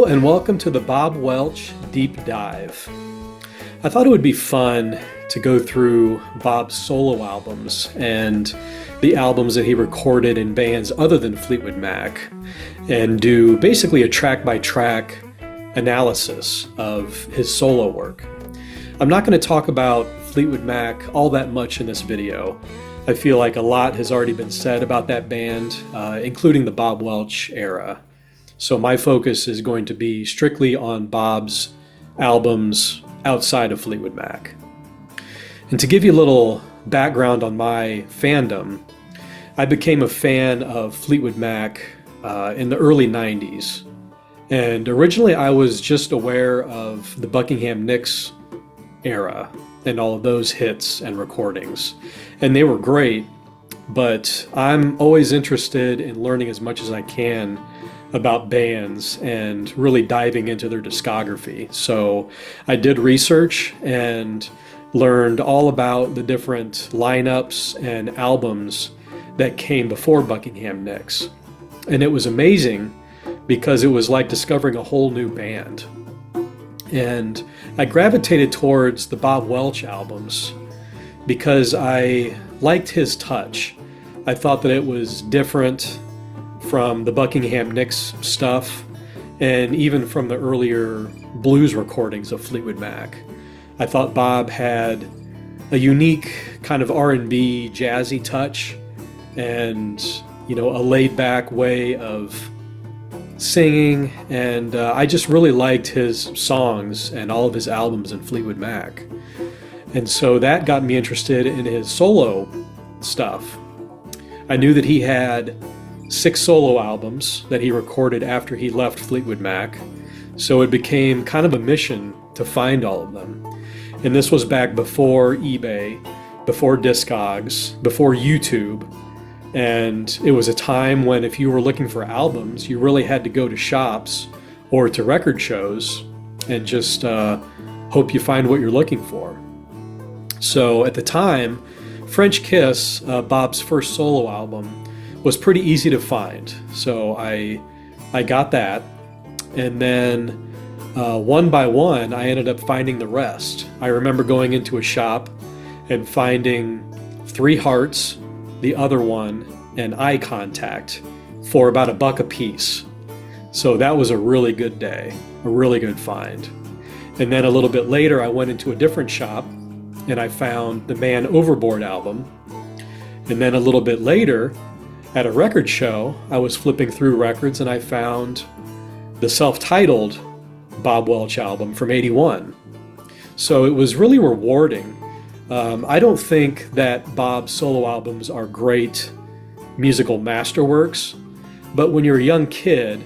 and welcome to the Bob Welch Deep Dive. I thought it would be fun to go through Bob's solo albums and the albums that he recorded in bands other than Fleetwood Mac and do basically a track-by-track analysis of his solo work. I'm not going to talk about Fleetwood Mac all that much in this video. I feel like a lot has already been said about that band, including the Bob Welch era. So my focus is going to be strictly on Bob's albums outside of Fleetwood Mac. And to give you a little background on my fandom, I became a fan of Fleetwood Mac in the early 90s. And originally I was just aware of the Buckingham Nicks era and all of those hits and recordings. And they were great, but I'm always interested in learning as much as I can about bands and really diving into their discography. So I did research and learned all about the different lineups and albums that came before Buckingham Nicks. And it was amazing because it was like discovering a whole new band. And I gravitated towards the Bob Welch albums because I liked his touch. I thought that it was different from the Buckingham Nicks stuff and even from the earlier blues recordings of Fleetwood Mac. I thought Bob had a unique kind of R&B jazzy touch and, a laid-back way of singing, and I just really liked his songs and all of his albums in Fleetwood Mac. And so that got me interested in his solo stuff. I knew that he had 6 solo albums that he recorded after he left Fleetwood Mac, so it became kind of a mission to find all of them. And this was back before eBay, before Discogs, before YouTube, and it was a time when if you were looking for albums, you really had to go to shops or to record shows and just hope you find what you're looking for. So at the time, French Kiss, Bob's first solo album, was pretty easy to find. So I got that, and then one by one I ended up finding the rest. I remember going into a shop and finding 3 Hearts, the other one, and Eye Contact for about $1 a piece. So that was a really good day, a really good find. And then a little bit later I went into a different shop and I found the Man Overboard album. And then a little bit later at a record show, I was flipping through records and I found the self-titled Bob Welch album from '81. So it was really rewarding. I don't think that Bob's solo albums are great musical masterworks, but when you're a young kid,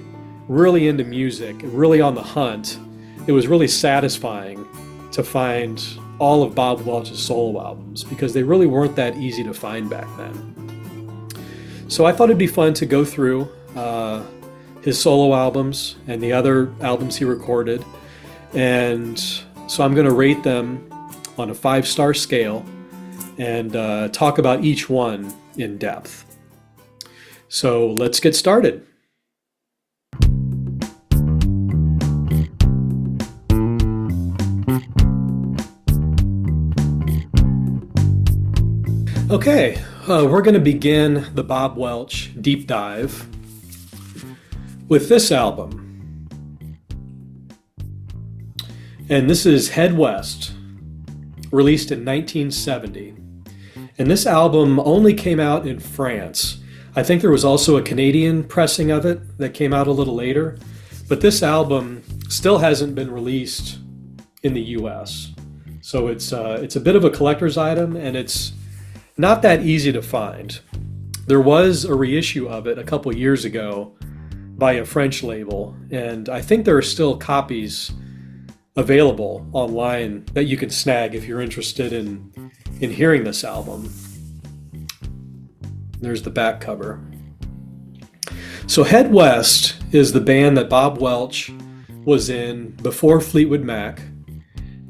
really into music, really on the hunt, it was really satisfying to find all of Bob Welch's solo albums because they really weren't that easy to find back then. So I thought it'd be fun to go through his solo albums and the other albums he recorded. And so I'm going to rate them on a 5-star scale and talk about each one in depth. So let's get started. Okay, we're going to begin the Bob Welch deep dive with this album. And this is Head West, released in 1970. And this album only came out in France. I think there was also a Canadian pressing of it that came out a little later. But this album still hasn't been released in the US. So it's a bit of a collector's item, and it's not that easy to find. There was a reissue of it a couple years ago by a French label, and I think there are still copies available online that you can snag if you're interested in hearing this album. There's the back cover. So Head West is the band that Bob Welch was in before Fleetwood Mac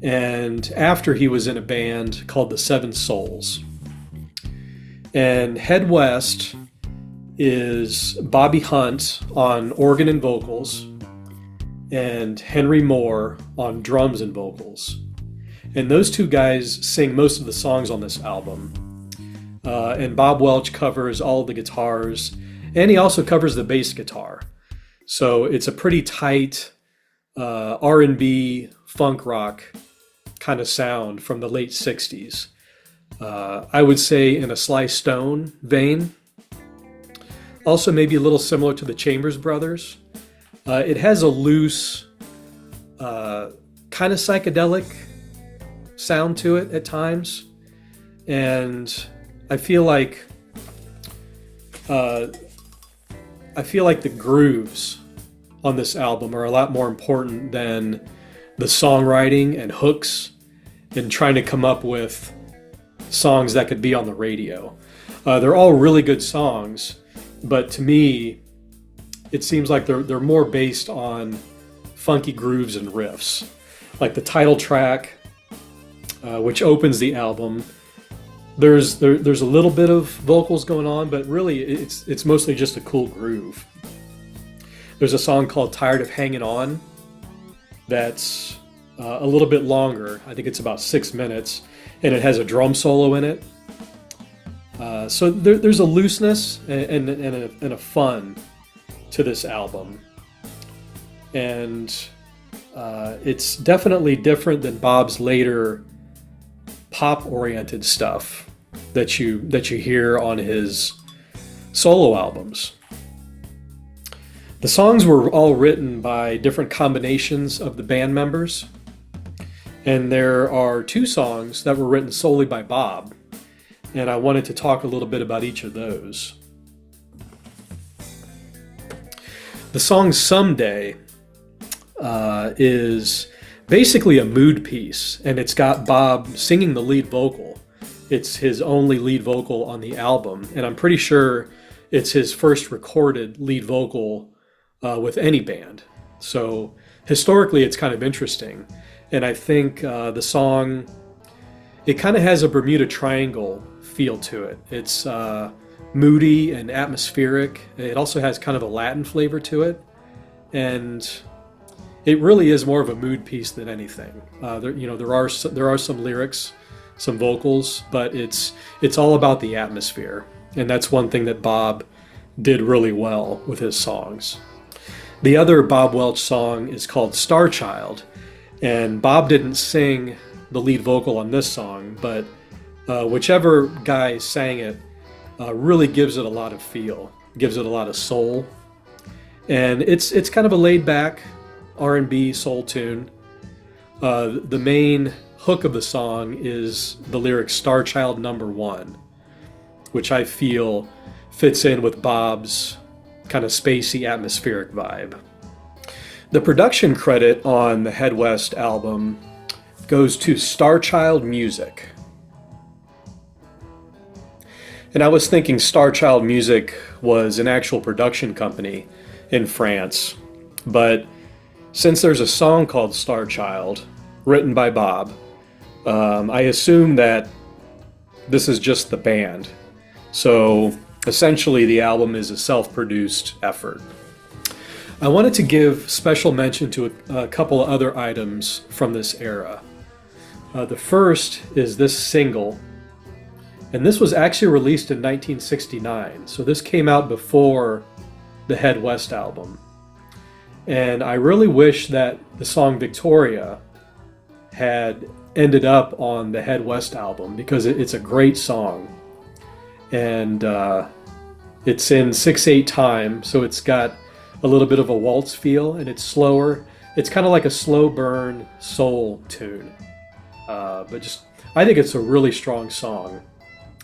and after he was in a band called the Seven Souls. And Head West is Bobby Hunt on organ and vocals, and Henry Moore on drums and vocals. And those two guys sing most of the songs on this album. And Bob Welch covers all of the guitars, and he also covers the bass guitar. So it's a pretty tight R&B, funk rock kind of sound from the late 60s. I would say in a Sly Stone vein. Also maybe a little similar to the Chambers Brothers. It has a loose, kind of psychedelic sound to it at times. And I feel like the grooves on this album are a lot more important than the songwriting and hooks and trying to come up with songs that could be on the radio. They're all really good songs, but to me, it seems like they're more based on funky grooves and riffs. Like the title track, which opens the album, there's a little bit of vocals going on, but really it's mostly just a cool groove. There's a song called Tired of Hanging On that's a little bit longer. I think it's about 6 minutes, and it has a drum solo in it. So there's a looseness and a fun to this album. And it's definitely different than Bob's later pop-oriented stuff that you hear on his solo albums. The songs were all written by different combinations of the band members, and there are 2 songs that were written solely by Bob, and I wanted to talk a little bit about each of those. The song Someday is basically a mood piece, and it's got Bob singing the lead vocal. It's his only lead vocal on the album, and I'm pretty sure it's his first recorded lead vocal with any band. So historically, it's kind of interesting. And I think the song, it kind of has a Bermuda Triangle feel to it. It's moody and atmospheric. It also has kind of a Latin flavor to it. And it really is more of a mood piece than anything. There are some lyrics, some vocals, but it's all about the atmosphere. And that's one thing that Bob did really well with his songs. The other Bob Welch song is called Star Child, and Bob didn't sing the lead vocal on this song, but whichever guy sang it really gives it a lot of feel, gives it a lot of soul, and it's kind of a laid-back R&B soul tune. The main hook of the song is the lyric "Star Child Number 1," which I feel fits in with Bob's kind of spacey, atmospheric vibe. The production credit on the Head West album goes to Starchild Music. And I was thinking Starchild Music was an actual production company in France, but since there's a song called Starchild written by Bob, I assume that this is just the band. So essentially, the album is a self-produced effort. I wanted to give special mention to a couple of other items from this era. The first is this single, and this was actually released in 1969, so this came out before the Head West album. And I really wish that the song Victoria had ended up on the Head West album, because it's a great song. And it's in 6/8 time, so it's got a little bit of a waltz feel, and it's slower. It's kind of like a slow burn soul tune, but I think it's a really strong song.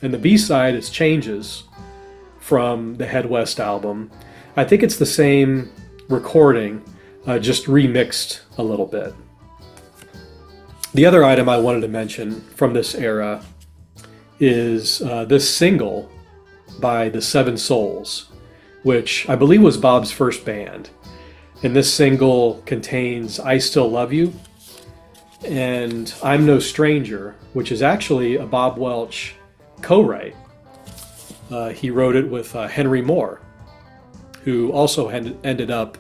And the B-side is Changes from the Head West album. I think it's the same recording, just remixed a little bit. The other item I wanted to mention from this era is this single by the Seven Souls, which I believe was Bob's first band. And this single contains I Still Love You and I'm No Stranger, which is actually a Bob Welch co-write. He wrote it with Henry Moore, who also ended up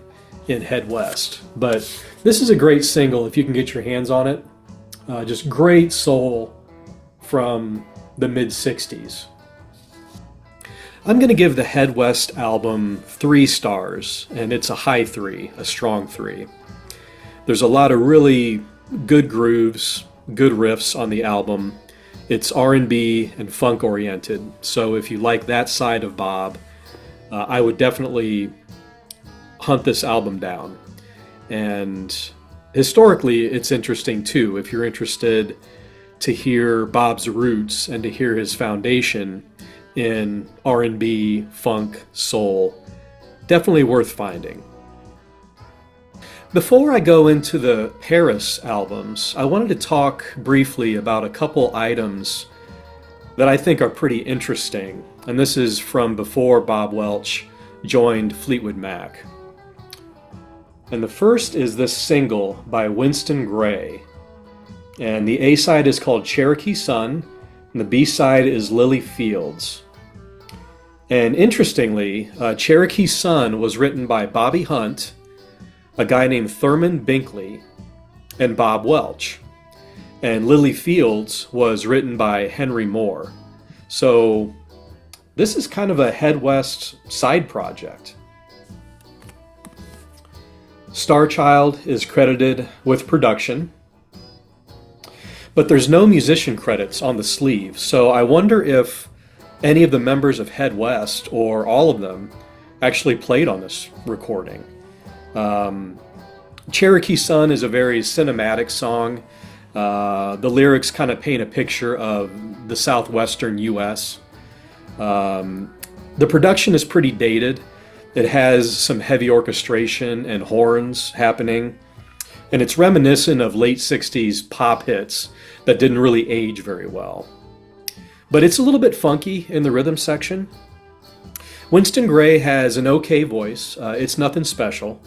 in Head West. But this is a great single if you can get your hands on it. Just great soul from the mid-60s. I'm going to give the Head West album 3 stars, and it's a high 3, a strong 3. There's a lot of really good grooves, good riffs on the album. It's R&B and funk oriented, so if you like that side of Bob, I would definitely hunt this album down. And historically, it's interesting too. If you're interested to hear Bob's roots and to hear his foundation in R&B, funk, soul, definitely worth finding. Before I go into the Paris albums, I wanted to talk briefly about a couple items that I think are pretty interesting, and this is from before Bob Welch joined Fleetwood Mac. And the first is this single by Winston Gray, and the A-side is called Cherokee Sun, and the B-side is Lily Fields. And interestingly, Cherokee Sun was written by Bobby Hunt, a guy named Thurman Binkley, and Bob Welch. And Lily Fields was written by Henry Moore. So this is kind of a Head West side project. Starchild is credited with production, but there's no musician credits on the sleeve, so I wonder if any of the members of Head West, or all of them, actually played on this recording. Cherokee Sun is a very cinematic song. The lyrics kind of paint a picture of the southwestern U.S. The production is pretty dated. It has some heavy orchestration and horns happening, and it's reminiscent of late 60s pop hits that didn't really age very well. But it's a little bit funky in the rhythm section. Winston Gray has an okay voice. It's nothing special,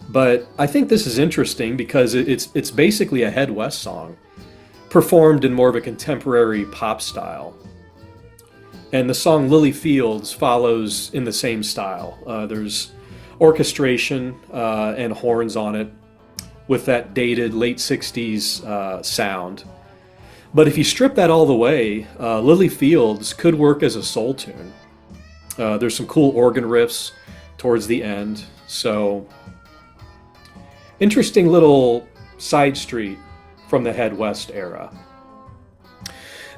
but I think this is interesting because it's basically a Head West song, performed in more of a contemporary pop style. And the song Lily Fields follows in the same style. There's orchestration and horns on it with that dated late 60s sound. But if you strip that all the way, Lily Fields could work as a soul tune. There's some cool organ riffs towards the end. So, interesting little side street from the Head West era.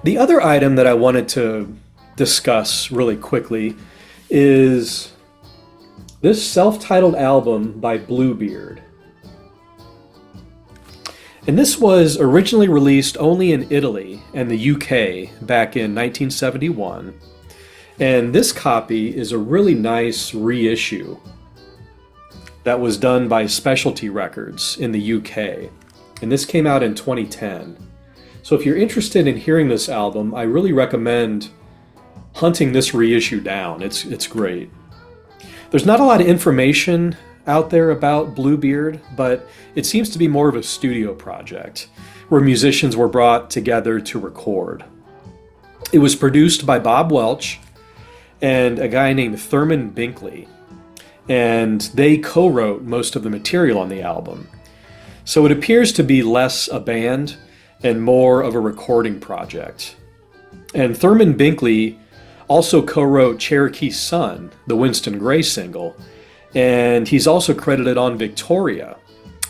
The other item that I wanted to discuss really quickly is this self-titled album by Bluebeard. And this was originally released only in Italy and the UK back in 1971. And this copy is a really nice reissue that was done by Specialty Records in the UK. And this came out in 2010. So if you're interested in hearing this album, I really recommend hunting this reissue down. It's great. There's not a lot of information out there about Bluebeard, but it seems to be more of a studio project where musicians were brought together to record. It was produced by Bob Welch and a guy named Thurman Binkley, and they co-wrote most of the material on the album. So it appears to be less a band and more of a recording project. And Thurman Binkley also co-wrote Cherokee Sun, the Winston Gray single, and he's also credited on Victoria,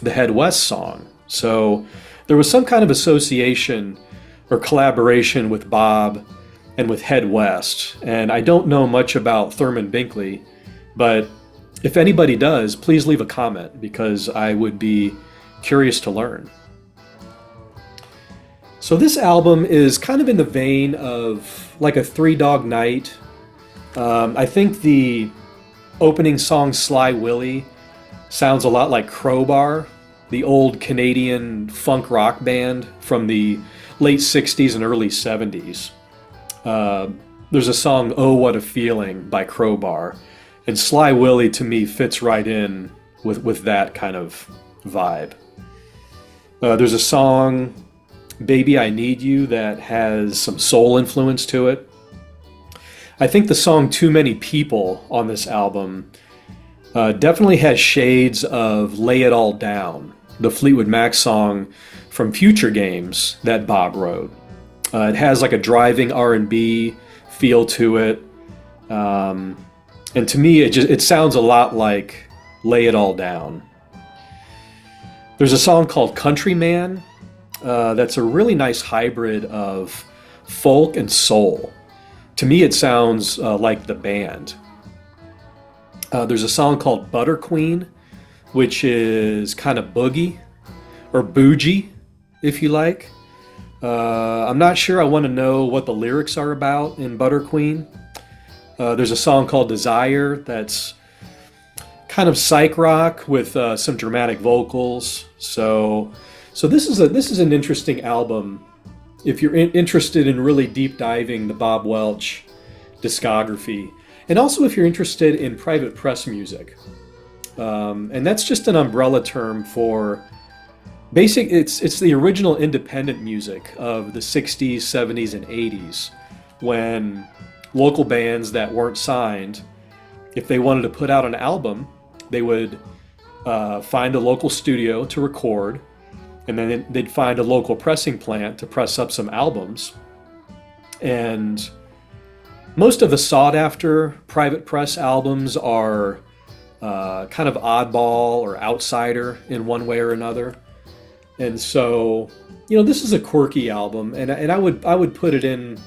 the Head West song. So there was some kind of association or collaboration with Bob and with Head West. And I don't know much about Thurman Binkley, but if anybody does, please leave a comment because I would be curious to learn. So this album is kind of in the vein of like a Three Dog Night. I think the opening song Sly Willy sounds a lot like Crowbar, the old Canadian funk rock band from the late 60s and early 70s. There's a song Oh What a Feeling by Crowbar, and Sly Willy to me fits right in with that kind of vibe. There's a song Baby I Need You that has some soul influence to it. I think the song Too Many People on this album Definitely has shades of Lay It All Down, the Fleetwood Mac song from Future Games that Bob wrote. It has like a driving R&B feel to it. And to me, it sounds a lot like Lay It All Down. There's a song called Countryman that's a really nice hybrid of folk and soul. To me, it sounds like the band. There's a song called Butter Queen, which is kind of boogie or bougie, if you like. I'm not sure I want to know what the lyrics are about in Butter Queen. There's a song called Desire that's kind of psych rock with some dramatic vocals. So this is an interesting album if you're interested in really deep diving the Bob Welch discography, and also if you're interested in private press music. And that's just an umbrella term for it's the original independent music of the 60s, 70s, and 80s, when local bands that weren't signed, if they wanted to put out an album, they would find a local studio to record, and then they'd find a local pressing plant to press up some albums. And most of the sought-after private press albums are kind of oddball or outsider in one way or another. And so, this is a quirky album, and I would put it in,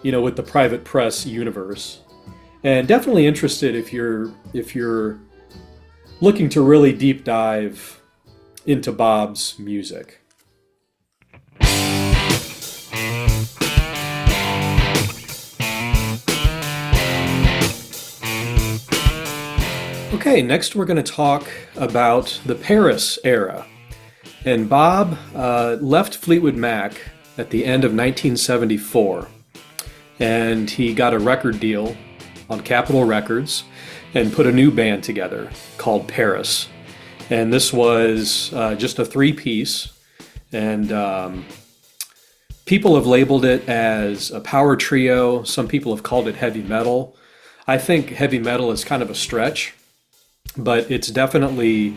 with the private press universe. And definitely interested if you're looking to really deep dive into Bob's music. Okay, next we're going to talk about the Paris era. And Bob left Fleetwood Mac at the end of 1974, and he got a record deal on Capitol Records and put a new band together called Paris. And this was just a three-piece, and people have labeled it as a power trio. Some people have called it heavy metal. I think heavy metal is kind of a stretch, but it's definitely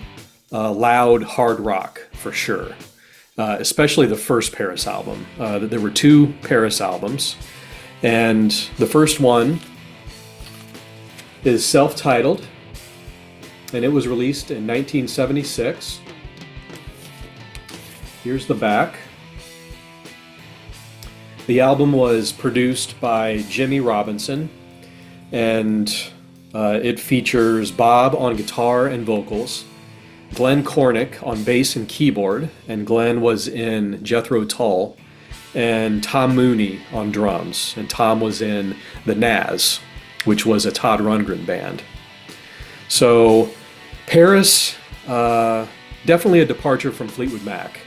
loud hard rock for sure, especially the first Paris album. There were two Paris albums, and the first one is self-titled, and it was released in 1976. Here's the back. The album was produced by Jimmy Robinson, and it features Bob on guitar and vocals, Glenn Cornick on bass and keyboard, and Glenn was in Jethro Tull, and Tom Mooney on drums, and Tom was in the Nazz, which was a Todd Rundgren band. So Paris, definitely a departure from Fleetwood Mac.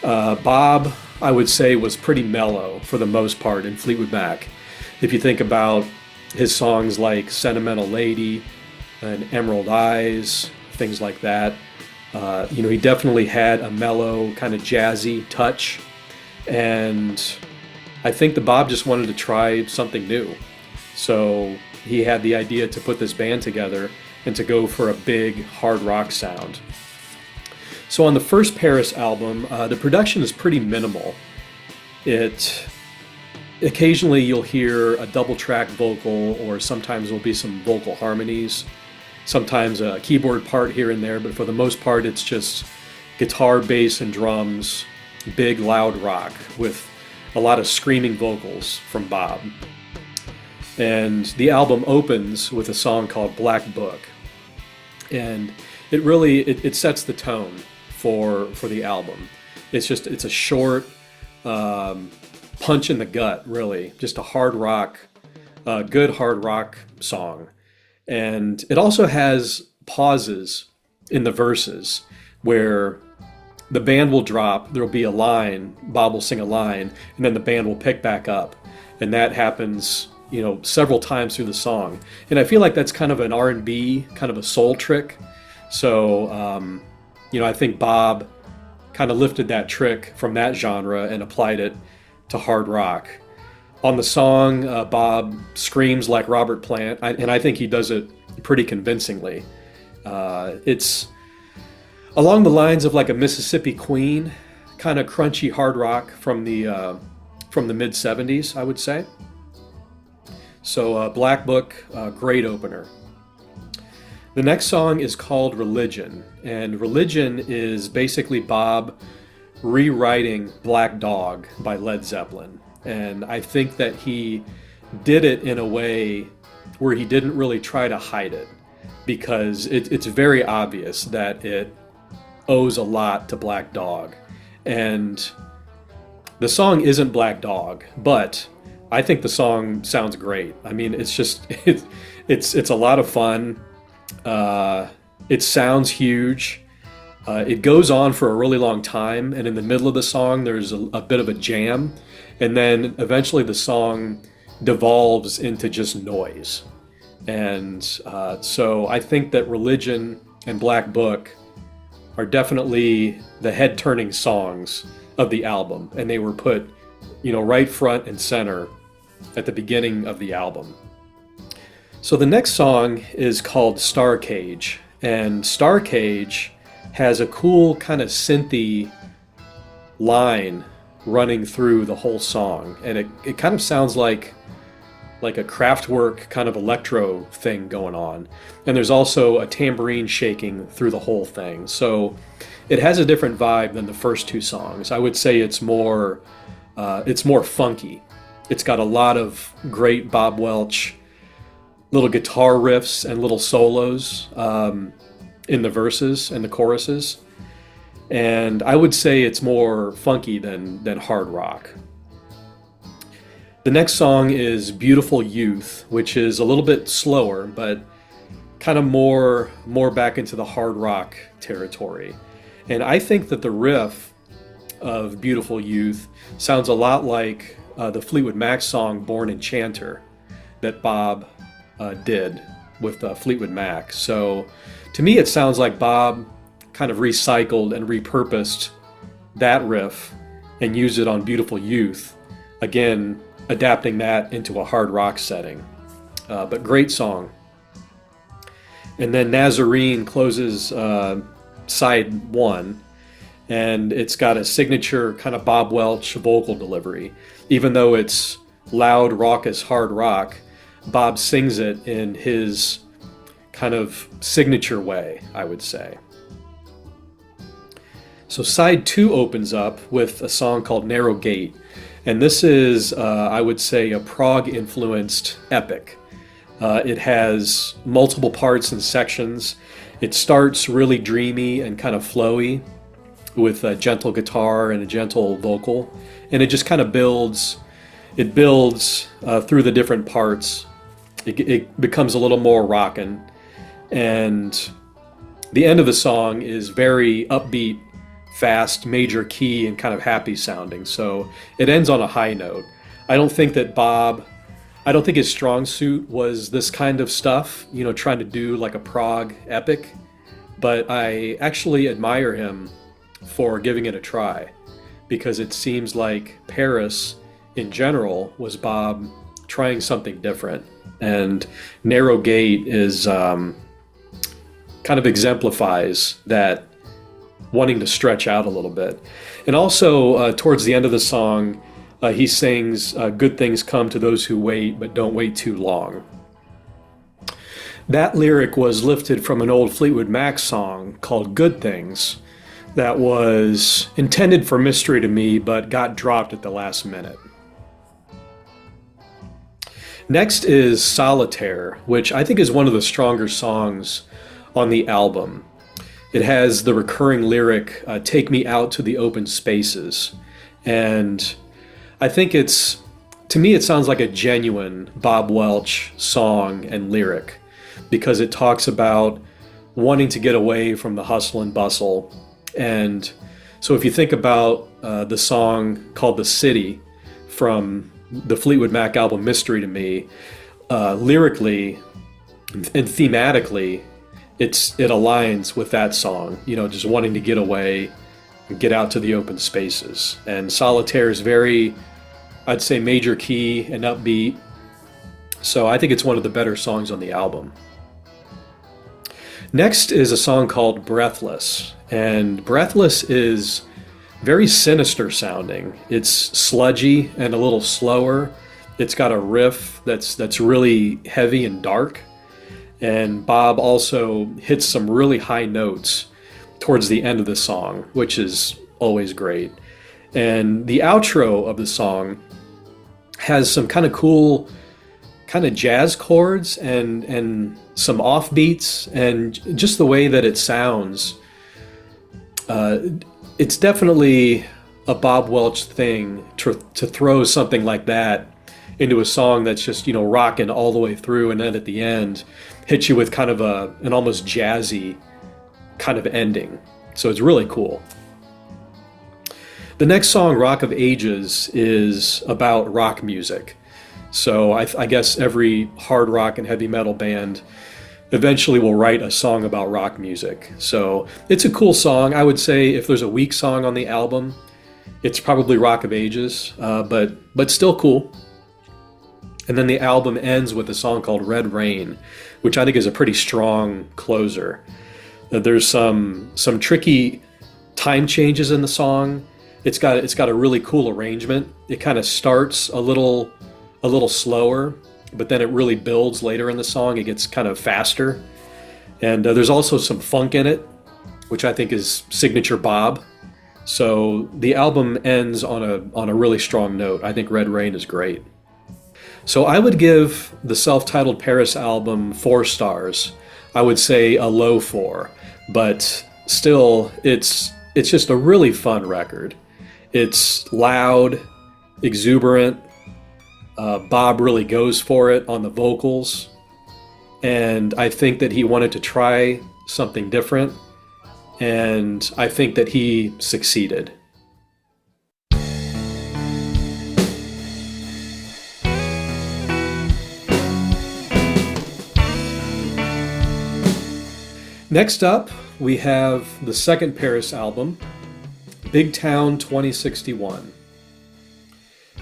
Bob, I would say, was pretty mellow for the most part in Fleetwood Mac. If you think about his songs like Sentimental Lady and Emerald Eyes, things like that, he definitely had a mellow, kind of jazzy touch. And I think that Bob just wanted to try something new. So he had the idea to put this band together and to go for a big hard rock sound. So on the first Paris album, the production is pretty minimal. Occasionally you'll hear a double track vocal, or sometimes there'll be some vocal harmonies, sometimes a keyboard part here and there, but for the most part it's just guitar, bass, and drums, big loud rock with a lot of screaming vocals from Bob. And the album opens with a song called Black Book, and it really sets the tone for the album. It's a short punch in the gut, really, just a hard rock, good hard rock song. And it also has pauses in the verses where the band will drop, there'll be a line, Bob will sing a line, and then the band will pick back up. And that happens, several times through the song. And I feel like that's kind of an R&B, kind of a soul trick. So, I think Bob kind of lifted that trick from that genre and applied it to hard rock. On the song, Bob screams like Robert Plant, and I think he does it pretty convincingly. It's along the lines of like a Mississippi Queen, kind of crunchy hard rock from the mid '70s, I would say. So Black Book, great opener. The next song is called Religion, and Religion is basically Bob rewriting Black Dog by Led Zeppelin. And I think that he did it in a way where he didn't really try to hide it, because it's very obvious that it owes a lot to Black Dog. And the song isn't Black Dog, but I think the song sounds great. I mean, it's just, it's a lot of fun. It sounds huge. It goes on for a really long time, and in the middle of the song there's a bit of a jam, and then eventually the song devolves into just noise. And so I think that Religion and Black Book are definitely the head-turning songs of the album, and they were put, right front and center at the beginning of the album. So the next song is called Star Cage, and Star Cage has a cool kind of synthy line running through the whole song, and it kind of sounds like a Kraftwerk kind of electro thing going on. And there's also a tambourine shaking through the whole thing. So it has a different vibe than the first two songs. I would say it's more funky. It's got a lot of great Bob Welch little guitar riffs and little solos in the verses and the choruses. And I would say it's more funky than hard rock. The next song is Beautiful Youth, which is a little bit slower, but kind of more back into the hard rock territory. And I think that the riff of Beautiful Youth sounds a lot like the Fleetwood Mac song Born Enchanter that Bob did with Fleetwood Mac. So to me it sounds like Bob kind of recycled and repurposed that riff and used it on Beautiful Youth, again adapting that into a hard rock setting. But great song. And then Nazarene closes side one, and it's got a signature kind of Bob Welch vocal delivery. Even though it's loud, raucous hard rock, Bob sings it in his kind of signature way, I would say. So side two opens up with a song called Narrow Gate, and this is, I would say, a prog-influenced epic. It has multiple parts and sections. It starts really dreamy and kind of flowy with a gentle guitar and a gentle vocal, and it just kind of builds. It builds through the different parts. It becomes a little more rockin', and the end of the song is very upbeat, fast, major key, and kind of happy sounding. So it ends on a high note. I don't think his strong suit was this kind of stuff, trying to do like a prog epic, but I actually admire him for giving it a try, because it seems like Paris in general was Bob trying something different, and Narrow Gate is kind of exemplifies that wanting to stretch out a little bit. And also towards the end of the song, he sings, good things come to those who wait, but don't wait too long. That lyric was lifted from an old Fleetwood Mac song called Good Things that was intended for Mystery to Me, but got dropped at the last minute. Next is Solitaire, which I think is one of the stronger songs on the album. It has the recurring lyric, take me out to the open spaces. And I think to me it sounds like a genuine Bob Welch song and lyric, because it talks about wanting to get away from the hustle and bustle. And so if you think about the song called The City from the Fleetwood Mac album Mystery to Me, lyrically and thematically, it aligns with that song, just wanting to get away and get out to the open spaces. And Solitaire is very, I'd say, major key and upbeat. So I think it's one of the better songs on the album. Next is a song called Breathless, and Breathless is very sinister sounding. It's sludgy and a little slower. It's got a riff that's really heavy and dark, and Bob also hits some really high notes towards the end of the song, which is always great. And the outro of the song has some kind of cool kind of jazz chords and some offbeats, and just the way that it sounds. It's definitely a Bob Welch thing to throw something like that into a song that's just, rocking all the way through, and then at the end hit you with kind of an almost jazzy kind of ending. So it's really cool. The next song, Rock of Ages, is about rock music. So I guess every hard rock and heavy metal band eventually will write a song about rock music. So it's a cool song. I would say if there's a weak song on the album, it's probably Rock of Ages, but still cool. And then the album ends with a song called Red Rain, which I think is a pretty strong closer. There's some tricky time changes in the song. It's got a really cool arrangement. It kind of starts a little slower, but then it really builds later in the song. It gets kind of faster. And there's also some funk in it, which I think is signature Bob. So the album ends on a really strong note. I think Red Rain is great. So I would give the self-titled Paris album 4 stars. I would say a low 4, but still it's just a really fun record. It's loud, exuberant. Bob really goes for it on the vocals, and I think that he wanted to try something different, and I think that he succeeded. Next up, we have the second Paris album, Big Towne 2061.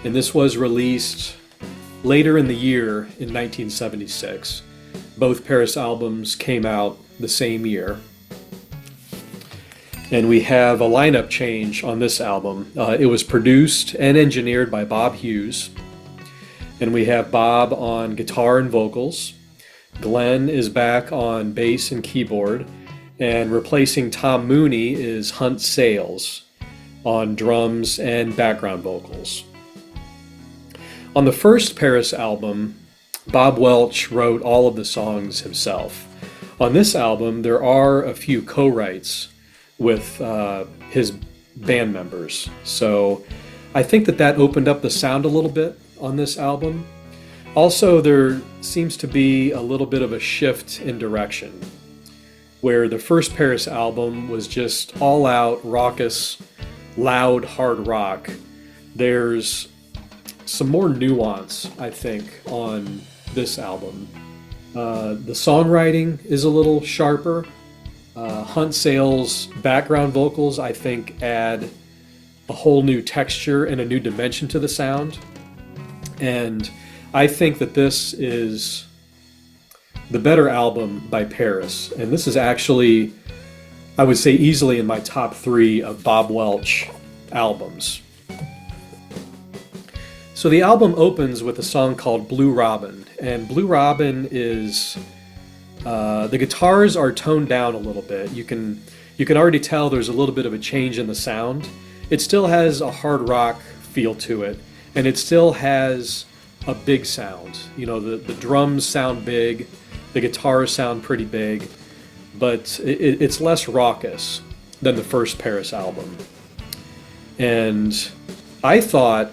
And this was released later in the year in 1976. Both Paris albums came out the same year. And we have a lineup change on this album. It was produced and engineered by Bob Hughes. And we have Bob on guitar and vocals. Glenn is back on bass and keyboard. And replacing Tom Mooney is Hunt Sales on drums and background vocals. On the first Paris album, Bob Welch wrote all of the songs himself. On this album, there are a few co-writes with his band members. So I think that opened up the sound a little bit on this album. Also, there seems to be a little bit of a shift in direction, where the first Paris album was just all-out, raucous, loud, hard rock. There's some more nuance, I think, on this album. The songwriting is a little sharper. Hunt Sales' background vocals, I think, add a whole new texture and a new dimension to the sound. And I think that this is the better album by Paris. And this is actually, I would say, easily in my top 3 of Bob Welch albums. So the album opens with a song called Blue Robin, and Blue Robin is, the guitars are toned down a little bit. You can already tell there's a little bit of a change in the sound. It still has a hard rock feel to it, and it still has a big sound. The drums sound big, the guitars sound pretty big, but it's less raucous than the first Paris album. And I thought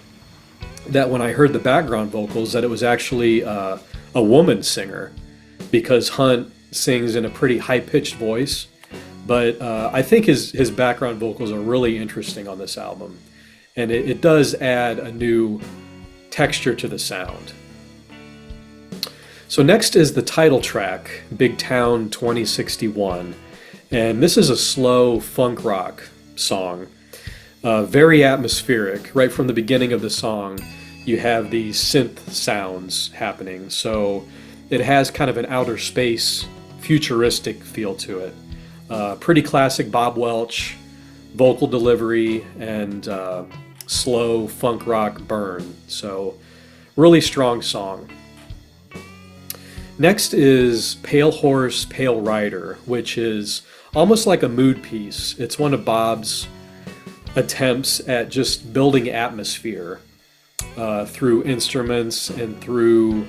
that when I heard the background vocals that it was actually a woman singer, because Hunt sings in a pretty high-pitched voice. But I think his background vocals are really interesting on this album, and it does add a new texture to the sound. So next is the title track, Big Towne 2061, and this is a slow funk rock song. Very atmospheric. Right from the beginning of the song, you have these synth sounds happening. So it has kind of an outer space futuristic feel to it. Pretty classic Bob Welch vocal delivery and slow funk rock burn. So really strong song. Next is Pale Horse, Pale Rider, which is almost like a mood piece. It's one of Bob's attempts at just building atmosphere through instruments and through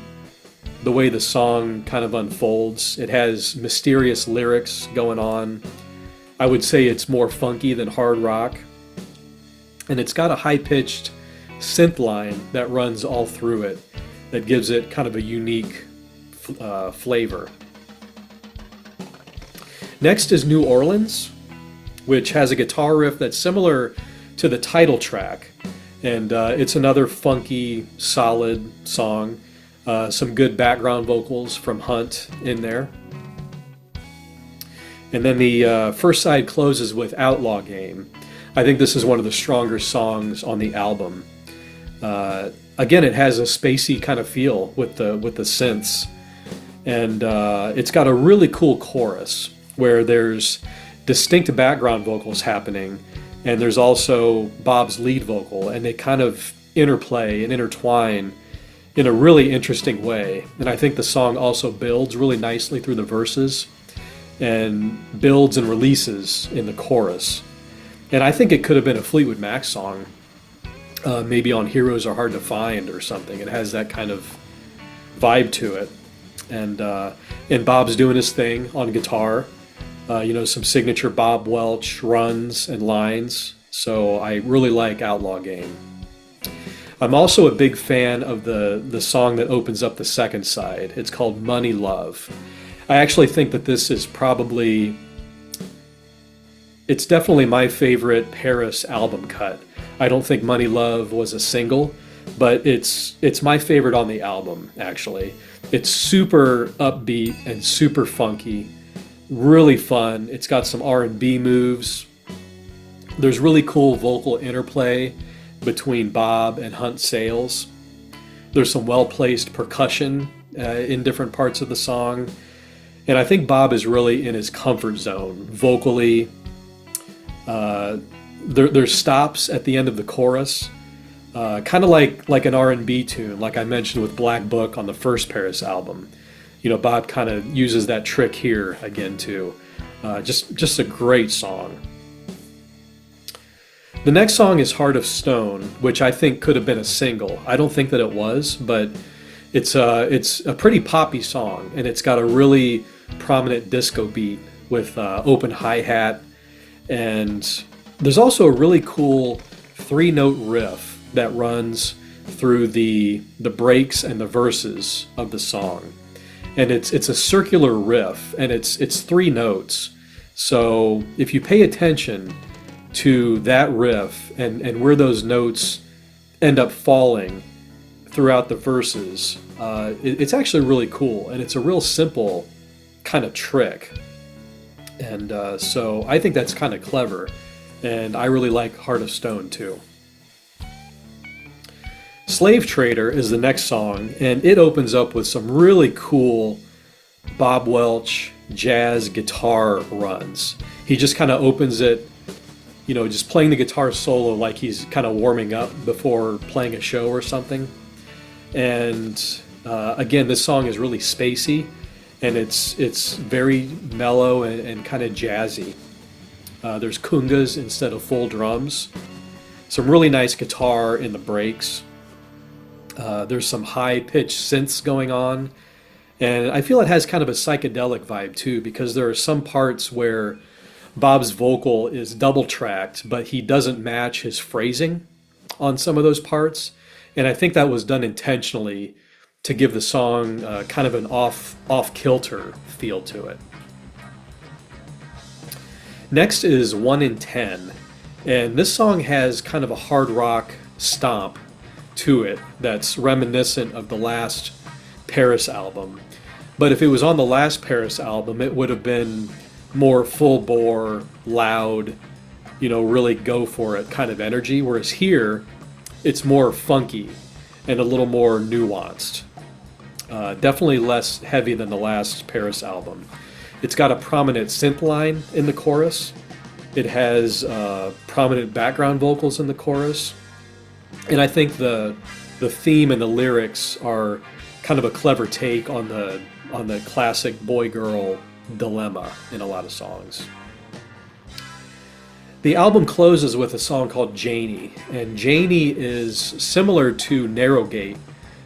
the way the song kind of unfolds. It has mysterious lyrics going on. I would say it's more funky than hard rock. And it's got a high-pitched synth line that runs all through it that gives it kind of a unique flavor. Next is New Orleans, which has a guitar riff that's similar to the title track. And it's another funky, solid song. Some good background vocals from Hunt in there. And then the first side closes with Outlaw Game. I think this is one of the stronger songs on the album. Again, it has a spacey kind of feel with the synths. And it's got a really cool chorus where there's distinct background vocals happening, and there's also Bob's lead vocal, and they kind of interplay and intertwine in a really interesting way. And I think the song also builds really nicely through the verses and builds and releases in the chorus. And I think it could have been a Fleetwood Mac song, maybe on Heroes Are Hard to Find or something. It has that kind of vibe to it. And Bob's doing his thing on guitar, some signature Bob Welch runs and lines. So I really like Outlaw Game. I'm also a big fan of the song that opens up the second side. It's called Money Love. I actually think that this is it's definitely my favorite Paris album cut. I don't think Money Love was a single, but it's my favorite on the album, actually. It's super upbeat and super funky, really fun. It's got some R&B moves. There's really cool vocal interplay between Bob and Hunt Sales. There's some well-placed percussion in different parts of the song. And I think Bob is really in his comfort zone vocally. There's stops at the end of the chorus, kind of like an R&B tune, like I mentioned with Black Book on the first Paris album. Bob kind of uses that trick here again too. Just a great song. The next song is Heart of Stone, which I think could have been a single. I don't think that it was, but it's a pretty poppy song, and it's got a really prominent disco beat with open hi-hat, and there's also a really cool 3-note riff that runs through the breaks and the verses of the song. And it's a circular riff, and it's 3 notes. So if you pay attention to that riff and where those notes end up falling throughout the verses, it's actually really cool, and it's a real simple kind of trick. And so I think that's kind of clever, and I really like Heart of Stone too. Slave Trader is the next song, and it opens up with some really cool Bob Welch jazz guitar runs. He just kind of opens it, just playing the guitar solo like he's kind of warming up before playing a show or something. And again, this song is really spacey, and it's very mellow and kind of jazzy. There's congas instead of full drums. Some really nice guitar in the breaks. There's some high-pitched synths going on, and I feel it has kind of a psychedelic vibe too, because there are some parts where Bob's vocal is double-tracked, but he doesn't match his phrasing on some of those parts, and I think that was done intentionally to give the song kind of an off-kilter feel to it. Next is 1 in 10, and this song has kind of a hard rock stomp to it that's reminiscent of the last Paris album. But if it was on the last Paris album, it would have been more full bore, loud, really go for it kind of energy, whereas here it's more funky and a little more nuanced. Definitely less heavy than the last Paris album. It's got a prominent synth line in the chorus. It has prominent background vocals in the chorus. And I think the theme and the lyrics are kind of a clever take on the classic boy-girl dilemma in a lot of songs. The album closes with a song called Janie, and Janie is similar to Narrowgate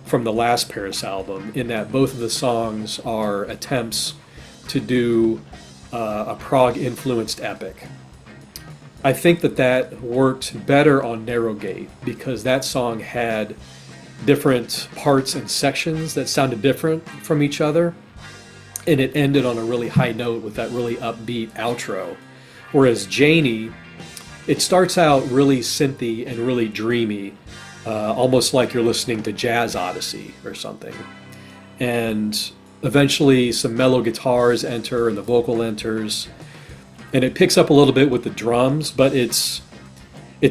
from the last Paris album in that both of the songs are attempts to do a prog-influenced epic. I think that worked better on Narrowgate because that song had different parts and sections that sounded different from each other, and it ended on a really high note with that really upbeat outro. Whereas Janie, it starts out really synthy and really dreamy, almost like you're listening to Jazz Odyssey or something. And eventually some mellow guitars enter and the vocal enters, and it picks up a little bit with the drums, but it's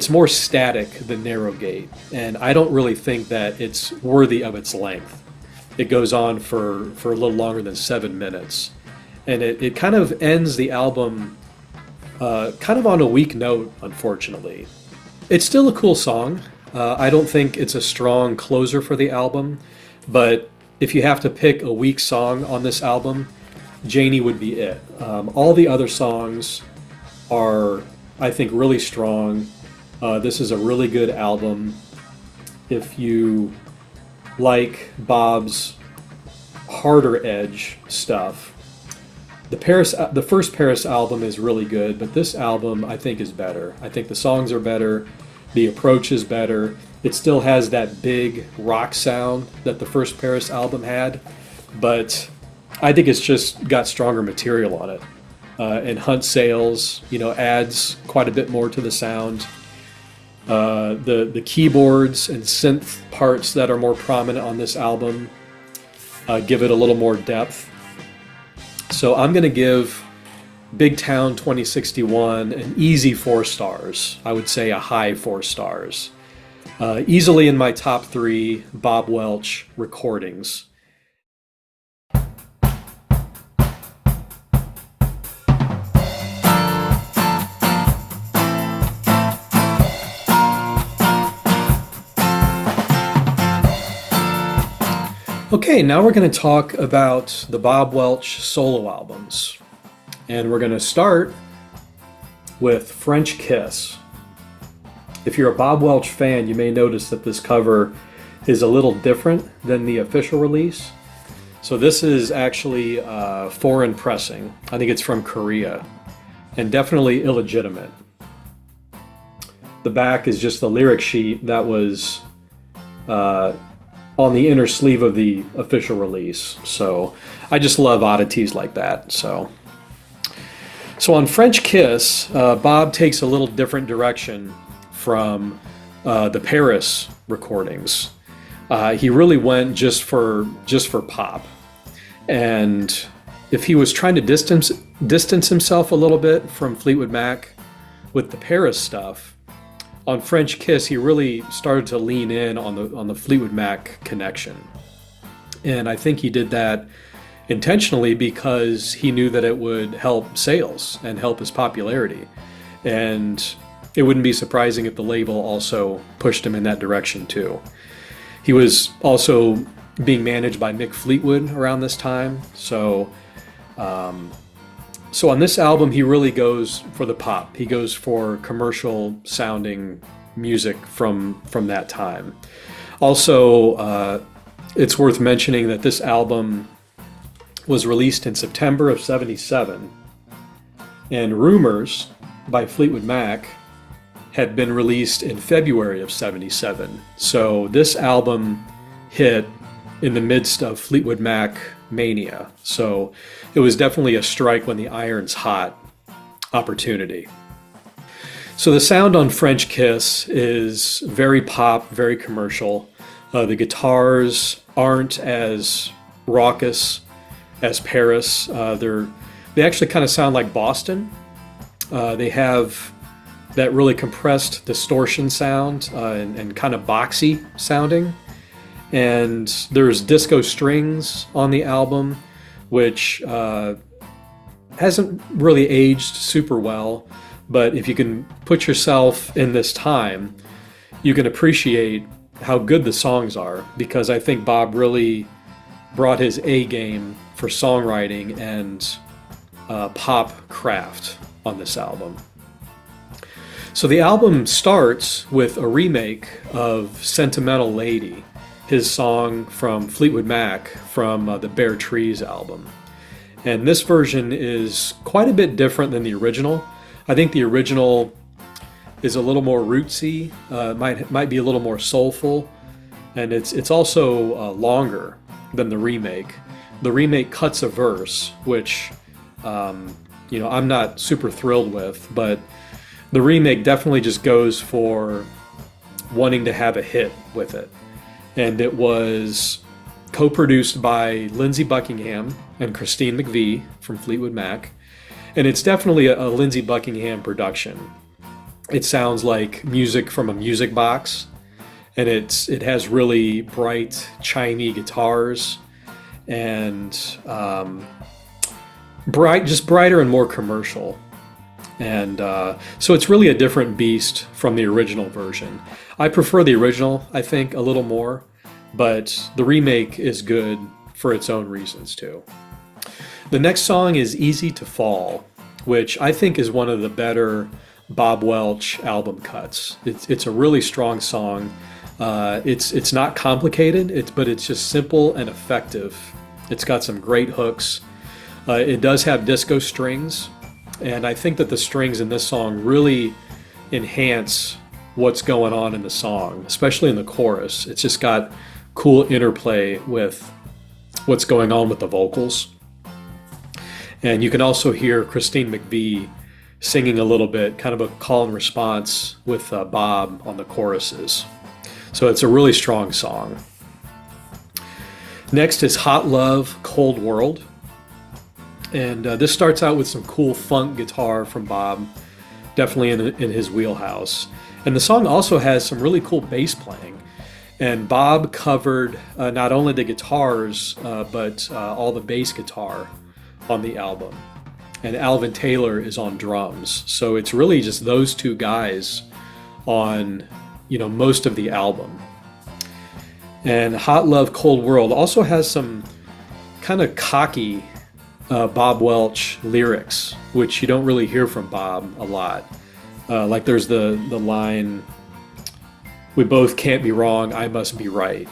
more static than Narrowgate, and I don't really think that it's worthy of its length. It goes on for a little longer than 7 minutes, and it kind of ends the album kind of on a weak note, unfortunately. It's still a cool song. I don't think it's a strong closer for the album, but if you have to pick a weak song on this album, Janie would be it. All the other songs are, I think, really strong. This is a really good album. If you like Bob's harder edge stuff, the first Paris album is really good, but this album I think is better. I think the songs are better, the approach is better. It still has that big rock sound that the first Paris album had, but I think it's just got stronger material on it. And Hunt Sales, adds quite a bit more to the sound. The keyboards and synth parts that are more prominent on this album give it a little more depth. So I'm going to give Big Town 2061 an easy 4 stars. I would say a high 4 stars. Easily in my top 3 Bob Welch recordings. Okay, now we're going to talk about the Bob Welch solo albums. And we're going to start with French Kiss. If you're a Bob Welch fan, you may notice that this cover is a little different than the official release. So this is actually foreign pressing. I think it's from Korea, and definitely illegitimate. The back is just the lyric sheet that was on the inner sleeve of the official release. So I just love oddities like that. So on French Kiss, Bob takes a little different direction from the Paris recordings. He really went just for pop. And if he was trying to distance himself a little bit from Fleetwood Mac with the Paris stuff, on French Kiss, he really started to lean in on the Fleetwood Mac connection. And I think he did that intentionally because he knew that it would help sales and help his popularity. And it wouldn't be surprising if the label also pushed him in that direction too. He was also being managed by Mick Fleetwood around this time. So on this album, he really goes for the pop. He goes for commercial sounding music from that time. Also, it's worth mentioning that this album was released in September of '77, and Rumors by Fleetwood Mac had been released in February of '77. So this album hit in the midst of Fleetwood Mac mania. So it was definitely a strike when the iron's hot opportunity. So the sound on French Kiss is very pop, very commercial. The guitars aren't as raucous as Paris. They actually kind of sound like Boston. They have that really compressed distortion sound and kind of boxy sounding. And there's disco strings on the album, which hasn't really aged super well, but if you can put yourself in this time, you can appreciate how good the songs are, because I think Bob really brought his A game for songwriting and pop craft on this album. So the album starts with a remake of Sentimental Lady, his song from Fleetwood Mac from the Bare Trees album. And this version is quite a bit different than the original. I think the original is a little more rootsy, might be a little more soulful, and it's also longer than the remake. The remake cuts a verse, which I'm not super thrilled with, but the remake definitely just goes for wanting to have a hit with it. And it was co-produced by Lindsey Buckingham and Christine McVie from Fleetwood Mac. And it's definitely a Lindsey Buckingham production. It sounds like music from a music box, and it has really bright, chimey guitars, and brighter and more commercial. And so it's really a different beast from the original version. I prefer the original, I think, a little more, but the remake is good for its own reasons too. The next song is Easy to Fall, which I think is one of the better Bob Welch album cuts. It's a really strong song. It's not complicated, but it's just simple and effective. It's got some great hooks. It does have disco strings, and I think that the strings in this song really enhance what's going on in the song, especially in the chorus. It's just got cool interplay with what's going on with the vocals. And you can also hear Christine McVie singing a little bit, kind of a call and response with Bob on the choruses. So it's a really strong song. Next is Hot Love, Cold World. And this starts out with some cool funk guitar from Bob, definitely in his wheelhouse. And the song also has some really cool bass playing. And Bob covered not only the guitars, but all the bass guitar on the album. And Alvin Taylor is on drums. So it's really just those two guys on, most of the album. And Hot Love, Cold World also has some kind of cocky Bob Welch lyrics, which you don't really hear from Bob a lot. Like there's the line, "We both can't be wrong, I must be right."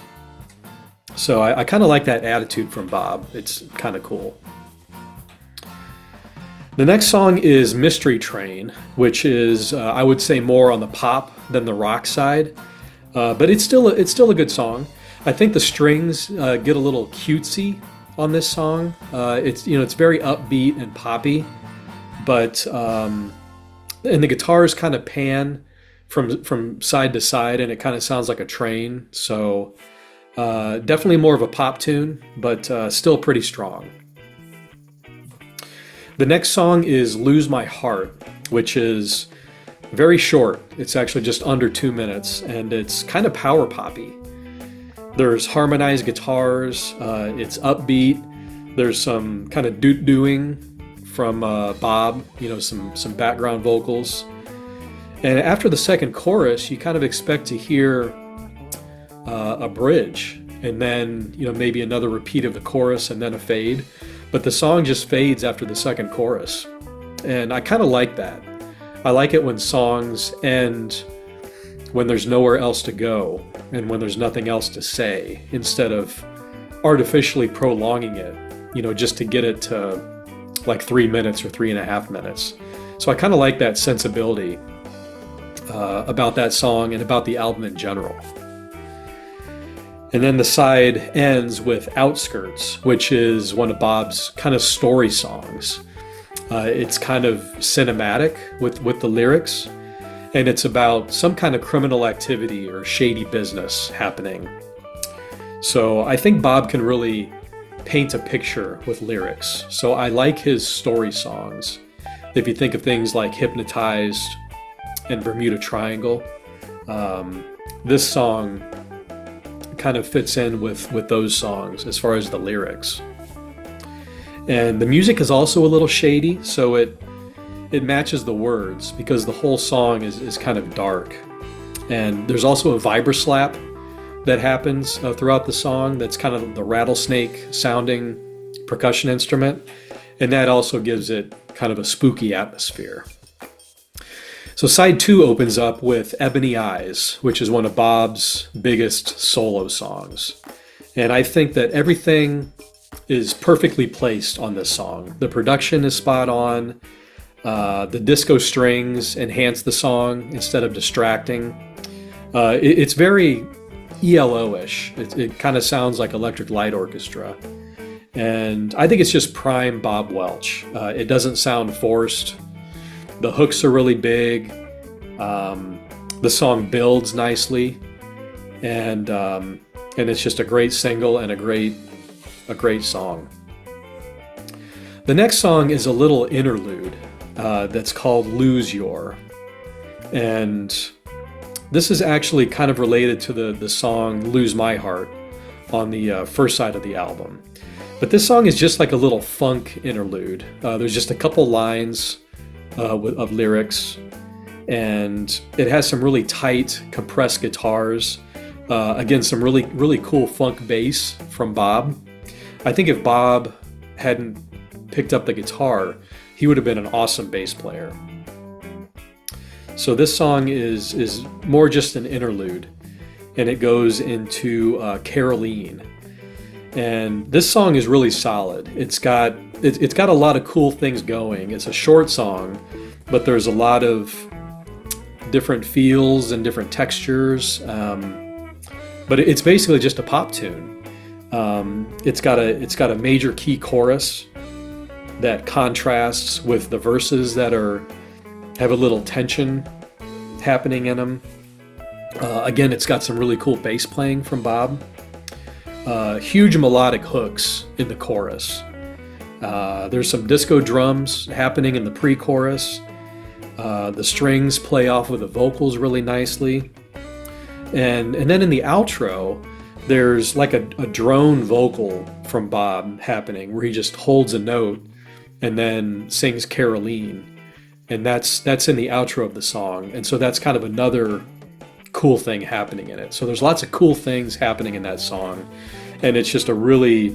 So I kind of like that attitude from Bob. It's kind of cool. The next song is Mystery Train, which is, I would say, more on the pop than the rock side. But it's still a good song. I think the strings get a little cutesy on this song. It's very upbeat and poppy, but and the guitars kind of pan from side to side, and it kind of sounds like a train. So definitely more of a pop tune, but still pretty strong. The next song is Lose My Heart, which is very short. It's actually just under 2 minutes, and it's kind of power poppy. There's harmonized guitars, it's upbeat, there's some kind of doing from Bob, some background vocals. And after the second chorus, you kind of expect to hear a bridge, and then maybe another repeat of the chorus and then a fade. But the song just fades after the second chorus. And I kind of like that. I like it when songs end when there's nowhere else to go and when there's nothing else to say, instead of artificially prolonging it, just to get it to like 3 minutes or 3.5 minutes. So I kind of like that sensibility about that song and about the album in general. And then the side ends with Outskirts, which is one of Bob's kind of story songs. It's kind of cinematic with the lyrics, and it's about some kind of criminal activity or shady business happening. So I think Bob can really paint a picture with lyrics. So I like his story songs. If you think of things like Hypnotized and Bermuda Triangle, this song kind of fits in with those songs as far as the lyrics. And the music is also a little shady, so it matches the words because the whole song is kind of dark. And there's also a vibroslap that happens throughout the song that's kind of the rattlesnake sounding percussion instrument. And that also gives it kind of a spooky atmosphere. So side 2 opens up with Ebony Eyes, which is one of Bob's biggest solo songs. And I think that everything is perfectly placed on this song. The production is spot on. The disco strings enhance the song instead of distracting. It's very ELO-ish. It kind of sounds like Electric Light Orchestra. And I think it's just prime Bob Welch. It doesn't sound forced. The hooks are really big. The song builds nicely. And it's just a great single and a great song. The next song is a little interlude that's called Lose Your. And this is actually kind of related to the song Lose My Heart on the first side of the album. But this song is just like a little funk interlude. There's just a couple lines of lyrics, and it has some really tight, compressed guitars. Again, some really cool funk bass from Bob. I think if Bob hadn't picked up the guitar, he would have been an awesome bass player. So this song is more just an interlude, and it goes into Caroline. And this song is really solid. It's got a lot of cool things going. It's a short song, but there's a lot of different feels and different textures. But it's basically just a pop tune. It's got a major key chorus that contrasts with the verses that have a little tension happening in them. Again, it's got some really cool bass playing from Bob. Huge melodic hooks in the chorus. There's some disco drums happening in the pre-chorus. The strings play off with the vocals really nicely. And then in the outro, there's like a drone vocal from Bob happening where he just holds a note and then sings Caroline. And that's in the outro of the song. And so that's kind of another cool thing happening in it. So there's lots of cool things happening in that song. And it's just a really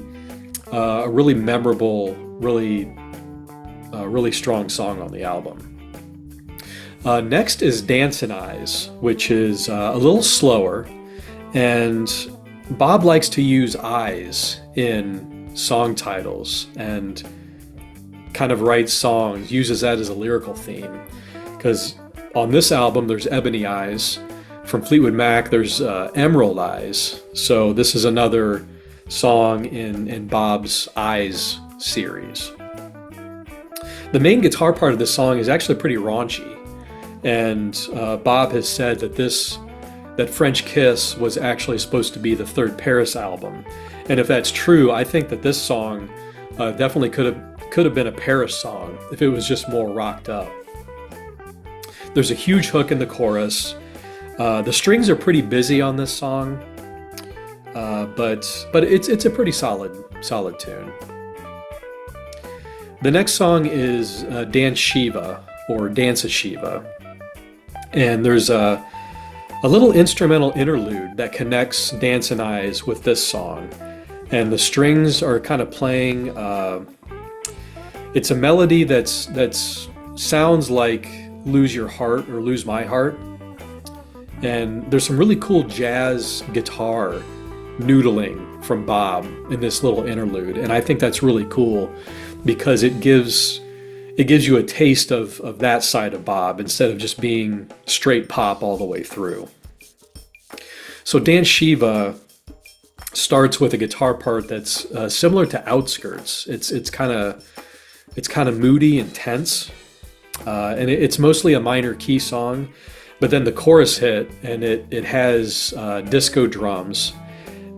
memorable, really strong song on the album. Next is Dancin' Eyes, which is a little slower. And Bob likes to use eyes in song titles and kind of writes songs, uses that as a lyrical theme. Because on this album, there's Ebony Eyes. From Fleetwood Mac, there's Emerald Eyes. So this is another song in Bob's Eyes series. The main guitar part of this song is actually pretty raunchy. And Bob has said that French Kiss was actually supposed to be the third Paris album. And if that's true, I think that this song definitely could have been a Paris song if it was just more rocked up. There's a huge hook in the chorus. The strings are pretty busy on this song, but it's a pretty solid tune. The next song is Dance Shiva, or Dance a Shiva, and there's a little instrumental interlude that connects Dancin' Eyes with this song, and the strings are kind of playing. It's a melody that's sounds like Lose Your Heart or Lose My Heart. And there's some really cool jazz guitar noodling from Bob in this little interlude. And I think that's really cool because it gives you a taste of that side of Bob instead of just being straight pop all the way through. So Dance Shiva starts with a guitar part that's similar to Outskirts. It's kind of moody and tense. And it's mostly a minor key song. But then the chorus hit, and it has disco drums,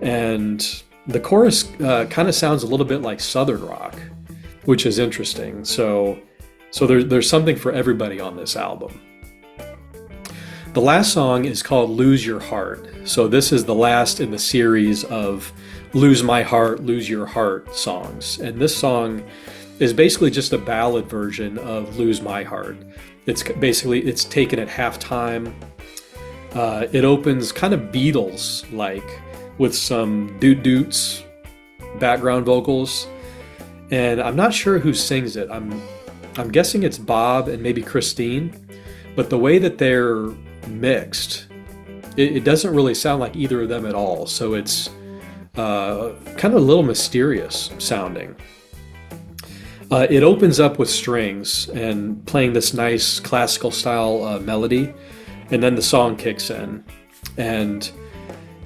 and the chorus kind of sounds a little bit like Southern rock, which is interesting. So there's something for everybody on this album. The last song is called Lose Your Heart. So this is the last in the series of Lose My Heart, Lose Your Heart songs. And this song is basically just a ballad version of Lose My Heart. It's taken at halftime. It opens kind of Beatles-like with some doot-doots, background vocals. And I'm not sure who sings it. I'm guessing it's Bob and maybe Christine. But the way that they're mixed, it doesn't really sound like either of them at all. So it's kind of a little mysterious sounding. It opens up with strings and playing this nice classical style melody, and then the song kicks in, and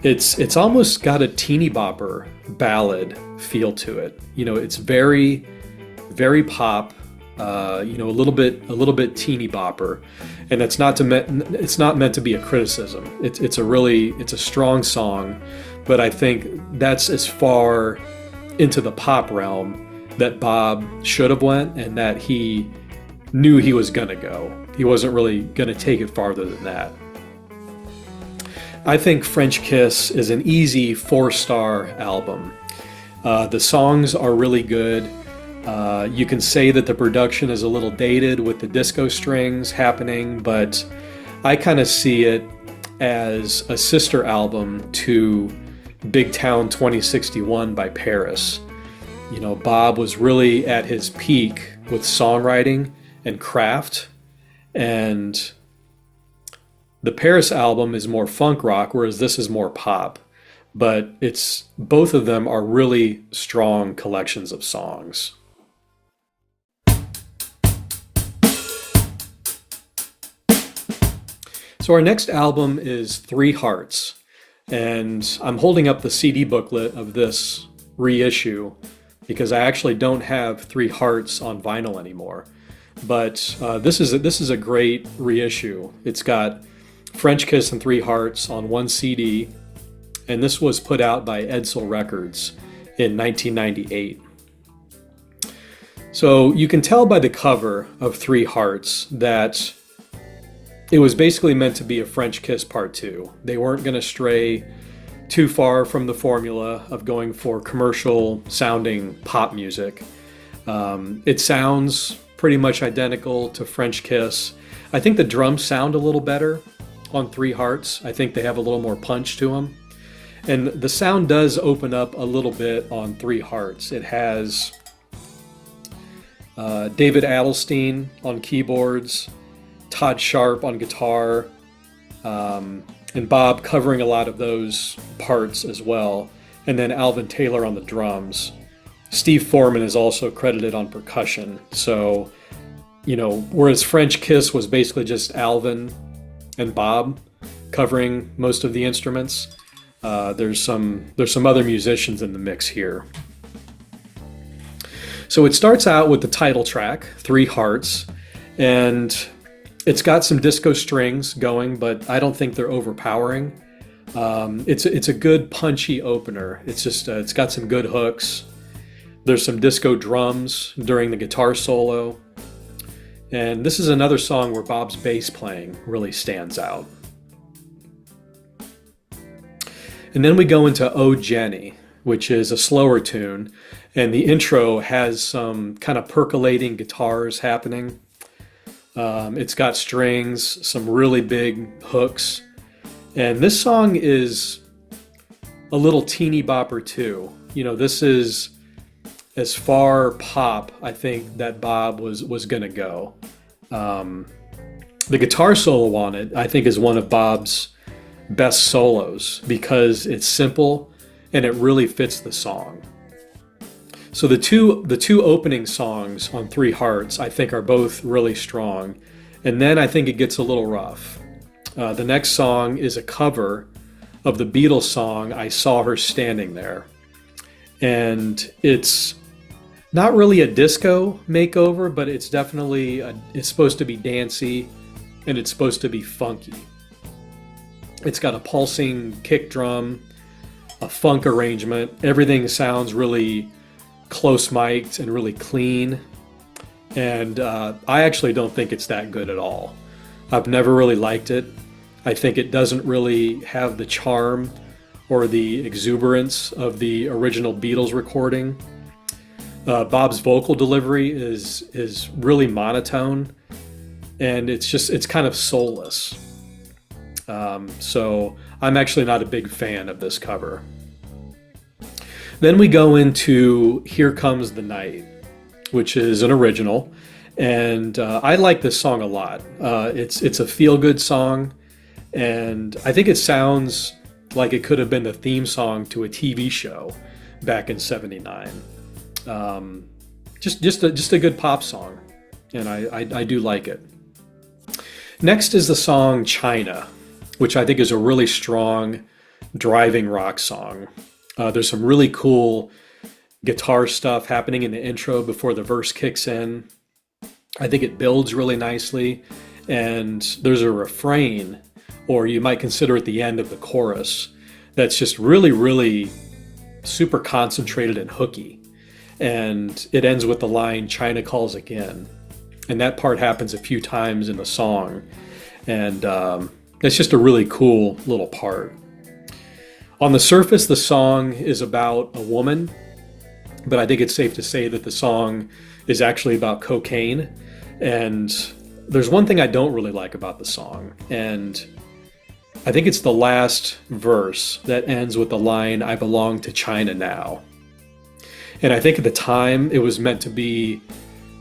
it's almost got a teeny bopper ballad feel to it. It's very, very pop. A little bit teeny bopper, and it's not meant to be a criticism. It's a strong song, but I think that's as far into the pop realm that Bob should have went, and that he knew he was gonna go. He wasn't really gonna take it farther than that. I think French Kiss is an easy 4-star album. The songs are really good. You can say that the production is a little dated with the disco strings happening, but I kind of see it as a sister album to Big Town 2061 by Paris. Bob was really at his peak with songwriting and craft, and the Paris album is more funk rock, whereas this is more pop. But both of them are really strong collections of songs. So our next album is Three Hearts, and I'm holding up the CD booklet of this reissue because I actually don't have Three Hearts on vinyl anymore. But this is a great reissue. It's got French Kiss and Three Hearts on one CD, and this was put out by Edsel Records in 1998. So you can tell by the cover of Three Hearts that it was basically meant to be a French Kiss Part 2. They weren't going to stray too far from the formula of going for commercial sounding pop music. It sounds pretty much identical to French Kiss. I think the drums sound a little better on Three Hearts. I think they have a little more punch to them. And the sound does open up a little bit on Three Hearts. It has David Adelstein on keyboards, Todd Sharp on guitar, and Bob covering a lot of those parts as well, and then Alvin Taylor on the drums. Steve Foreman is also credited on percussion. So, whereas French Kiss was basically just Alvin and Bob covering most of the instruments, there's some other musicians in the mix here. So it starts out with the title track, Three Hearts, and it's got some disco strings going, but I don't think they're overpowering. It's a good punchy opener. It's got some good hooks. There's some disco drums during the guitar solo. And this is another song where Bob's bass playing really stands out. And then we go into Oh Jenny, which is a slower tune. And the intro has some kind of percolating guitars happening. It's got strings, some really big hooks. And this song is a little teeny bopper too. This is as far pop, I think, that Bob was going to go. The guitar solo on it, I think, is one of Bob's best solos because it's simple and it really fits the song. So the two opening songs on Three Hearts, I think, are both really strong. And then I think it gets a little rough. The next song is a cover of the Beatles song, I Saw Her Standing There. And it's not really a disco makeover, but it's definitely, it's supposed to be dancey and it's supposed to be funky. It's got a pulsing kick drum, a funk arrangement. Everything sounds really close mic'd and really clean. And I actually don't think it's that good at all. I've never really liked it. I think it doesn't really have the charm or the exuberance of the original Beatles recording. Bob's vocal delivery is really monotone, and it's kind of soulless. So I'm actually not a big fan of this cover. Then we go into Here Comes the Night, which is an original, and I like this song a lot. It's a feel-good song, and I think it sounds like it could have been the theme song to a TV show back in '79. Just a good pop song, and I do like it. Next is the song China, which I think is a really strong driving rock song. There's some really cool guitar stuff happening in the intro before the verse kicks in. I think it builds really nicely, and there's a refrain, or you might consider it the end of the chorus, that's just really, really super concentrated and hooky. And it ends with the line, China calls again. And that part happens a few times in the song. And it's just a really cool little part. On the surface, the song is about a woman, but I think it's safe to say that the song is actually about cocaine. And there's one thing I don't really like about the song, and I think it's the last verse that ends with the line, I belong to China now. And I think at the time it was meant to be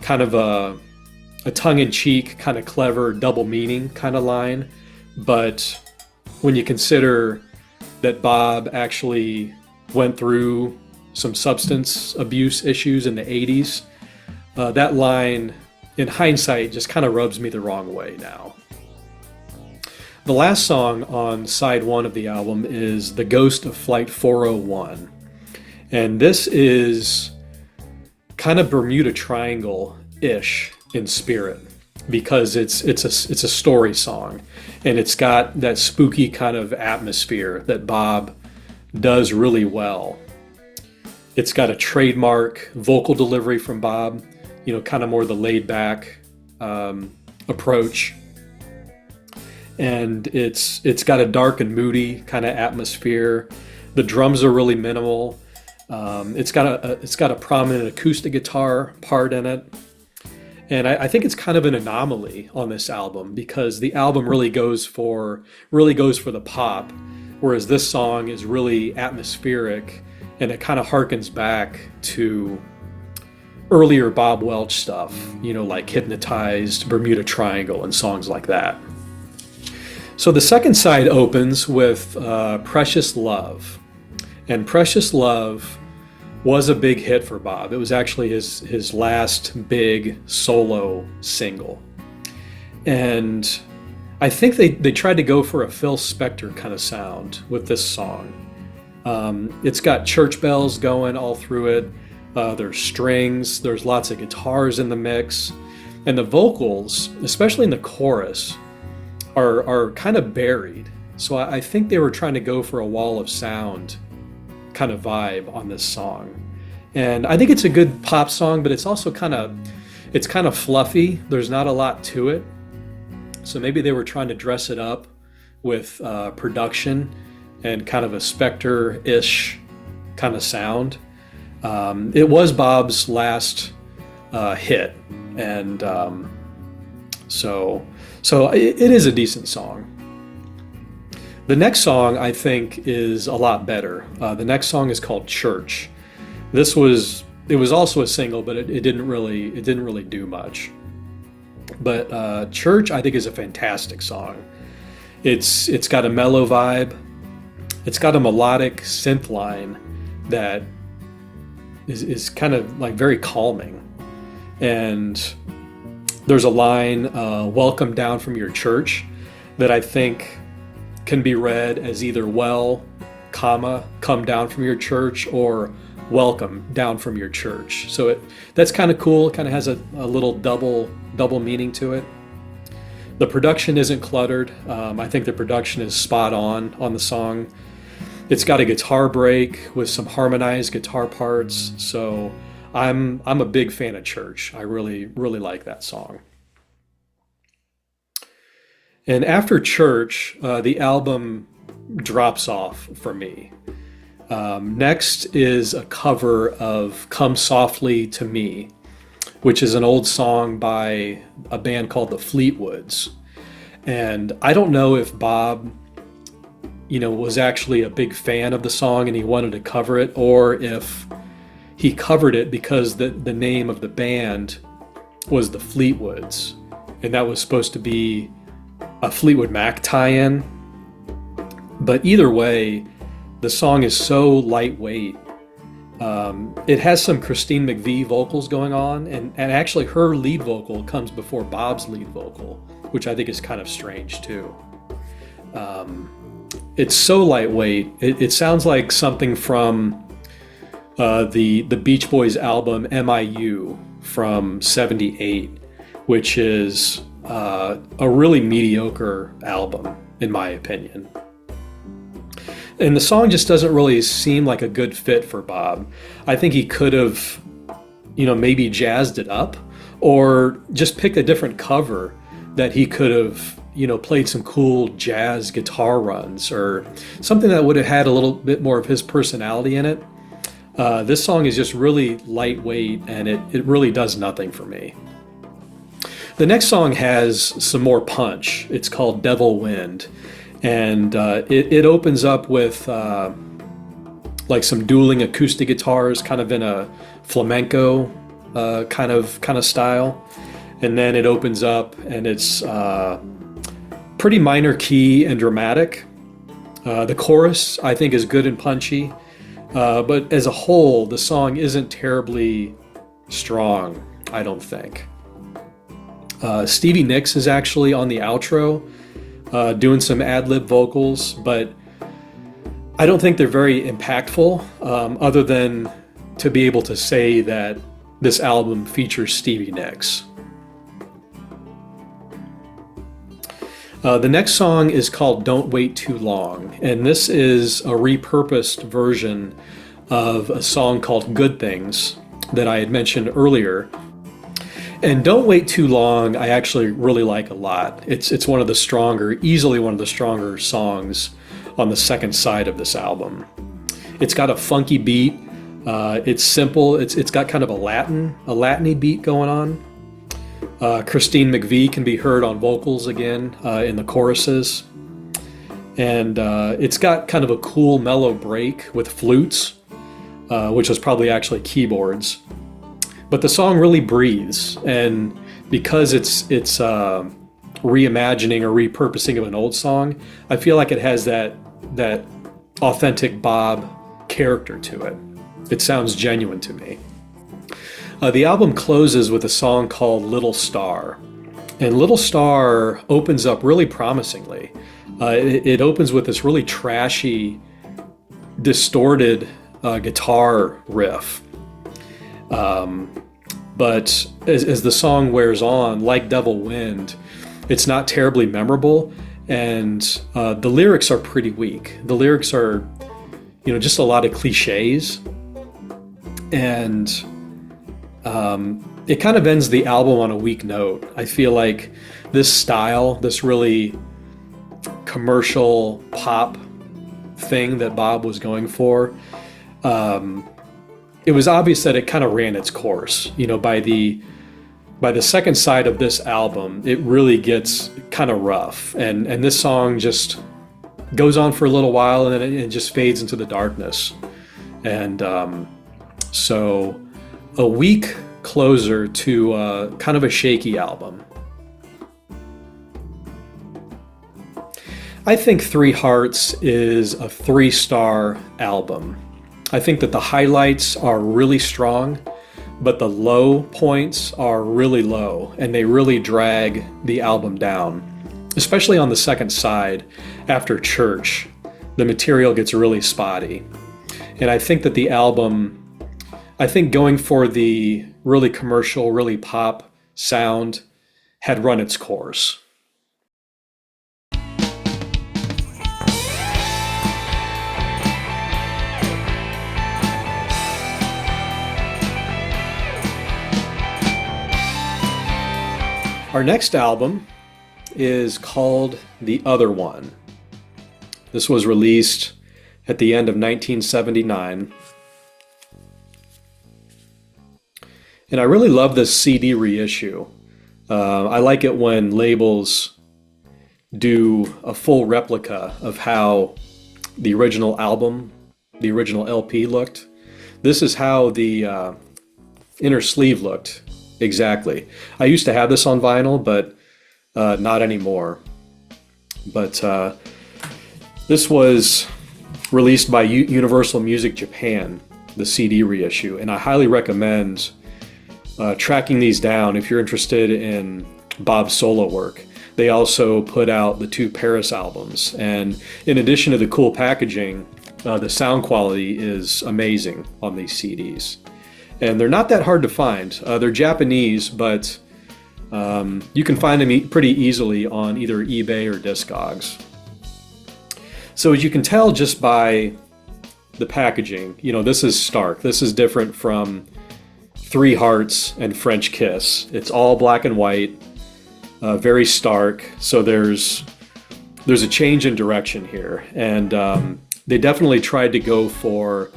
kind of a tongue-in-cheek, kind of clever, double meaning kind of line. But when you consider that Bob actually went through some substance abuse issues in the 80s, that line, in hindsight, just kind of rubs me the wrong way now. The last song on side 1 of the album is The Ghost of Flight 401. And this is kind of Bermuda Triangle-ish in spirit, because it's a story song, and it's got that spooky kind of atmosphere that Bob does really well. It's got a trademark vocal delivery from Bob, kind of more the laid-back approach. And it's got a dark and moody kind of atmosphere. The drums are really minimal. It's got a prominent acoustic guitar part in it. And I think it's kind of an anomaly on this album, because the album really goes for the pop, whereas this song is really atmospheric, and it kind of harkens back to earlier Bob Welch stuff, like Hypnotized, Bermuda Triangle, and songs like that. So the second side opens with Precious Love. And Precious Love was a big hit for Bob. It was actually his last big solo single. And I think they tried to go for a Phil Spector kind of sound with this song. It's got church bells going all through it. There's strings, there's lots of guitars in the mix. And the vocals, especially in the chorus, are kind of buried. So I think they were trying to go for a wall of sound kind of vibe on this song. And I think it's a good pop song, but it's also kind of fluffy. There's not a lot to it. So maybe they were trying to dress it up with production and kind of a Spector-ish kind of sound. It was Bob's last hit, and so it is a decent song. The next song, I think, is a lot better. The next song is called Church. It was also a single, but it didn't really do much. But Church, I think, is a fantastic song. It's got a mellow vibe. It's got a melodic synth line that is kind of like very calming. And there's a line, welcome down from your church, that I think can be read as either come down from your church, or welcome down from your church. So that's kind of cool. It kind of has a little double meaning to it. The production isn't cluttered. I think the production is spot on the song. It's got a guitar break with some harmonized guitar parts. So I'm a big fan of Church. I really, really like that song. And after Church, the album drops off for me. Next is a cover of Come Softly to Me, which is an old song by a band called the Fleetwoods. And I don't know if Bob, was actually a big fan of the song and he wanted to cover it, or if he covered it because the name of the band was the Fleetwoods, and that was supposed to be a Fleetwood Mac tie-in. But either way, the song is so lightweight. It has some Christine McVie vocals going on, and actually her lead vocal comes before Bob's lead vocal, which I think is kind of strange too. It's so lightweight. It sounds like something from the Beach Boys album MIU from '78, which is a really mediocre album in my opinion. And the song just doesn't really seem like a good fit for Bob. I think he could have, maybe jazzed it up, or just picked a different cover that he could have, played some cool jazz guitar runs, or something that would have had a little bit more of his personality in it. This song is just really lightweight, and it really does nothing for me. The next song has some more punch. It's called Devil Wind. And it opens up with like some dueling acoustic guitars, kind of in a flamenco kind of style. And then it opens up and it's pretty minor key and dramatic. The chorus, I think, is good and punchy. But as a whole, the song isn't terribly strong, I don't think. Stevie Nicks is actually on the outro, doing some ad-lib vocals, but I don't think they're very impactful, other than to be able to say that this album features Stevie Nicks. The next song is called Don't Wait Too Long, and this is a repurposed version of a song called Good Things that I had mentioned earlier. And Don't Wait Too Long, I actually really like a lot. It's easily one of the stronger songs on the second side of this album. It's got a funky beat. It's simple. It's got kind of a Latin-y beat going on. Christine McVie can be heard on vocals again in the choruses. And it's got kind of a cool mellow break with flutes, which was probably actually keyboards. But the song really breathes, and because it's reimagining or repurposing of an old song, I feel like it has that authentic Bob character to it. It sounds genuine to me. The album closes with a song called Little Star, and Little Star opens up really promisingly. It opens with this really trashy, distorted guitar riff. But as the song wears on, like Devil Wind, it's not terribly memorable, and the lyrics are pretty weak. The lyrics are, just a lot of cliches, and it kind of ends the album on a weak note. I feel like this style, this really commercial pop thing that Bob was going for, it was obvious that it kind of ran its course. By the second side of this album, it really gets kind of rough, and this song just goes on for a little while, and then it just fades into the darkness. And so a weak closer to kind of a shaky album. I think Three Hearts is a 3-star album. I think that the highlights are really strong, but the low points are really low, and they really drag the album down, especially on the second side. After Church, the material gets really spotty. And I think that the album, going for the really commercial, really pop sound had run its course. Our next album is called The Other One. This was released at the end of 1979. And I really love this CD reissue. I like it when labels do a full replica of how the original album, the original LP looked. This is how the inner sleeve looked exactly. I used to have this on vinyl, but not anymore. But this was released by Universal Music Japan, the CD reissue, and I highly recommend tracking these down if you're interested in Bob's solo work. They also put out the 2 Paris albums, and in addition to the cool packaging, the sound quality is amazing on these CDs. And they're not that hard to find. They're Japanese, but you can find them pretty easily on either eBay or Discogs. So as you can tell just by the packaging, this is stark. This is different from Three Hearts and French Kiss. It's all black and white, very stark. So there's a change in direction here, and they definitely tried to go for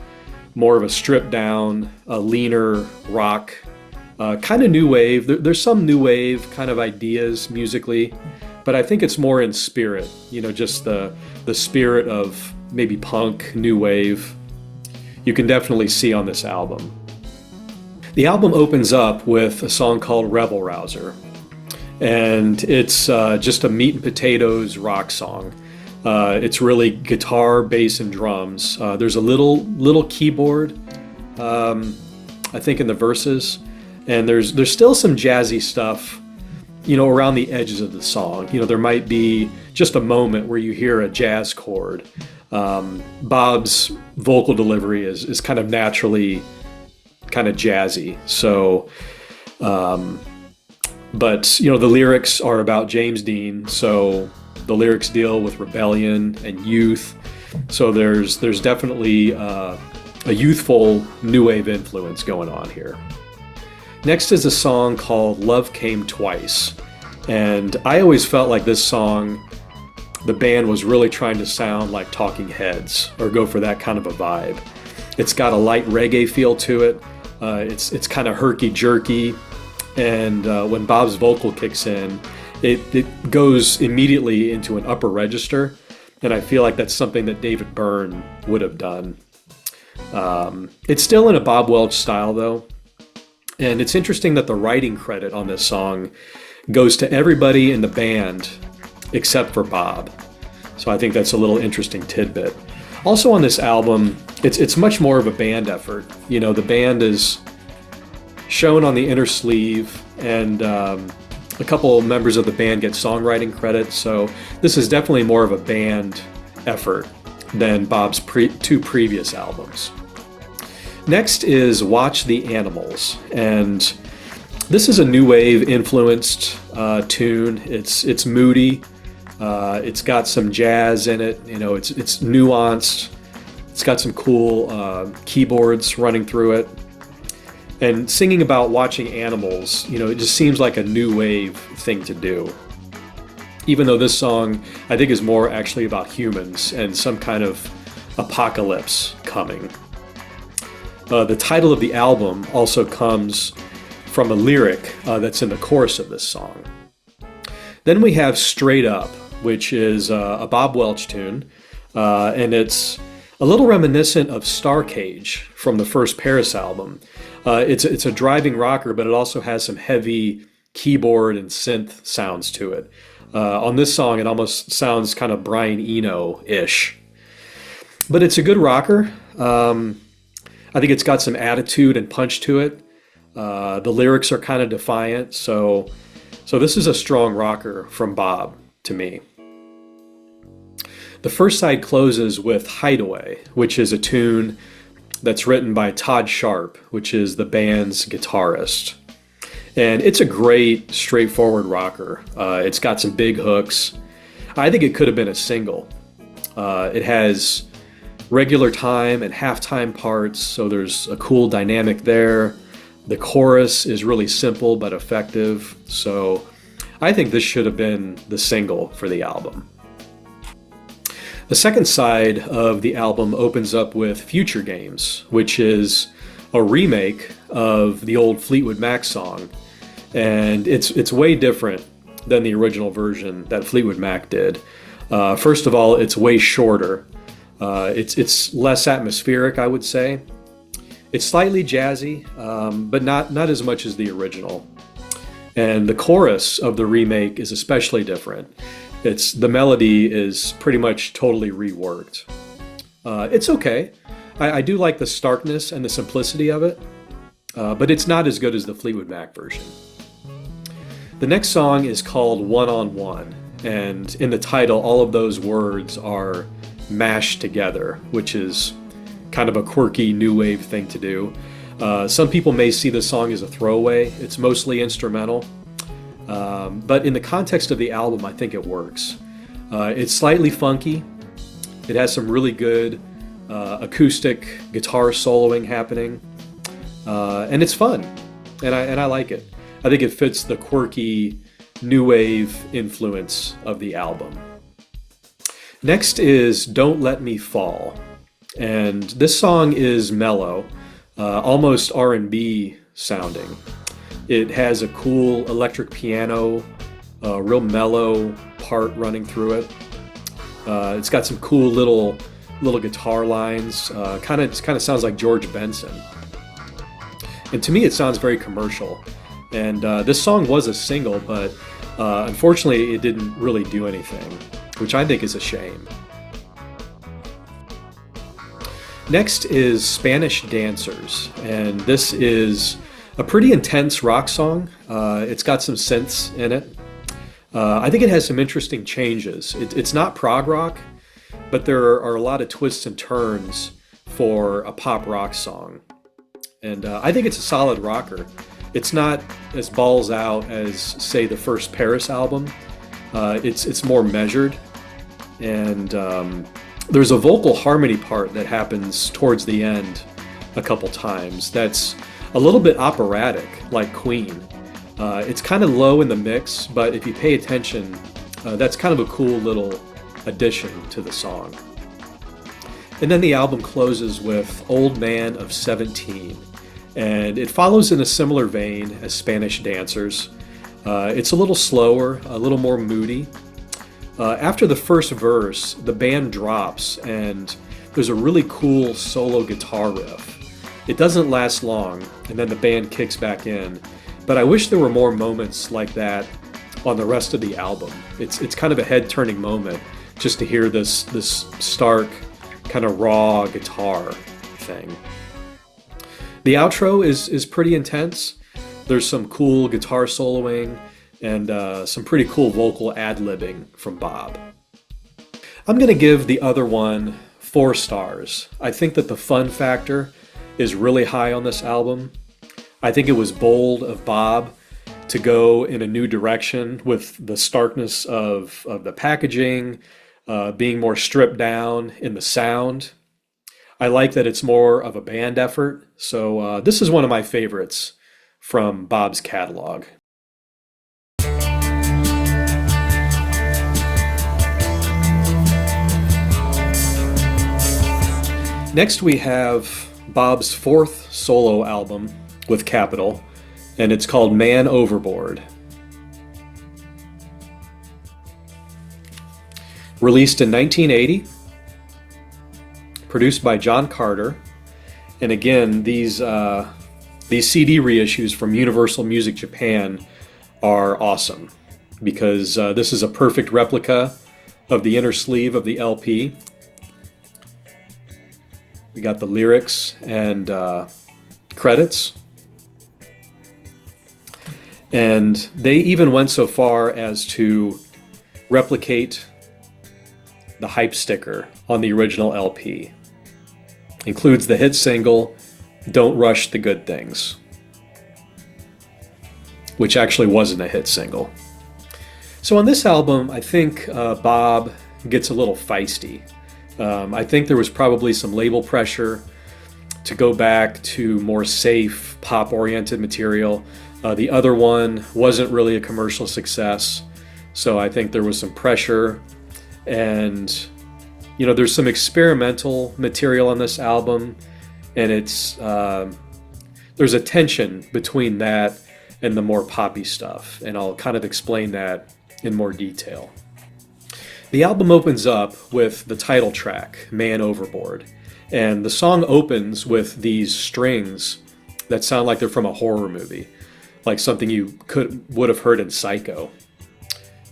more of a stripped down, a leaner rock, kind of new wave. There's some new wave kind of ideas musically, but I think it's more in spirit, just the spirit of maybe punk, new wave. You can definitely see on this album. The album opens up with a song called Rebel Rouser, and it's just a meat and potatoes rock song. It's really guitar, bass, and drums. There's a little keyboard, I think, in the verses, and there's still some jazzy stuff, around the edges of the song. There might be just a moment where you hear a jazz chord. Bob's vocal delivery is kind of naturally kind of jazzy. So, but the lyrics are about James Dean, so the lyrics deal with rebellion and youth. So there's definitely a youthful new wave influence going on here. Next is a song called Love Came Twice. And I always felt like this song, the band was really trying to sound like Talking Heads or go for that kind of a vibe. It's got a light reggae feel to it. It's kind of herky-jerky. And when Bob's vocal kicks in, it goes immediately into an upper register. And I feel like that's something that David Byrne would have done. It's still in a Bob Welch style, though. And it's interesting that the writing credit on this song goes to everybody in the band except for Bob. So I think that's a little interesting tidbit. Also on this album, it's much more of a band effort. The band is shown on the inner sleeve, and a couple members of the band get songwriting credit. So this is definitely more of a band effort than Bob's 2 previous albums. Next is Watch the Animals, and this is a new wave influenced tune. It's moody. It's got some jazz in it. It's nuanced. It's got some cool keyboards running through it. And singing about watching animals, it just seems like a new wave thing to do. Even though this song, I think, is more actually about humans and some kind of apocalypse coming. The title of the album also comes from a lyric that's in the chorus of this song. Then we have Straight Up, which is a Bob Welch tune, and it's a little reminiscent of Starcage from the first Paris album. It's a driving rocker, but it also has some heavy keyboard and synth sounds to it. On this song, it almost sounds kind of Brian Eno-ish. But it's a good rocker. I think it's got some attitude and punch to it. The lyrics are kind of defiant, so this is a strong rocker from Bob to me. The first side closes with Hideaway, which is a tune that's written by Todd Sharp, which is the band's guitarist. And it's a great, straightforward rocker. It's got some big hooks. I think it could have been a single. It has regular time and halftime parts, so there's a cool dynamic there. The chorus is really simple but effective, so I think this should have been the single for the album. The second side of the album opens up with Future Games, which is a remake of the old Fleetwood Mac song. And it's way different than the original version that Fleetwood Mac did. First of all, it's way shorter. It's less atmospheric, I would say. It's slightly jazzy, but not as much as the original. And the chorus of the remake is especially different. The melody is pretty much totally reworked. It's okay. I do like the starkness and the simplicity of it, but it's not as good as the Fleetwood Mac version. The next song is called One on One, and in the title, all of those words are mashed together, which is kind of a quirky new wave thing to do. Some people may see the song as a throwaway. It's mostly instrumental, but in the context of the album, I think it works. It's slightly funky. It has some really good acoustic guitar soloing happening, and it's fun, and I like it. I think it fits the quirky new wave influence of the album. Next is Don't Let Me Fall, and this song is mellow, almost R&B sounding. It has a cool electric piano, real mellow part running through it. It's got some cool little guitar lines. Kind of sounds like George Benson. And to me, it sounds very commercial. And this song was a single, but unfortunately, it didn't really do anything, which I think is a shame. Next is Spanish Dancers, and this is a pretty intense rock song. It's got some synths in it. I think it has some interesting changes. It's not prog rock, but there are a lot of twists and turns for a pop rock song. And I think it's a solid rocker. It's not as balls out as, say, the first Paris album. It's more measured, and there's a vocal harmony part that happens towards the end a couple times that's a little bit operatic, like Queen. It's kind of low in the mix, but if you pay attention, that's kind of a cool little addition to the song. And then the album closes with Old Man of 17, and it follows in a similar vein as Spanish Dancers. It's a little slower, a little more moody. After the first verse, the band drops, and there's a really cool solo guitar riff. It doesn't last long, and then the band kicks back in. But I wish there were more moments like that on the rest of the album. It's kind of a head-turning moment just to hear this stark, kind of raw guitar thing. The outro is pretty intense. There's some cool guitar soloing and some pretty cool vocal ad-libbing from Bob. I'm going to give the other one 4 stars. I think that the fun factor is really high on this album. I think it was bold of Bob to go in a new direction with the starkness of the packaging, being more stripped down in the sound. I like that it's more of a band effort, so this is one of my favorites from Bob's catalog. Next we have Bob's 4th solo album with Capitol, and it's called Man Overboard. Released in 1980, produced by John Carter, and again, these CD reissues from Universal Music Japan are awesome because this is a perfect replica of the inner sleeve of the LP. We got the lyrics and credits. And they even went so far as to replicate the hype sticker on the original LP. Includes the hit single, Don't Rush the Good Things, which actually wasn't a hit single. So on this album, I think Bob gets a little feisty. I think there was probably some label pressure to go back to more safe, pop-oriented material. The other one wasn't really a commercial success, so I think there was some pressure, and There's some experimental material on this album, and there's a tension between that and the more poppy stuff, and I'll kind of explain that in more detail. The album opens up with the title track, Man Overboard, and the song opens with these strings that sound like they're from a horror movie, like something you would have heard in Psycho.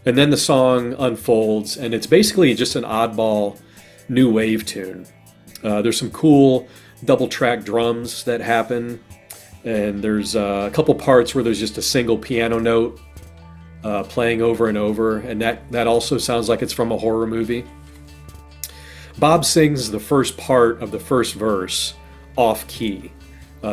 And then the song unfolds, and it's basically just an oddball new wave tune. There's some cool double track drums that happen, and there's a couple parts where there's just a single piano note playing over and over, and that also sounds like it's from a horror movie. Bob sings the first part of the first verse off key.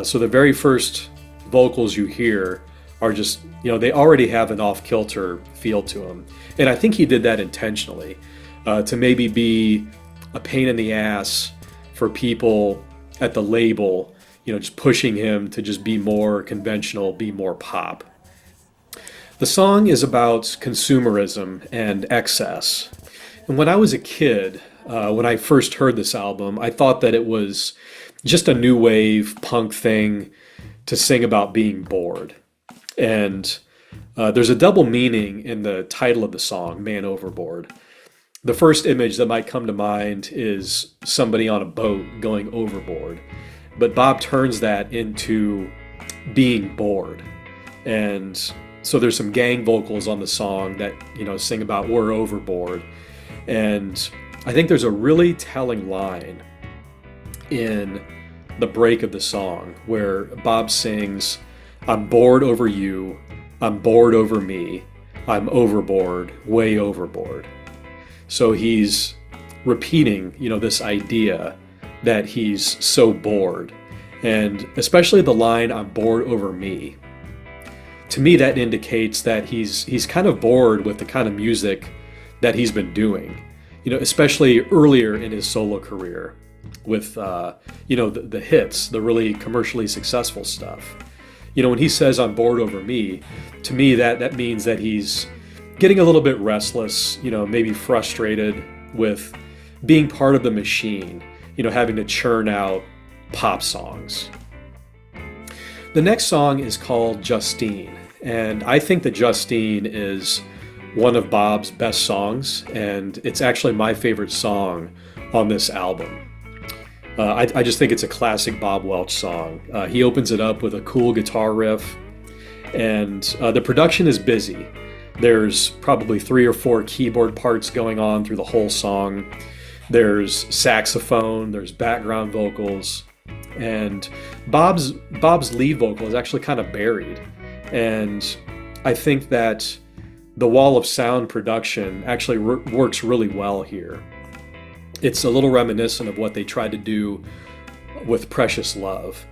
So the very first vocals you hear are just, they already have an off-kilter feel to them. And I think he did that intentionally, to maybe be a pain in the ass for people at the label, just pushing him to just be more conventional, be more pop. The song is about consumerism and excess. And when I was a kid, when I first heard this album, I thought that it was just a new wave punk thing to sing about being bored. And there's a double meaning in the title of the song, Man Overboard. The first image that might come to mind is somebody on a boat going overboard. But Bob turns that into being bored. And so there's some gang vocals on the song that, sing about we're overboard. And I think there's a really telling line in the break of the song where Bob sings, I'm bored over you, I'm bored over me, I'm overboard, way overboard. So he's repeating, this idea that he's so bored. And especially the line, I'm bored over me. To me, that indicates that he's kind of bored with the kind of music that he's been doing, especially earlier in his solo career with, the hits, the really commercially successful stuff. When he says I'm bored over me, to me that means that he's getting a little bit restless, maybe frustrated with being part of the machine, having to churn out pop songs. The next song is called Justine, and I think that Justine is one of Bob's best songs, and it's actually my favorite song on this album. I just think it's a classic Bob Welch song. He opens it up with a cool guitar riff, and the production is busy. There's probably 3 or 4 keyboard parts going on through the whole song. There's saxophone, there's background vocals, and Bob's lead vocal is actually kind of buried. And I think that the wall of sound production actually works really well here. It's a little reminiscent of what they tried to do with Precious Love.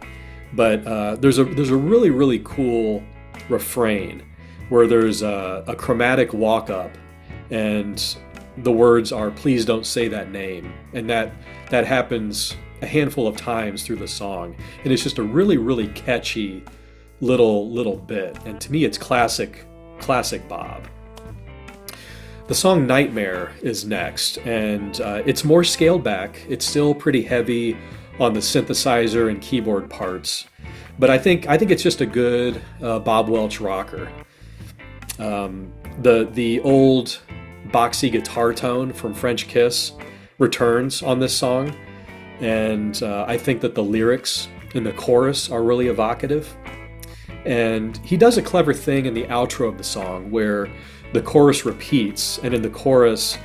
But there's a really, really cool refrain where there's a chromatic walk-up, and the words are, please don't say that name. And that happens a handful of times through the song. And it's just a really, really catchy little bit. And to me, it's classic Bob. The song Nightmare is next, and it's more scaled back. It's still pretty heavy on the synthesizer and keyboard parts, but I think it's just a good Bob Welch rocker. The old boxy guitar tone from French Kiss returns on this song, and I think that the lyrics in the chorus are really evocative. And he does a clever thing in the outro of the song where the chorus repeats, and in the chorus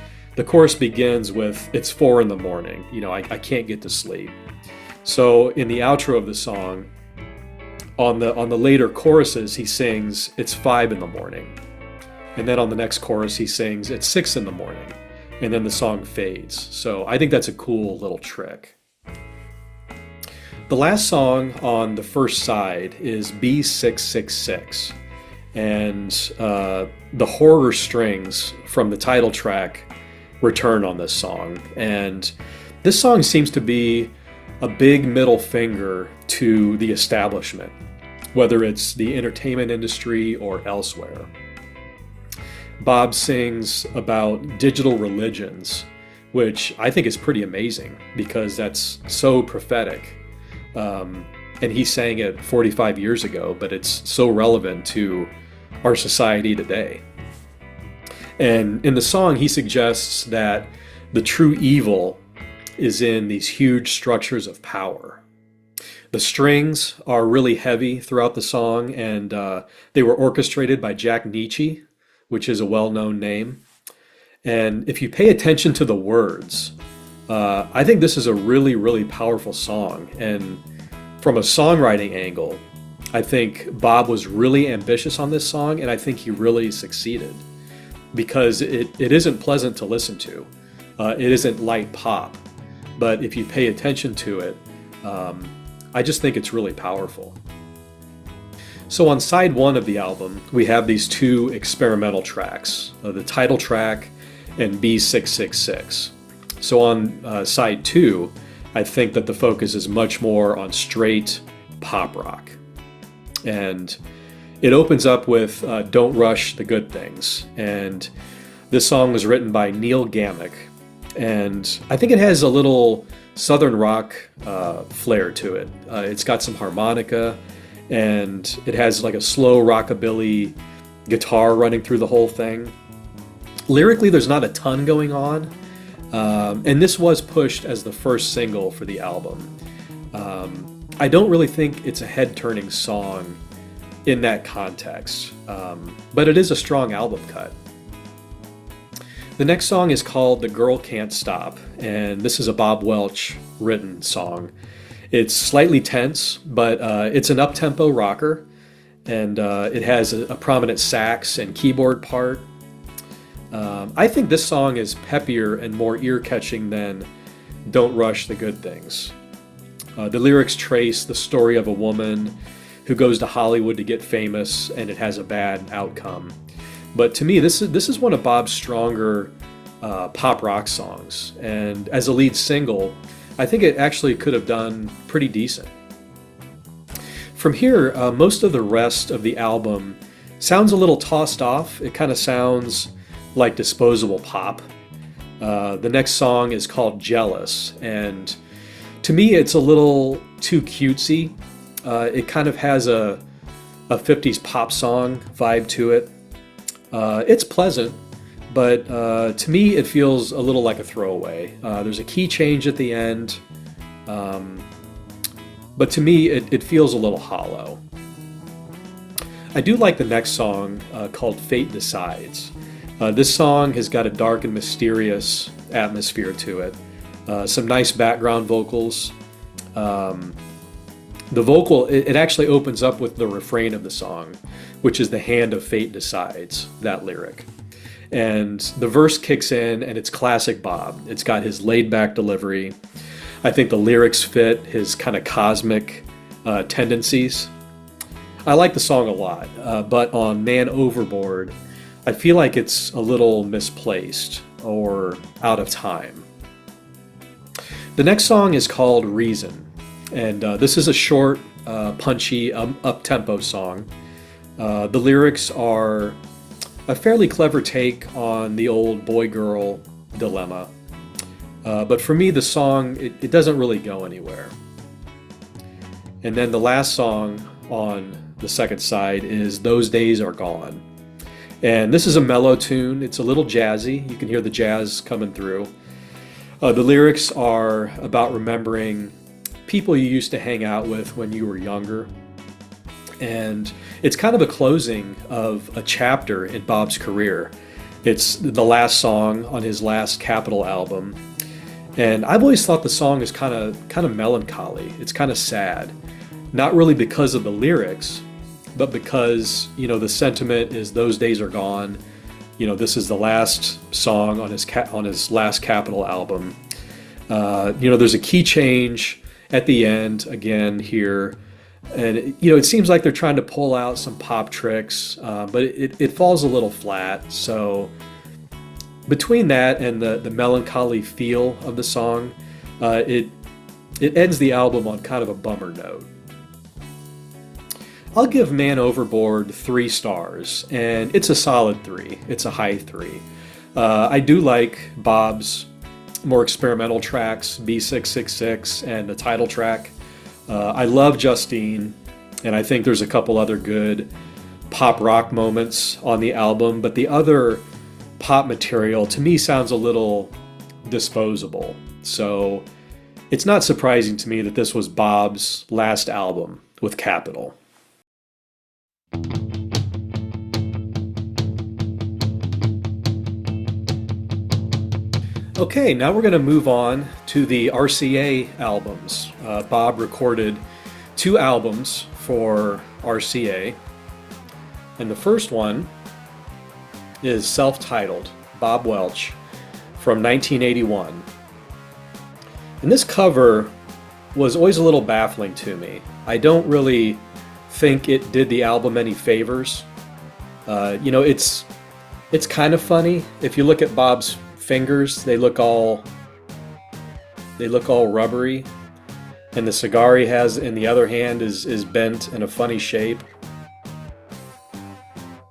begins with, it's 4 a.m, I can't get to sleep. So in the outro of the song, on the later choruses, he sings, it's 5 a.m. And then on the next chorus, he sings, it's 6 a.m. And then the song fades. So I think that's a cool little trick. The last song on the first side is B666. And the horror strings from the title track return on this song. And this song seems to be a big middle finger to the establishment, whether it's the entertainment industry or elsewhere. Bob sings about digital religions which I think is pretty amazing because that's so prophetic. And he sang it 45 years ago, but it's so relevant to our society today. And in the song, he suggests that the true evil is in these huge structures of power. The strings are really heavy throughout the song, and they were orchestrated by Jack Nietzsche, which is a well-known name. And if you pay attention to the words, I think this is a really, really powerful song. And from a songwriting angle, I think Bob was really ambitious on this song, and I think he really succeeded because it isn't pleasant to listen to. It isn't light pop, but if you pay attention to it, I just think it's really powerful. So on side one of the album, we have these two experimental tracks, the title track and B666. So on side two, I think that the focus is much more on straight pop rock. And it opens up with Don't Rush the Good Things. And this song was written by Neil Gaiman. And I think it has a little southern rock flair to it. It's got some harmonica, and it has like a slow rockabilly guitar running through the whole thing. Lyrically, there's not a ton going on. And this was pushed as the first single for the album. I don't really think it's a head-turning song in that context, but it is a strong album cut. The next song is called The Girl Can't Stop, and this is a Bob Welch written song. It's slightly tense, but it's an up-tempo rocker, and it has a prominent sax and keyboard part. I think this song is peppier and more ear-catching than Don't Rush the Good Things. The lyrics trace the story of a woman who goes to Hollywood to get famous, and it has a bad outcome. But to me, this is one of Bob's stronger pop rock songs. And as a lead single, I think it actually could have done pretty decent. From here, most of the rest of the album sounds a little tossed off. It kind of sounds like disposable pop. The next song is called Jealous, and to me it's a little too cutesy. It kind of has a 50s pop song vibe to it. It's pleasant, but to me it feels a little like a throwaway. There's a key change at the end, but to me it feels a little hollow. I do like the next song called Fate Decides. This song has got a dark and mysterious atmosphere to it. Some nice background vocals. The vocal, it actually opens up with the refrain of the song, which is the hand of fate decides, that lyric. And the verse kicks in, and it's classic Bob. It's got his laid-back delivery. I think the lyrics fit his kind of cosmic tendencies. I like the song a lot, but on Man Overboard, I feel like it's a little misplaced or out of time. The next song is called Reason, and this is a short, punchy, up-tempo song. The lyrics are a fairly clever take on the old boy-girl dilemma. But for me, the song, it doesn't really go anywhere. And then the last song on the second side is Those Days Are Gone. And this is a mellow tune. It's a little jazzy. You can hear the jazz coming through. The lyrics are about remembering people you used to hang out with when you were younger. And it's kind of a closing of a chapter in Bob's career. It's the last song on his last Capitol album. And I've always thought the song is kind of melancholy. It's kind of sad. Not really because of the lyrics, but because, the sentiment is those days are gone. This is the last song on his last Capitol album. There's a key change at the end again here. And, it seems like they're trying to pull out some pop tricks, but it falls a little flat. So between that and the melancholy feel of the song, it ends the album on kind of a bummer note. I'll give Man Overboard 3 stars, and it's a solid 3. It's a high 3. I do like Bob's more experimental tracks, B666 and the title track. I love Justine, and I think there's a couple other good pop rock moments on the album, but the other pop material to me sounds a little disposable. So it's not surprising to me that this was Bob's last album with Capitol. Okay, now we're going to move on to the RCA albums. Bob recorded 2 albums for RCA, and the first one is self-titled, Bob Welch, from 1981. And this cover was always a little baffling to me. I don't really think it did the album any favors. It's kind of funny. If you look at Bob's fingers, they look all rubbery, and the cigar he has in the other hand is bent in a funny shape.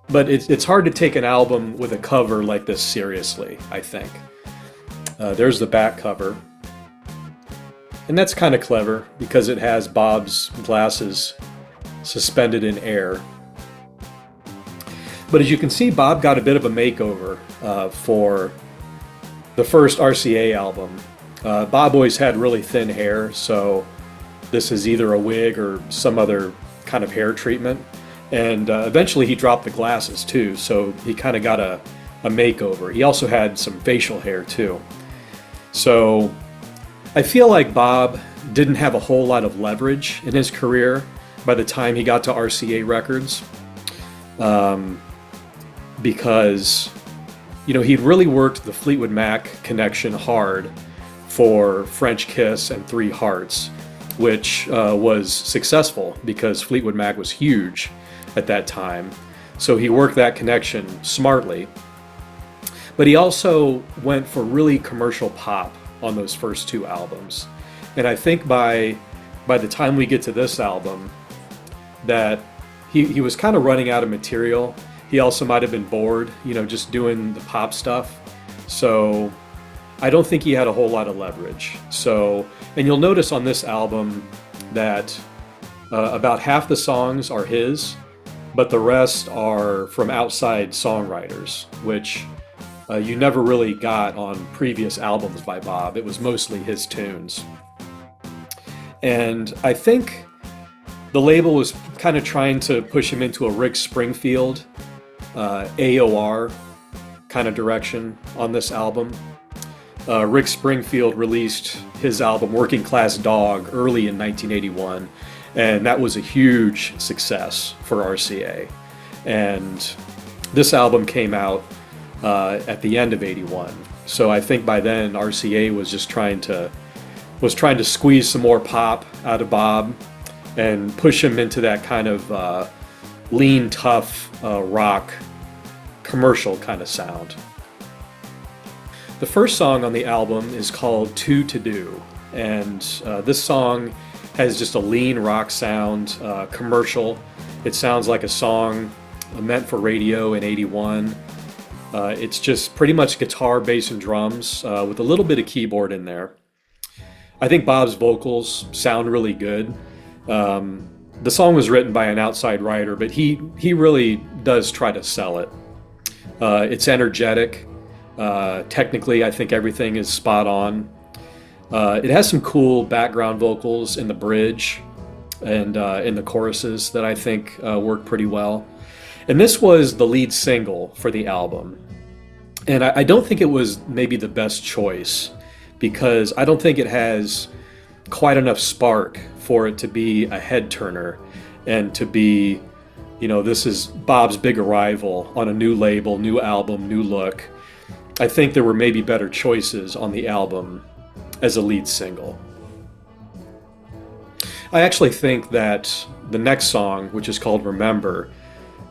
But it's hard to take an album with a cover like this seriously, I think. There's the back cover, and that's kind of clever because it has Bob's glasses suspended in air. But as you can see, Bob got a bit of a makeover for the first RCA album. Bob always had really thin hair, so this is either a wig or some other kind of hair treatment. And eventually he dropped the glasses too, so he kind of got a makeover. He also had some facial hair too. So I feel like Bob didn't have a whole lot of leverage in his career by the time he got to RCA Records, because he'd really worked the Fleetwood Mac connection hard for French Kiss and Three Hearts, which was successful because Fleetwood Mac was huge at that time. So he worked that connection smartly. But he also went for really commercial pop on those first 2 albums. And I think by the time we get to this album, that he was kind of running out of material. He also might have been bored, just doing the pop stuff. So I don't think he had a whole lot of leverage. So, and you'll notice on this album that about half the songs are his, but the rest are from outside songwriters, which you never really got on previous albums by Bob. It was mostly his tunes. And I think the label was kind of trying to push him into a Rick Springfield AOR kind of direction on this album. Rick Springfield released his album Working Class Dog early in 1981, and that was a huge success for RCA. And this album came out at the end of '81. So I think by then RCA was just trying to squeeze some more pop out of Bob and push him into that kind of lean, tough rock commercial kind of sound. The first song on the album is called Two to Do, and this song has just a lean rock sound, commercial. It sounds like a song meant for radio in '81. It's just pretty much guitar, bass, and drums with a little bit of keyboard in there. I think Bob's vocals sound really good. The song was written by an outside writer, but he really does try to sell it. It's energetic. Technically, I think everything is spot on. It has some cool background vocals in the bridge and in the choruses that I think work pretty well. And this was the lead single for the album. And I don't think it was maybe the best choice, because I don't think it has quite enough spark for it to be a head turner and to be, this is Bob's big arrival on a new label, new album, new look. I think there were maybe better choices on the album as a lead single. I actually think that the next song, which is called Remember,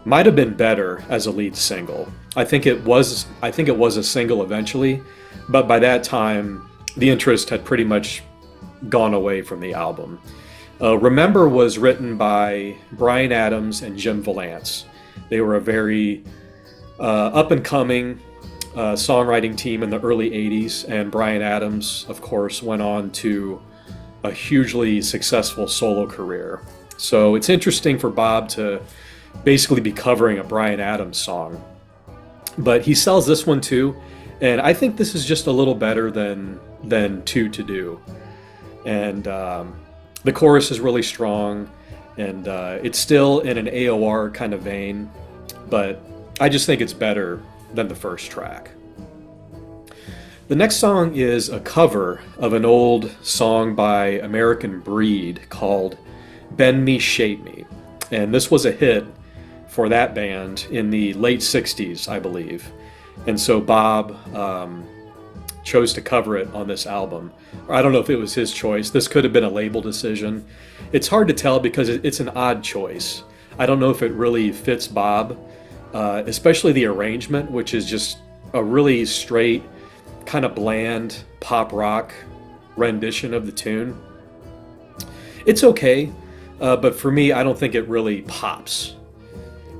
might have been better as a lead single. I think it was a single eventually, but by that time the interest had pretty much gone away from the album. Remember was written by Bryan Adams and Jim Vallance. They were a very up-and-coming songwriting team in the early 80s, and Bryan Adams, of course, went on to a hugely successful solo career. So it's interesting for Bob to basically be covering a Bryan Adams song. But he sells this one too, and I think this is just a little better than Two to Do. And the chorus is really strong, and it's still in an AOR kind of vein, but I just think it's better than the first track. The next song is a cover of an old song by American Breed called Bend Me, Shape Me. And this was a hit for that band in the late 60s, I believe. And so Bob chose to cover it on this album. I don't know if it was his choice. This could have been a label decision. It's hard to tell because it's an odd choice. I don't know if it really fits Bob, especially the arrangement, which is just a really straight, kind of bland pop rock rendition of the tune. It's okay, but for me, I don't think it really pops.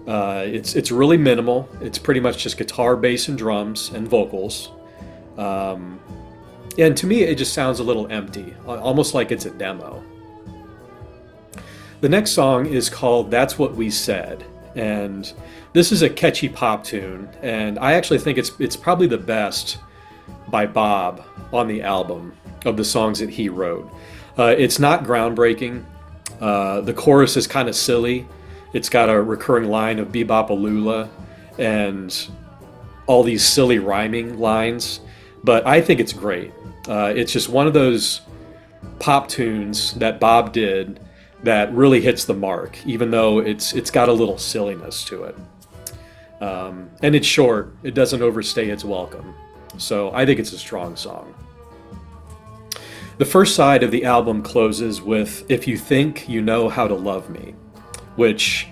It's really minimal. It's pretty much just guitar, bass, and drums and vocals. And to me, it just sounds a little empty, almost like it's a demo. The next song is called That's What We Said, and this is a catchy pop tune, and I actually think it's probably the best by Bob on the album of the songs that he wrote. It's not groundbreaking. The chorus is kind of silly. It's got a recurring line of Bebop-A-Lula and all these silly rhyming lines, but I think it's great. It's just one of those pop tunes that Bob did that really hits the mark, even though it's got a little silliness to it. And it's short. It doesn't overstay its welcome. So I think it's a strong song. The first side of the album closes with If You Think You Know How to Love Me, which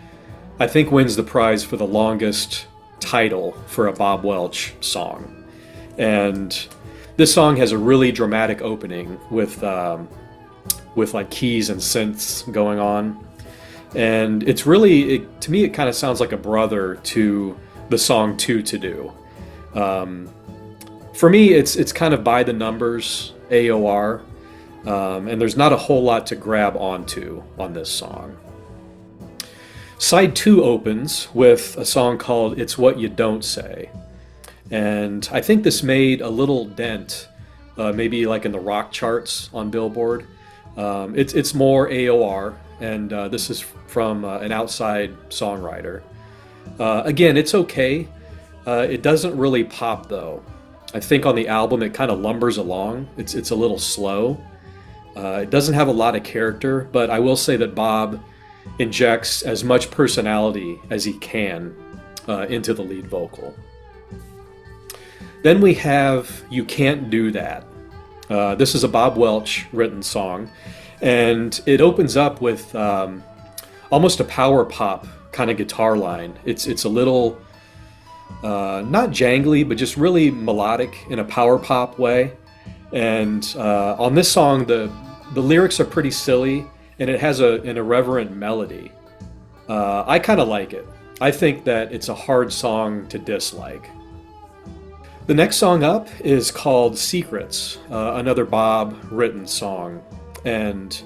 I think wins the prize for the longest title for a Bob Welch song. And this song has a really dramatic opening with like keys and synths going on. And it's really, to me, it kind of sounds like a brother to the song Two to Do. For me, it's kind of by the numbers, AOR, and there's not a whole lot to grab onto on this song. Side 2 opens with a song called It's What You Don't Say. And I think this made a little dent, maybe like in the rock charts on Billboard. It's more AOR, and this is from an outside songwriter. Again, it's okay. It doesn't really pop though. I think on the album it kind of lumbers along. It's a little slow. It doesn't have a lot of character, but I will say that Bob injects as much personality as he can into the lead vocal. Then we have You Can't Do That. This is a Bob Welch written song, and it opens up with almost a power pop kind of guitar line. It's a little not jangly, but just really melodic in a power pop way. And on this song, the lyrics are pretty silly, and it has an irreverent melody. I kind of like it. I think that it's a hard song to dislike. The next song up is called Secrets, another Bob written song. And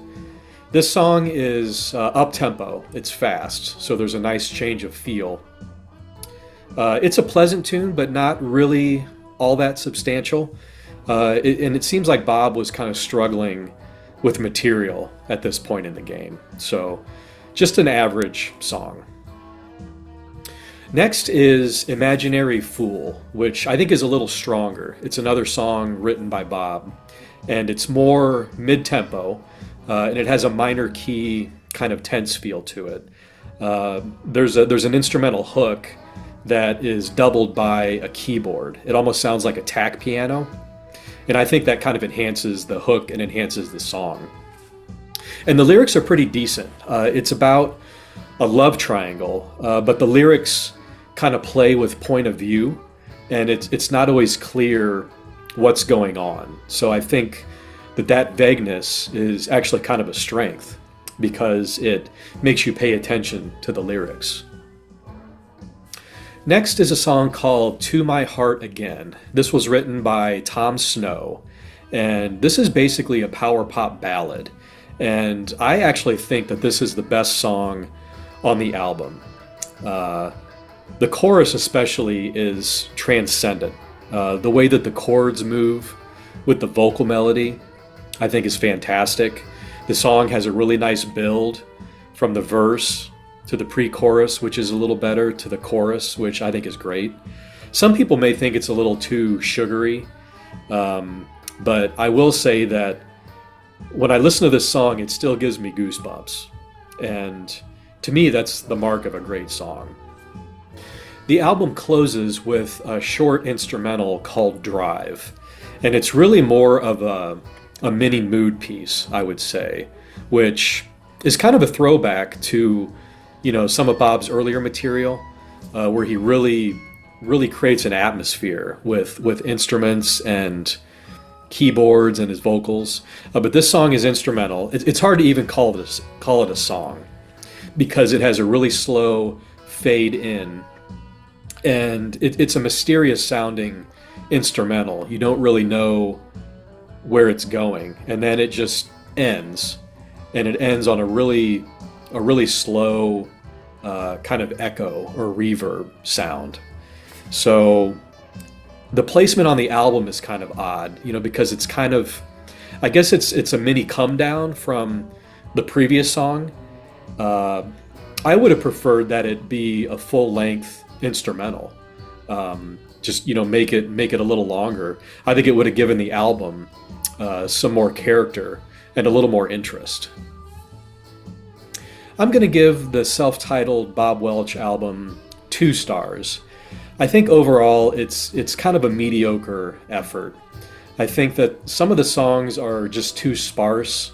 this song is up-tempo. It's fast, so there's a nice change of feel. It's a pleasant tune, but not really all that substantial. And it seems like Bob was kind of struggling with material at this point in the game. So just an average song. Next is Imaginary Fool, which I think is a little stronger. It's another song written by Bob, and it's more mid-tempo, and it has a minor key kind of tense feel to it. There's an instrumental hook that is doubled by a keyboard. It almost sounds like a tack piano, and I think that kind of enhances the hook and enhances the song. And the lyrics are pretty decent. It's about a love triangle, but the lyrics kind of play with point of view, and it's not always clear what's going on. So I think that vagueness is actually kind of a strength because it makes you pay attention to the lyrics. Next is a song called To My Heart Again. This was written by Tom Snow, and this is basically a power pop ballad. And I actually think that this is the best song on the album. The chorus especially is transcendent. The way that the chords move with the vocal melody, I think is fantastic. The song has a really nice build from the verse to the pre-chorus, which is a little better, to the chorus, which I think is great. Some people may think it's a little too sugary, but I will say that when I listen to this song, it still gives me goosebumps. And to me, that's the mark of a great song. The album closes with a short instrumental called Drive, and it's really more of a mini mood piece, I would say, which is kind of a throwback to, some of Bob's earlier material, where he really creates an atmosphere with instruments and keyboards and his vocals. But this song is instrumental. It's hard to even call it a song because it has a really slow fade in, and it's a mysterious sounding instrumental. You don't really know where it's going, and then it just ends, and it ends on a really slow kind of echo or reverb sound. So the placement on the album is kind of odd, because it's kind of, I guess it's a mini come down from the previous song. I would have preferred that it be a full length instrumental. Just make it a little longer. I think it would have given the album some more character and a little more interest. I'm going to give the self-titled Bob Welch album 2 stars. I think overall it's kind of a mediocre effort. I think that some of the songs are just too sparse.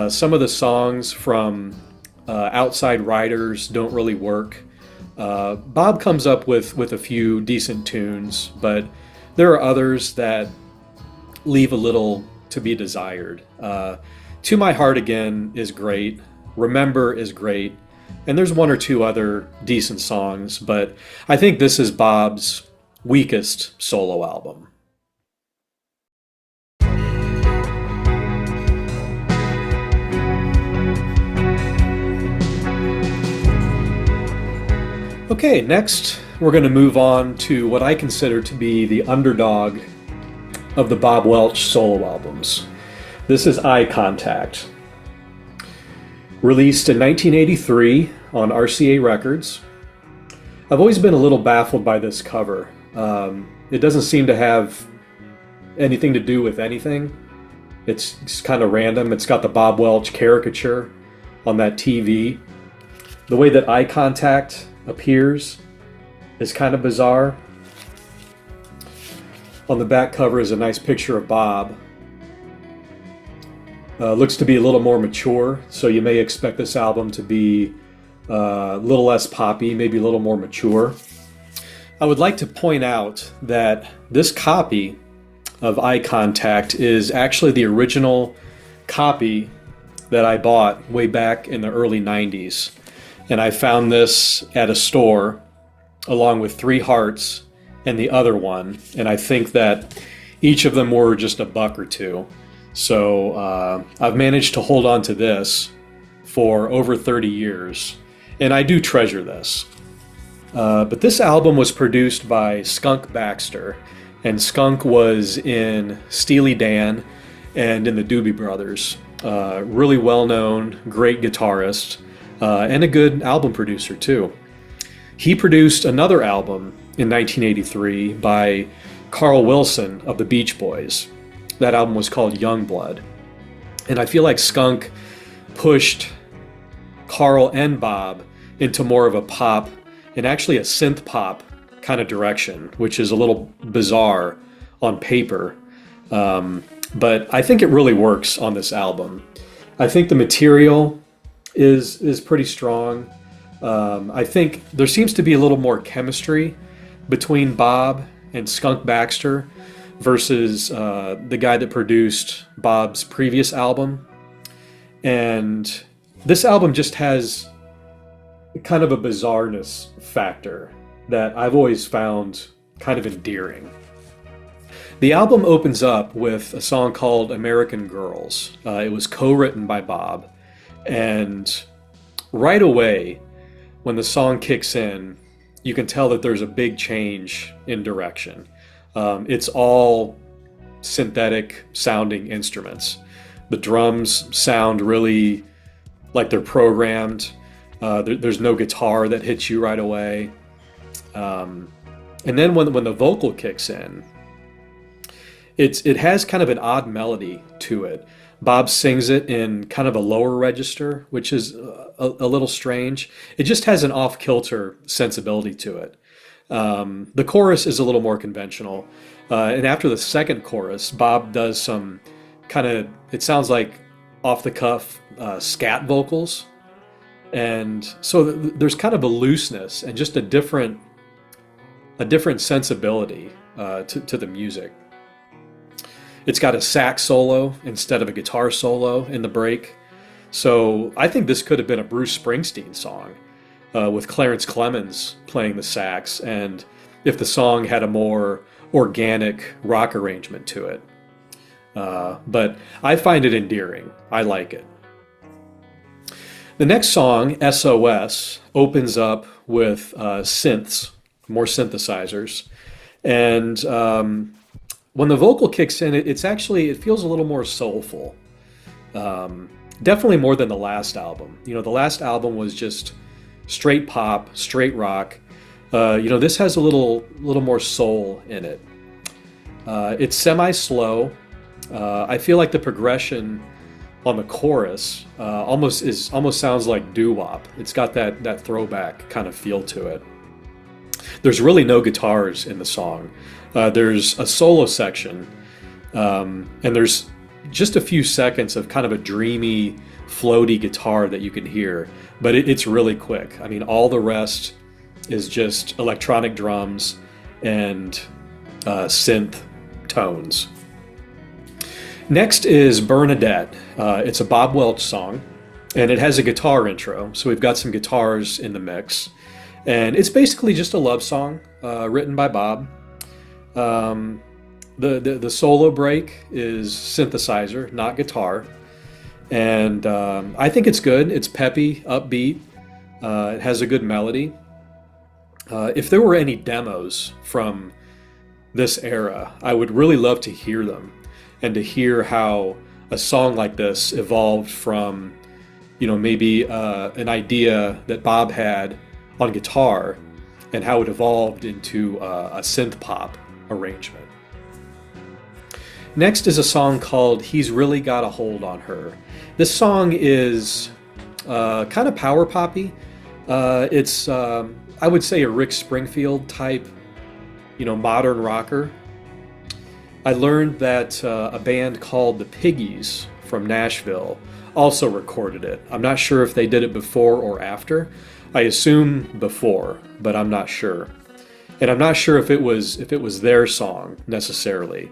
Some of the songs from outside writers don't really work. Bob comes up with a few decent tunes, but there are others that leave a little to be desired. To My Heart Again is great. Remember is great. And there's one or two other decent songs, but I think this is Bob's weakest solo album. Okay, next we're going to move on to what I consider to be the underdog of the Bob Welch solo albums. This is Eye Contact. Released in 1983 on RCA Records. I've always been a little baffled by this cover. It doesn't seem to have anything to do with anything. It's kind of random. It's got the Bob Welch caricature on that TV. The way that Eye Contact appears is kind of bizarre. On the back cover is a nice picture of Bob. Looks to be a little more mature, so you may expect this album to be a little less poppy, maybe a little more mature. I would like to point out that this copy of Eye Contact is actually the original copy that I bought way back in the early 90s. And I found this at a store along with 3 Hearts and the other one. And I think that each of them were just $1 or $2. So I've managed to hold on to this for over 30 years. And I do treasure this. But this album was produced by Skunk Baxter. And Skunk was in Steely Dan and in the Doobie Brothers. Really well-known, great guitarist. And a good album producer too. He produced another album in 1983 by Carl Wilson of the Beach Boys. That album was called Youngblood. And I feel like Skunk pushed Carl and Bob into more of a pop and actually a synth pop kind of direction, which is a little bizarre on paper. But I think it really works on this album. I think the material is pretty strong. I think there seems to be a little more chemistry between Bob and Skunk Baxter versus the guy that produced Bob's previous album. And this album just has kind of a bizarreness factor. that I've always found kind of endearing. The album opens up with a song called American Girls. It was co-written by Bob, and right away, when the song kicks in, you can tell that there's a big change in direction. It's all synthetic sounding instruments. The drums sound really like they're programmed. There's no guitar that hits you right away. And then when the vocal kicks in, it has kind of an odd melody to it. Bob sings it in kind of a lower register, which is a little strange. It just has an off-kilter sensibility to it. The chorus is a little more conventional. And after the second chorus, Bob does some kind of, it sounds like off-the-cuff scat vocals. And so there's kind of a looseness and just a different sensibility to the music. It's got a sax solo instead of a guitar solo in the break. So I think this could have been a Bruce Springsteen song with Clarence Clemens playing the sax, and if the song had a more organic rock arrangement to it. But I find it endearing. I like it. The next song, SOS, opens up with synths, more synthesizers. And when the vocal kicks in, it feels a little more soulful. Definitely more than the last album. The last album was just straight pop, straight rock. This has a little more soul in it. It's semi-slow. I feel like the progression on the chorus almost sounds like doo-wop. It's got that throwback kind of feel to it. There's really no guitars in the song. There's a solo section, and there's just a few seconds of kind of a dreamy, floaty guitar that you can hear, but it's really quick. I mean, all the rest is just electronic drums and synth tones. Next is Bernadette. It's a Bob Welch song, and it has a guitar intro, so we've got some guitars in the mix. And it's basically just a love song written by Bob. The solo break is synthesizer, not guitar. And I think it's good. It's peppy, upbeat. It has a good melody. If there were any demos from this era, I would really love to hear them and to hear how a song like this evolved from, maybe an idea that Bob had on guitar and how it evolved into a synth pop arrangement. Next is a song called He's Really Got a Hold on Her. This song is kind of power poppy. It's I would say a Rick Springfield type, modern rocker. I learned that a band called the Piggies from Nashville also recorded it. I'm not sure if they did it before or after. I assume before, but I'm not sure. And I'm not sure if it was their song necessarily.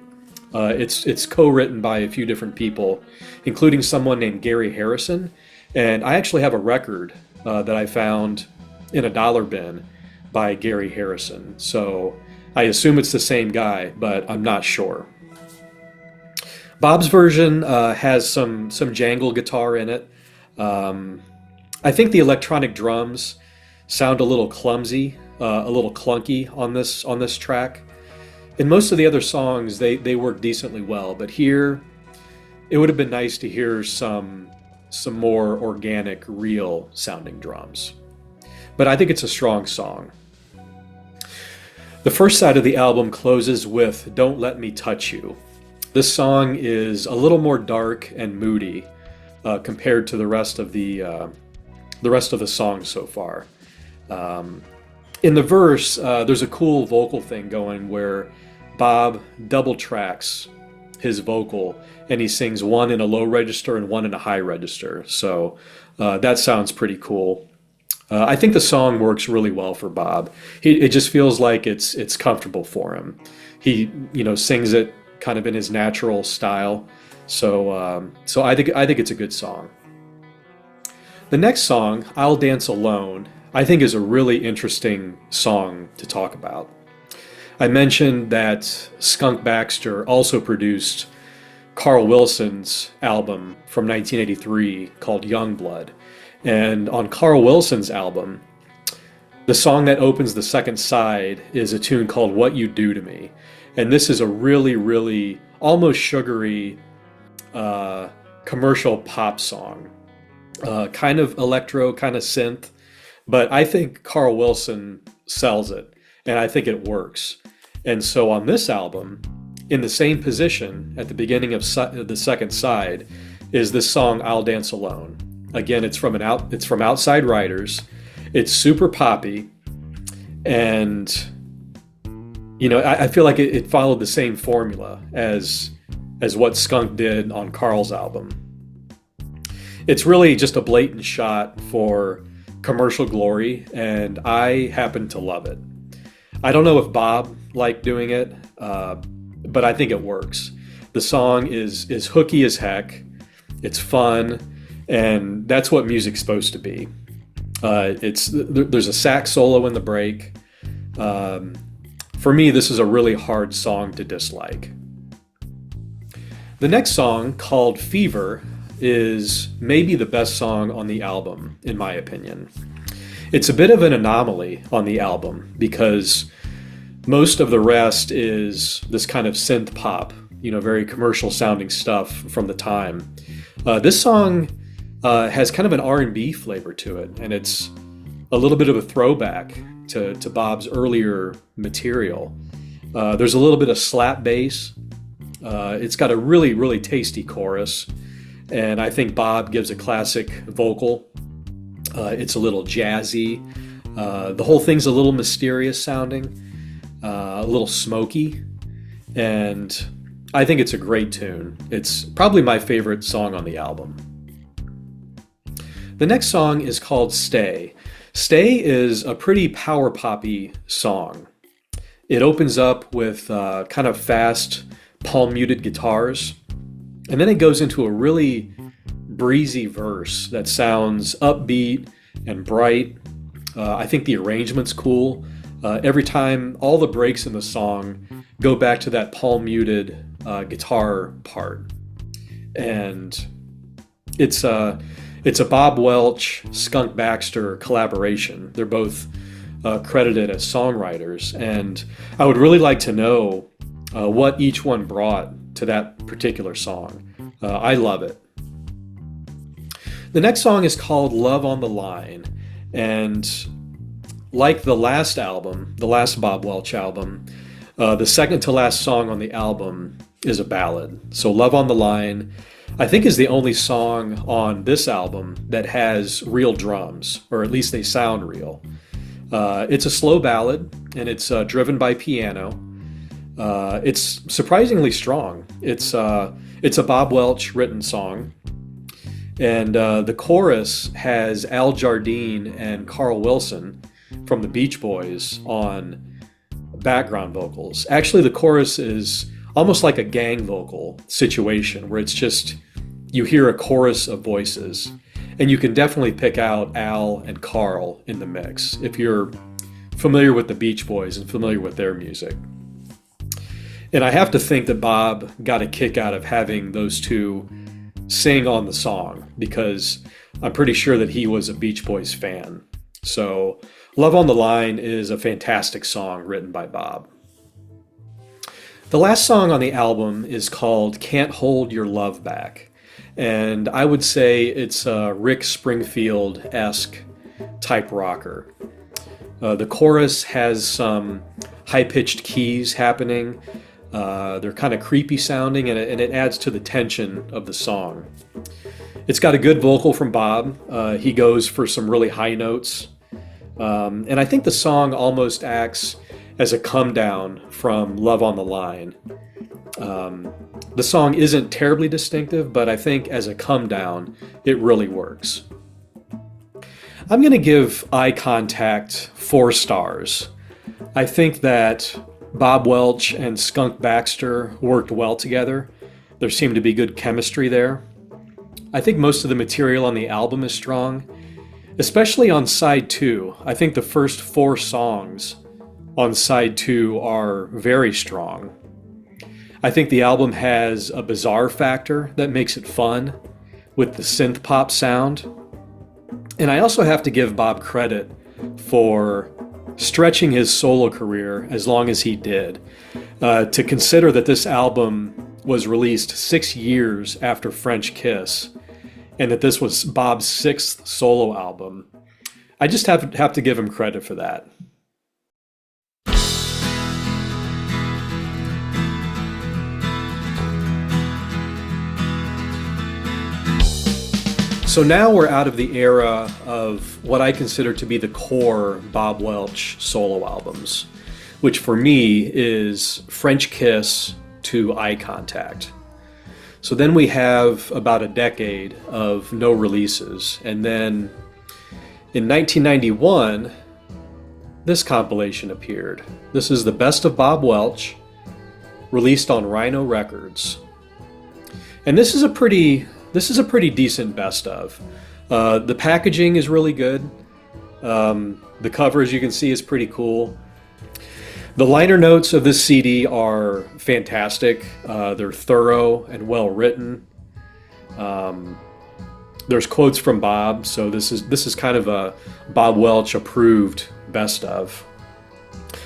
It's co-written by a few different people, including someone named Gary Harrison. And I actually have a record that I found in a dollar bin by Gary Harrison. So I assume it's the same guy, but I'm not sure. Bob's version has some jangle guitar in it. I think the electronic drums sound a little clumsy, a little clunky on this track. In most of the other songs, they work decently well, but here it would have been nice to hear some more organic, real sounding drums. But I think it's a strong song. The first side of the album closes with Don't Let Me Touch You. This song is a little more dark and moody compared to the rest of the songs so far. In the verse, there's a cool vocal thing going where Bob double tracks his vocal and he sings one in a low register and one in a high register. So that sounds pretty cool. I think the song works really well for Bob. It just feels like it's comfortable for him. He sings it kind of in his natural style. So I think it's a good song. The next song, I'll Dance Alone, I think is a really interesting song to talk about. I mentioned that Skunk Baxter also produced Carl Wilson's album from 1983 called Youngblood. And on Carl Wilson's album, the song that opens the second side is a tune called What You Do to Me. And this is a really, really almost sugary commercial pop song. Kind of electro, kind of synth. But I think Carl Wilson sells it, and I think it works. And so on this album, in the same position at the beginning of the second side, is this song "I'll Dance Alone." Again, it's from Outside Riders. It's super poppy, and I feel like it followed the same formula as what Skunk did on Carl's album. It's really just a blatant shot for commercial glory, and I happen to love it. I don't know if Bob liked doing it, but I think it works. The song is hooky as heck. It's fun, and that's what music's supposed to be. There's a sax solo in the break. For me, this is a really hard song to dislike. The next song, called Fever, is maybe the best song on the album, in my opinion. It's a bit of an anomaly on the album because most of the rest is this kind of synth pop, very commercial sounding stuff from the time. This song has kind of an R&B flavor to it, and it's a little bit of a throwback to Bob's earlier material. There's a little bit of slap bass. It's got a really, really tasty chorus, and I think Bob gives a classic vocal. It's a little jazzy. The whole thing's a little mysterious sounding, a little smoky, and I think it's a great tune. It's probably my favorite song on the album. The next song is called Stay. Stay is a pretty power poppy song. It opens up with kind of fast, palm muted guitars, and then it goes into a really breezy verse that sounds upbeat and bright. I think the arrangement's cool. Every time, all the breaks in the song go back to that palm muted guitar part, and it's a Bob Welch, Skunk Baxter collaboration. They're both credited as songwriters, and I would really like to know what each one brought to that particular song. I love it. The next song is called Love on the Line, and like the last album, the last Bob Welch album, the second to last song on the album is a ballad. So Love on the Line, I think, is the only song on this album that has real drums, or at least they sound real. It's a slow ballad, and it's driven by piano. It's surprisingly strong. It's a Bob Welch written song, and the chorus has Al Jardine and Carl Wilson from the Beach Boys on background vocals. Actually, the chorus is almost like a gang vocal situation where it's just, you hear a chorus of voices, and you can definitely pick out Al and Carl in the mix if you're familiar with the Beach Boys and familiar with their music. And I have to think that Bob got a kick out of having those two sing on the song, because I'm pretty sure that he was a Beach Boys fan. So Love on the Line is a fantastic song written by Bob. The last song on the album is called Can't Hold Your Love Back, and I would say it's a Rick Springfield-esque type rocker. The chorus has some high-pitched keys happening. They're kind of creepy sounding, and it adds to the tension of the song. It's got a good vocal from Bob. He goes for some really high notes. And I think the song almost acts as a come down from Love on the Line. The song isn't terribly distinctive, but I think as a come down, it really works. I'm going to give Eye Contact 4 stars. I think that Bob Welch and Skunk Baxter worked well together. There seemed to be good chemistry there. I think most of the material on the album is strong. especially on side 2. I think the first 4 songs on side 2 are very strong. I think the album has a bizarre factor that makes it fun with the synth pop sound. And I also have to give Bob credit for stretching his solo career as long as he did. To consider that this album was released 6 years after French Kiss, and that this was Bob's 6th solo album, I just have to give him credit for that. So now we're out of the era of what I consider to be the core Bob Welch solo albums, which for me is French Kiss to Eye Contact. So then we have about a decade of no releases, and then in 1991, this compilation appeared. This is the Best of Bob Welch, released on Rhino Records. And this is a pretty decent best of. The packaging is really good. The cover, as you can see, is pretty cool. The liner notes of this CD are fantastic. They're thorough and well written. There's quotes from Bob, so this is kind of a Bob Welch approved best of.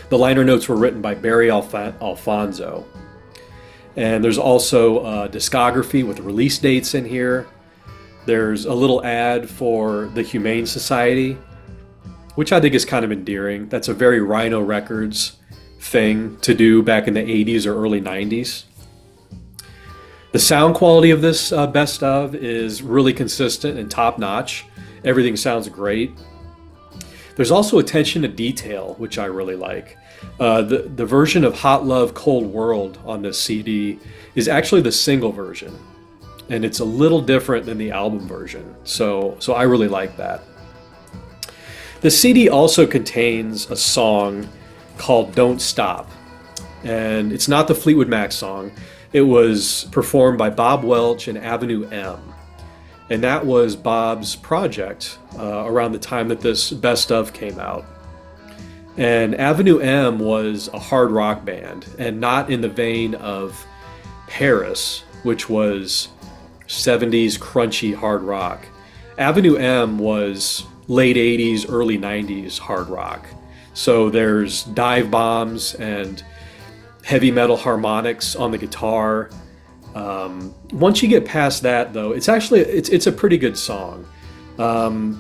The liner notes were written by Barry Alfonso. And there's also a discography with release dates in here. There's a little ad for the Humane Society, which I think is kind of endearing. That's a very Rhino Records thing to do back in the 80s or early 90s. The sound quality of this best of is really consistent and top-notch. Everything sounds great. There's also attention to detail, which I really like. The version of Hot Love, Cold World on this CD is actually the single version, and it's a little different than the album version, so I really like that. The CD also contains a song called Don't Stop, and it's not the Fleetwood Mac song. It was performed by Bob Welch and Avenue M, and that was Bob's project around the time that this best of came out. And Avenue M was a hard rock band, and not in the vein of Paris, which was 70s crunchy hard rock. Avenue M was late 80s, early 90s hard rock. So there's dive bombs and heavy metal harmonics on the guitar. Once you get past that, though, it's a pretty good song. The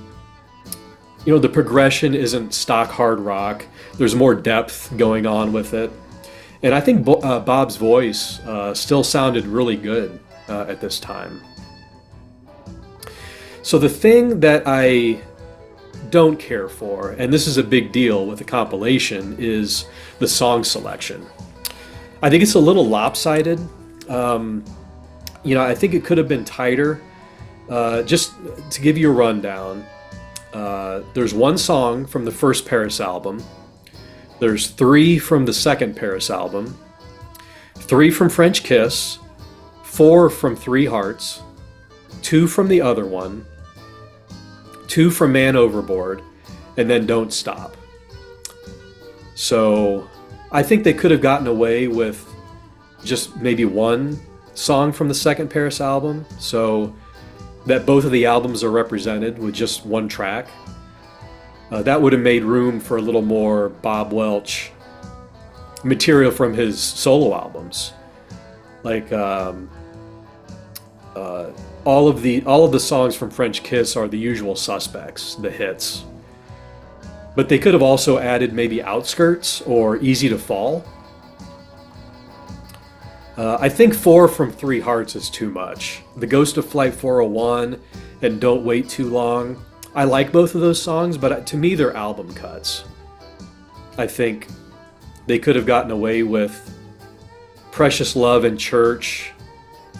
progression isn't stock hard rock. There's more depth going on with it. And I think Bob's voice still sounded really good at this time. So the thing that I don't care for, and this is a big deal with the compilation, is the song selection. I think it's a little lopsided. I think it could have been tighter. Just to give you a rundown, there's 1 song from the first Paris album. There's 3 from the second Paris album. 3 from French Kiss. 4 from 3 Hearts. 2 from the other one. 2 from Man Overboard. And then Don't Stop. So I think they could have gotten away with just maybe 1 song from the second Paris album, so that both of the albums are represented with just 1 track. That would have made room for a little more Bob Welch material from his solo albums. Like all of the songs from French Kiss are the usual suspects, the hits. But they could have also added maybe Outskirts or Easy to Fall. I think 4 from 3 Hearts is too much. The Ghost of Flight 401 and Don't Wait Too Long. I like both of those songs, but to me they're album cuts. I think they could have gotten away with Precious Love and Church,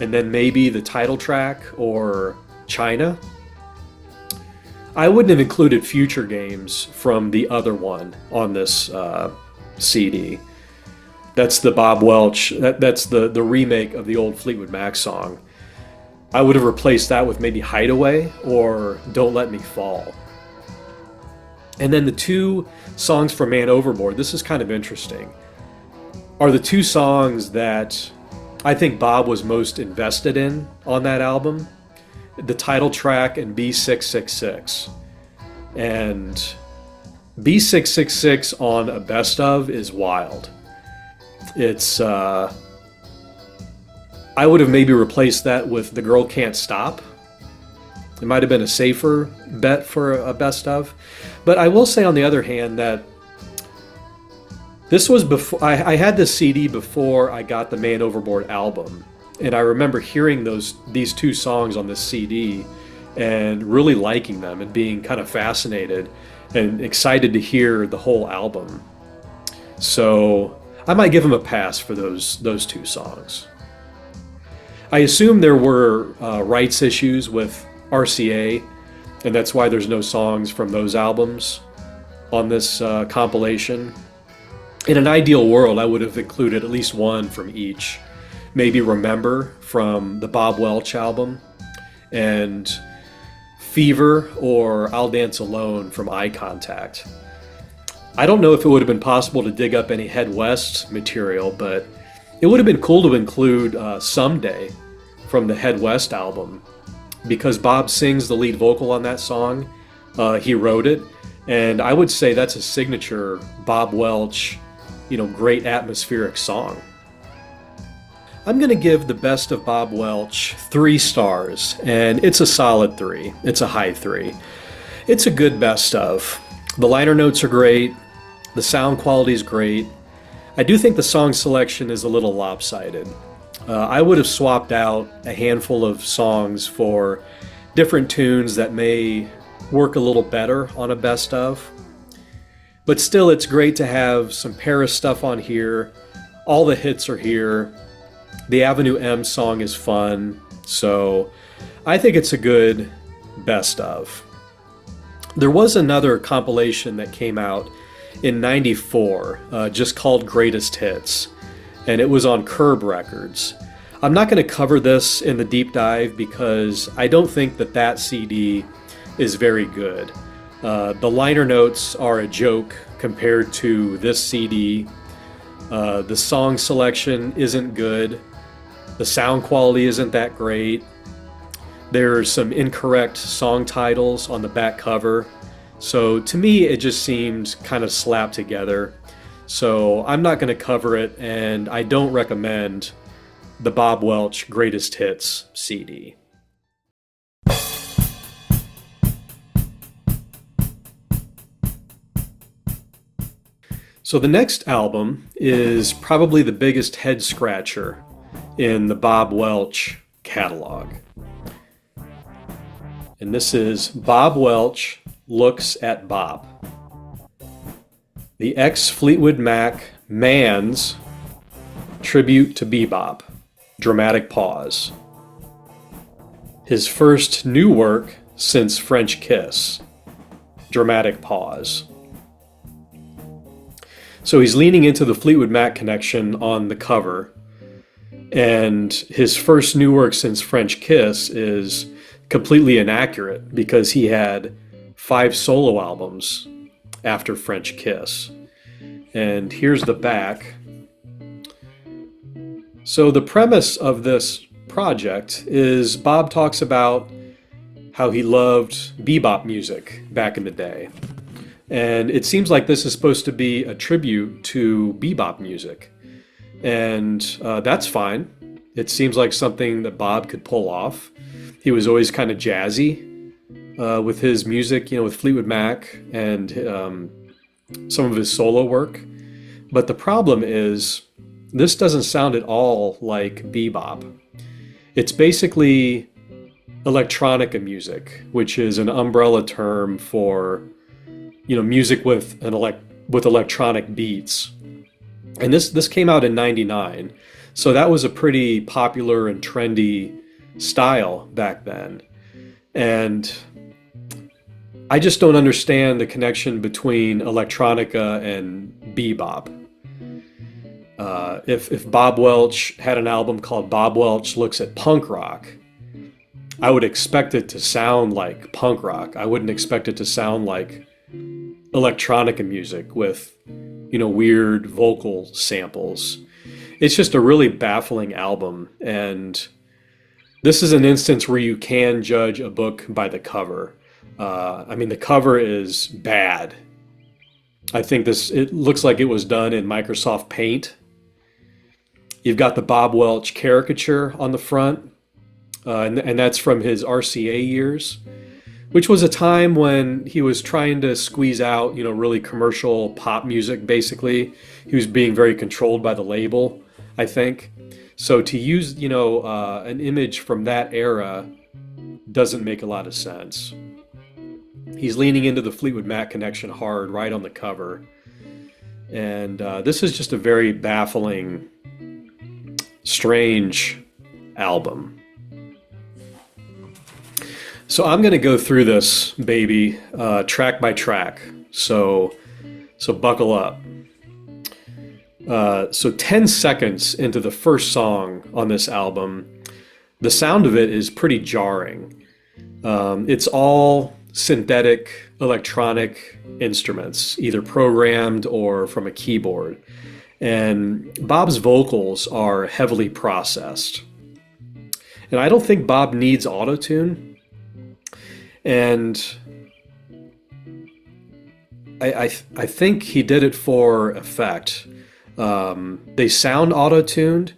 and then maybe the title track or China. I wouldn't have included Future Games from the other one on this CD. That's the Bob Welch, that's the remake of the old Fleetwood Mac song. I would have replaced that with maybe Hideaway or Don't Let Me Fall. And then the two songs from Man Overboard, this is kind of interesting, are the two songs that I think Bob was most invested in on that album. The title track and B666. And B666 on a best of is wild. It's, I would have maybe replaced that with The Girl Can't Stop. It might have been a safer bet for a best of. But I will say on the other hand that this was before, I had this CD before I got the Man Overboard album. And I remember hearing these two songs on this CD and really liking them and being kind of fascinated and excited to hear the whole album. So I might give him a pass for those two songs. I assume there were rights issues with RCA, and that's why there's no songs from those albums on this compilation. In an ideal world, I would have included at least one from each. Maybe Remember from the Bob Welch album, and Fever or I'll Dance Alone from Eye Contact. I don't know if it would have been possible to dig up any Head West material, but it would have been cool to include Someday from the Head West album, because Bob sings the lead vocal on that song. He wrote it, and I would say that's a signature Bob Welch, great atmospheric song. I'm going to give the best of Bob Welch 3 stars, and it's a solid 3. It's a high 3. It's a good best of. The liner notes are great. The sound quality is great. I do think the song selection is a little lopsided. I would have swapped out a handful of songs for different tunes that may work a little better on a best of. But still, it's great to have some Paris stuff on here. All the hits are here. The Avenue M song is fun, so I think it's a good best of. There was another compilation that came out in '94, just called Greatest Hits, and it was on Curb Records. I'm not going to cover this in the deep dive because I don't think that CD is very good. The liner notes are a joke compared to this CD. The song selection isn't good. The sound quality isn't that great. There's some incorrect song titles on the back cover. So to me, it just seemed kind of slapped together. So I'm not going to cover it, and I don't recommend the Bob Welch Greatest Hits CD. So the next album is probably the biggest head scratcher in the Bob Welch catalog. And this is Bob Welch Looks at Bob. The ex-Fleetwood Mac Man's tribute to Bebop. Dramatic pause. His first new work since French Kiss. Dramatic pause. So he's leaning into the Fleetwood Mac connection on the cover, and his first new work since French Kiss is completely inaccurate because he had 5 solo albums after French Kiss. And here's the back. So the premise of this project is Bob talks about how he loved bebop music back in the day. And it seems like this is supposed to be a tribute to bebop music. And that's fine. It seems like something that Bob could pull off. He was always kind of jazzy with his music, with Fleetwood Mac and some of his solo work. But the problem is, this doesn't sound at all like bebop. It's basically electronica music, which is an umbrella term for, music with with electronic beats. And this came out in '99, so that was a pretty popular and trendy style back then. And I just don't understand the connection between electronica and bebop. If Bob Welch had an album called Bob Welch Looks at Punk Rock, I would expect it to sound like punk rock. I wouldn't expect it to sound like electronica music with, weird vocal samples. It's just a really baffling album, and this is an instance where you can judge a book by the cover. The cover is bad. I think it looks like it was done in Microsoft Paint. You've got the Bob Welch caricature on the front, and that's from his RCA years, which was a time when he was trying to squeeze out, really commercial pop music, basically. He was being very controlled by the label, I think. So to use, an image from that era doesn't make a lot of sense. He's leaning into the Fleetwood Mac connection hard right on the cover. And this is just a very baffling, strange album. So I'm going to go through this baby track by track. So buckle up. So 10 seconds into the first song on this album, the sound of it is pretty jarring. It's all synthetic electronic instruments, either programmed or from a keyboard. And Bob's vocals are heavily processed. And I don't think Bob needs auto-tune. And I think he did it for effect. They sound auto-tuned,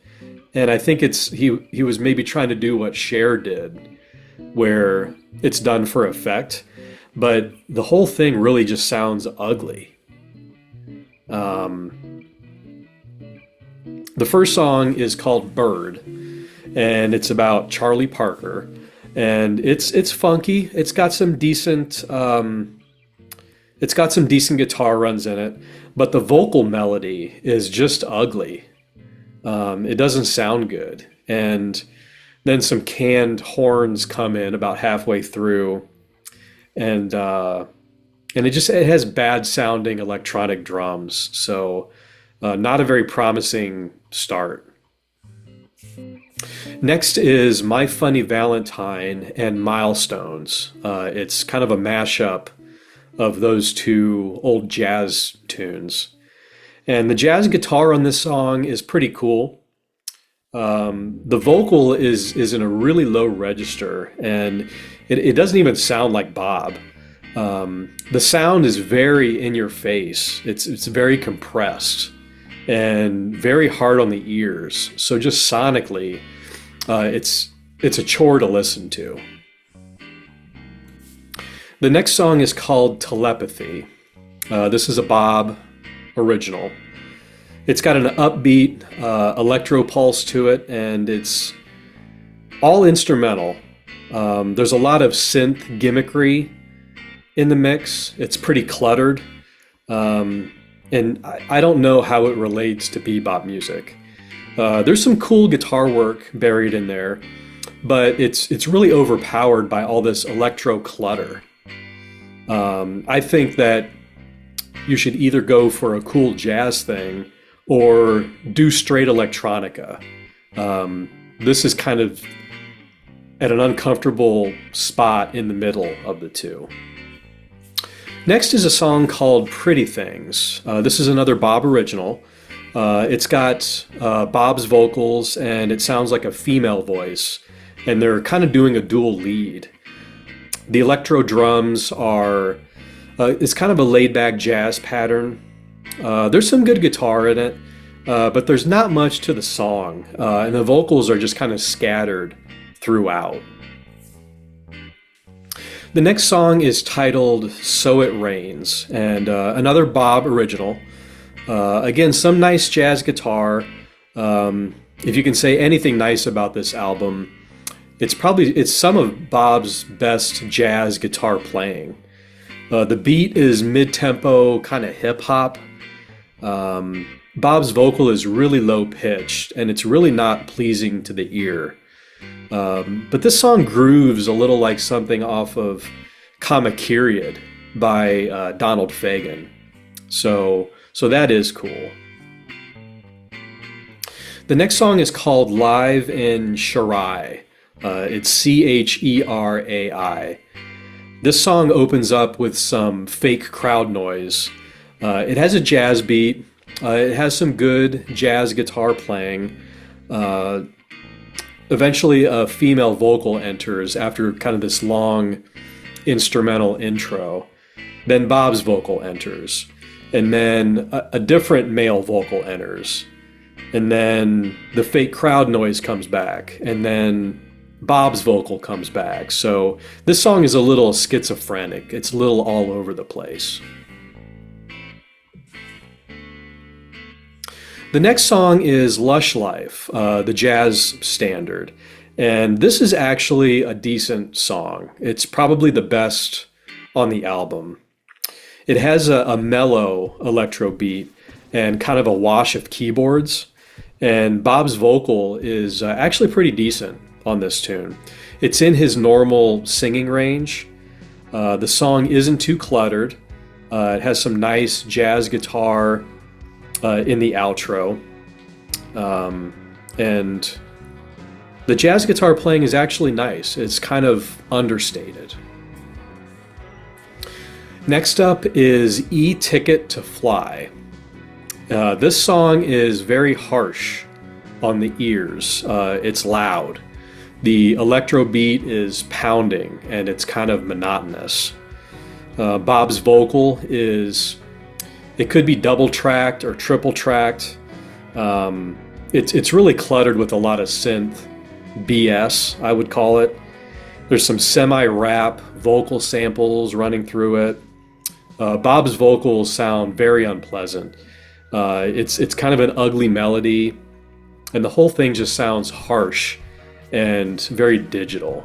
and I think he was maybe trying to do what Cher did, where it's done for effect, but the whole thing really just sounds ugly. The first song is called Bird, and it's about Charlie Parker, and it's funky. It's got some decent guitar runs in it, but the vocal melody is just ugly. It doesn't sound good. And then some canned horns come in about halfway through, and it has bad sounding electronic drums. So not a very promising start. Next is My Funny Valentine and Milestones. It's kind of a mashup of those two old jazz tunes. And the jazz guitar on this song is pretty cool. The vocal is in a really low register, and it doesn't even sound like Bob. The sound is very in your face. It's very compressed and very hard on the ears. So just sonically, it's a chore to listen to. The next song is called Telepathy. This is a Bob original. It's got an upbeat electro pulse to it, and it's all instrumental. There's a lot of synth gimmickry in the mix. It's pretty cluttered, and I don't know how it relates to bebop music. There's some cool guitar work buried in there, but it's really overpowered by all this electro clutter. I think that you should either go for a cool jazz thing or do straight electronica. This is kind of at an uncomfortable spot in the middle of the two. Next is a song called Pretty Things. This is another Bob original. It's got Bob's vocals, and it sounds like a female voice, and they're kind of doing a dual lead. The electro drums are, it's kind of a laid-back jazz pattern. There's some good guitar in it, but there's not much to the song, and the vocals are just kind of scattered throughout. The next song is titled So It Rains, and another Bob original. Again, some nice jazz guitar. If you can say anything nice about this album, it's some of Bob's best jazz guitar playing. The beat is mid-tempo, kind of hip-hop. Bob's vocal is really low-pitched, and it's really not pleasing to the ear. But this song grooves a little like something off of Kamakiriad by Donald Fagen. So that is cool. The next song is called Live in Cherai. It's Cherai. This song opens up with some fake crowd noise. It has a jazz beat. It has some good jazz guitar playing. Eventually, a female vocal enters after kind of this long instrumental intro. Then Bob's vocal enters. And then a different male vocal enters. And then the fake crowd noise comes back. And then Bob's vocal comes back. So this song is a little schizophrenic. It's a little all over the place. The next song is Lush Life, the jazz standard. And this is actually a decent song. It's probably the best on the album. It has a mellow electro beat and kind of a wash of keyboards. And Bob's vocal is actually pretty decent on this tune. It's in his normal singing range. The song isn't too cluttered. It has some nice jazz guitar in the outro. And the jazz guitar playing is actually nice. It's kind of understated. Next up is E-Ticket to Fly. This song is very harsh on the ears. It's loud. The electro beat is pounding and it's kind of monotonous. Bob's vocal is, it could be double tracked or triple tracked. It's really cluttered with a lot of synth BS, I would call it. There's some semi-rap vocal samples running through it. Bob's vocals sound very unpleasant. It's kind of an ugly melody, and the whole thing just sounds harsh and very digital.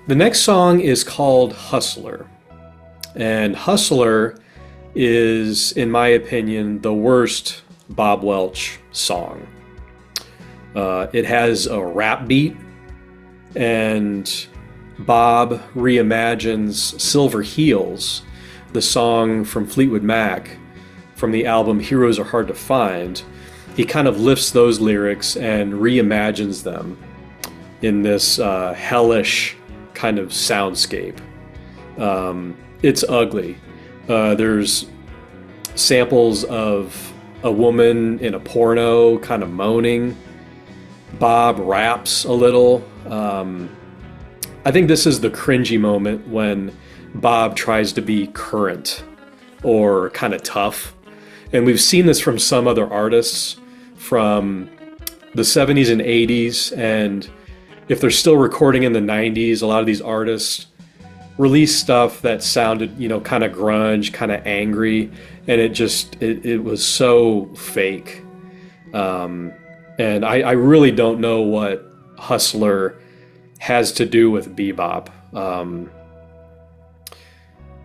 The next song is called Hustler. And Hustler is, in my opinion, the worst Bob Welch song. It has a rap beat, and Bob reimagines Silver Heels, the song from Fleetwood Mac from the album Heroes Are Hard to Find. He kind of lifts those lyrics and reimagines them in this hellish kind of soundscape. It's ugly. There's samples of a woman in a porno kind of moaning. Bob raps a little. I think this is the cringy moment when Bob tries to be current or kind of tough. And we've seen this from some other artists from the 70s and 80s. And if they're still recording in the 90s, a lot of these artists released stuff that sounded, kind of grunge, kind of angry. And it was so fake. And I really don't know what Hustler has to do with bebop.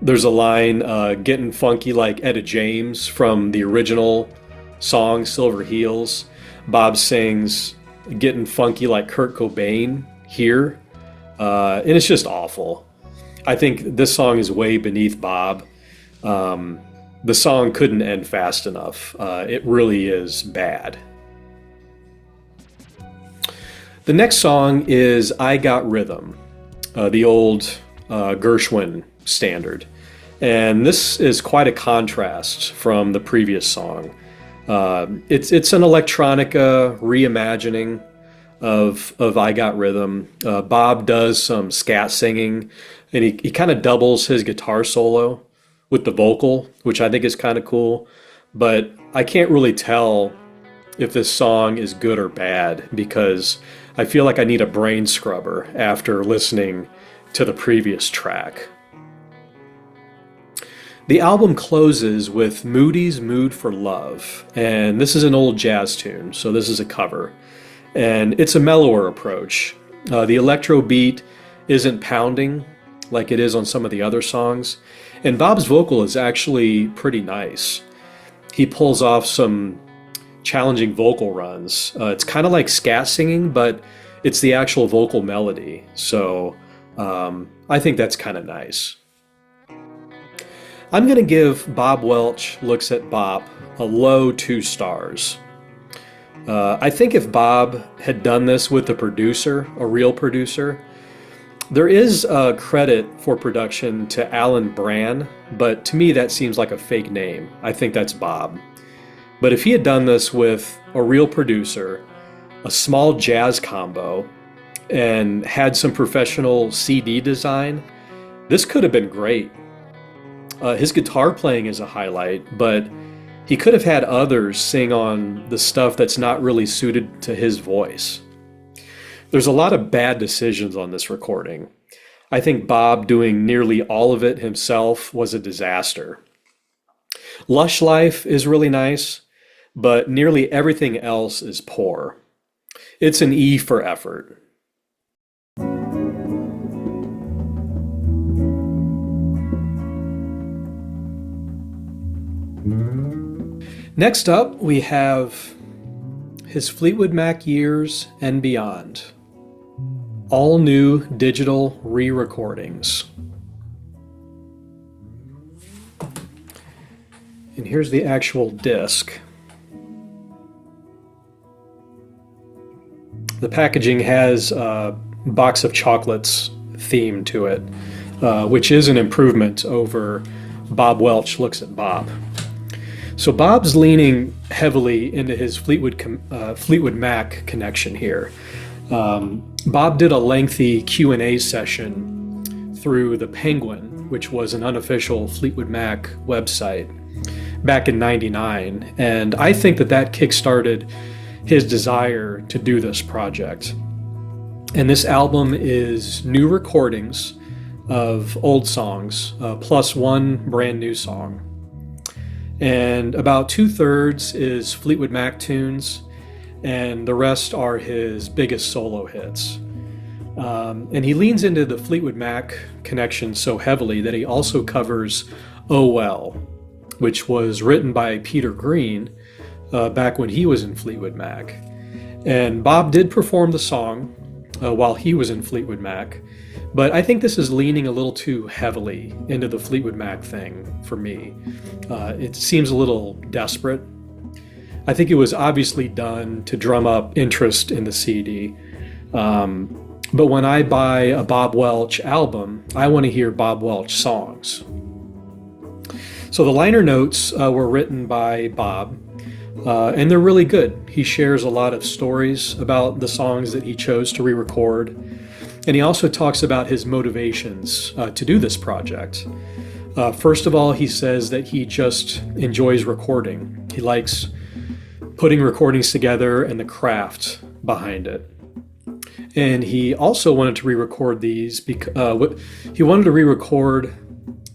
There's a line, getting funky like Etta James from the original song Silver Heels. Bob sings getting funky like Kurt Cobain here. And it's just awful. I think this song is way beneath Bob. The song couldn't end fast enough. It really is bad. The next song is I Got Rhythm, the old Gershwin standard. And this is quite a contrast from the previous song. It's an electronica reimagining of I Got Rhythm. Bob does some scat singing, and he kind of doubles his guitar solo with the vocal, which I think is kind of cool. But I can't really tell if this song is good or bad because I feel like I need a brain scrubber after listening to the previous track. The album closes with Moody's Mood for Love, and this is an old jazz tune, so this is a cover. And it's a mellower approach. The electro beat isn't pounding like it is on some of the other songs, and Bob's vocal is actually pretty nice. He pulls off some challenging vocal runs. It's kind of like scat singing, but it's the actual vocal melody, so I think that's kind of nice. I'm going to give Bob Welch Looks at Bop a low 2 stars. I think if Bob had done this with a producer, a real producer, There is a credit for production to Alan Brand, but to me that seems like a fake name. I think that's Bob. But if he had done this with a real producer, a small jazz combo, and had some professional CD design, this could have been great. His guitar playing is a highlight, but he could have had others sing on the stuff that's not really suited to his voice. There's a lot of bad decisions on this recording. I think Bob doing nearly all of it himself was a disaster. Lush Life is really nice, but nearly everything else is poor. It's an E for effort. Next up, we have his Fleetwood Mac years and beyond. All new digital re-recordings. And here's the actual disc. The packaging has a box of chocolates theme to it, which is an improvement over Bob Welch Looks at Bob. So Bob's leaning heavily into his Fleetwood Mac connection here. Bob did a lengthy Q&A session through the Penguin, which was an unofficial Fleetwood Mac website, back in '99, and I think that kickstarted his desire to do this project. And this album is new recordings of old songs, plus one brand new song. And about 2/3 is Fleetwood Mac tunes, and the rest are his biggest solo hits. And he leans into the Fleetwood Mac connection so heavily that he also covers Oh Well, which was written by Peter Green back when he was in Fleetwood Mac. And Bob did perform the song while he was in Fleetwood Mac, but I think this is leaning a little too heavily into the Fleetwood Mac thing for me. It seems a little desperate. I think it was obviously done to drum up interest in the CD. But when I buy a Bob Welch album, I want to hear Bob Welch songs. So the liner notes were written by Bob, and they're really good. He shares a lot of stories about the songs that he chose to re-record, and he also talks about his motivations to do this project. First of all, he says that he just enjoys recording. He likes putting recordings together and the craft behind it. And he also wanted to re-record these because he wanted to re-record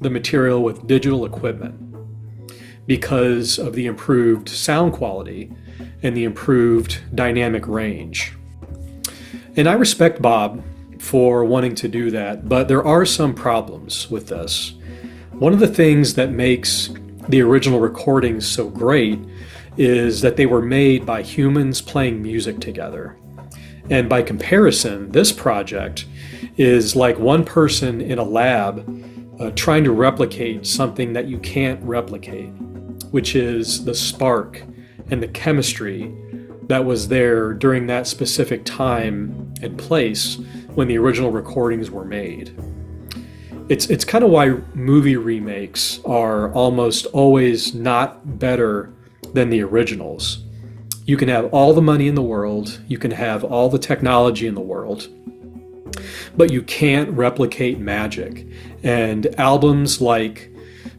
the material with digital equipment because of the improved sound quality and the improved dynamic range. And I respect Bob for wanting to do that, but there are some problems with this. One of the things that makes the original recordings so great is that they were made by humans playing music together. And by comparison, this project is like one person in a lab trying to replicate something that you can't replicate, which is the spark and the chemistry that was there during that specific time and place when the original recordings were made. It's kind of why movie remakes are almost always not better than the originals. You can have all the money in the world, you can have all the technology in the world, but you can't replicate magic. And albums like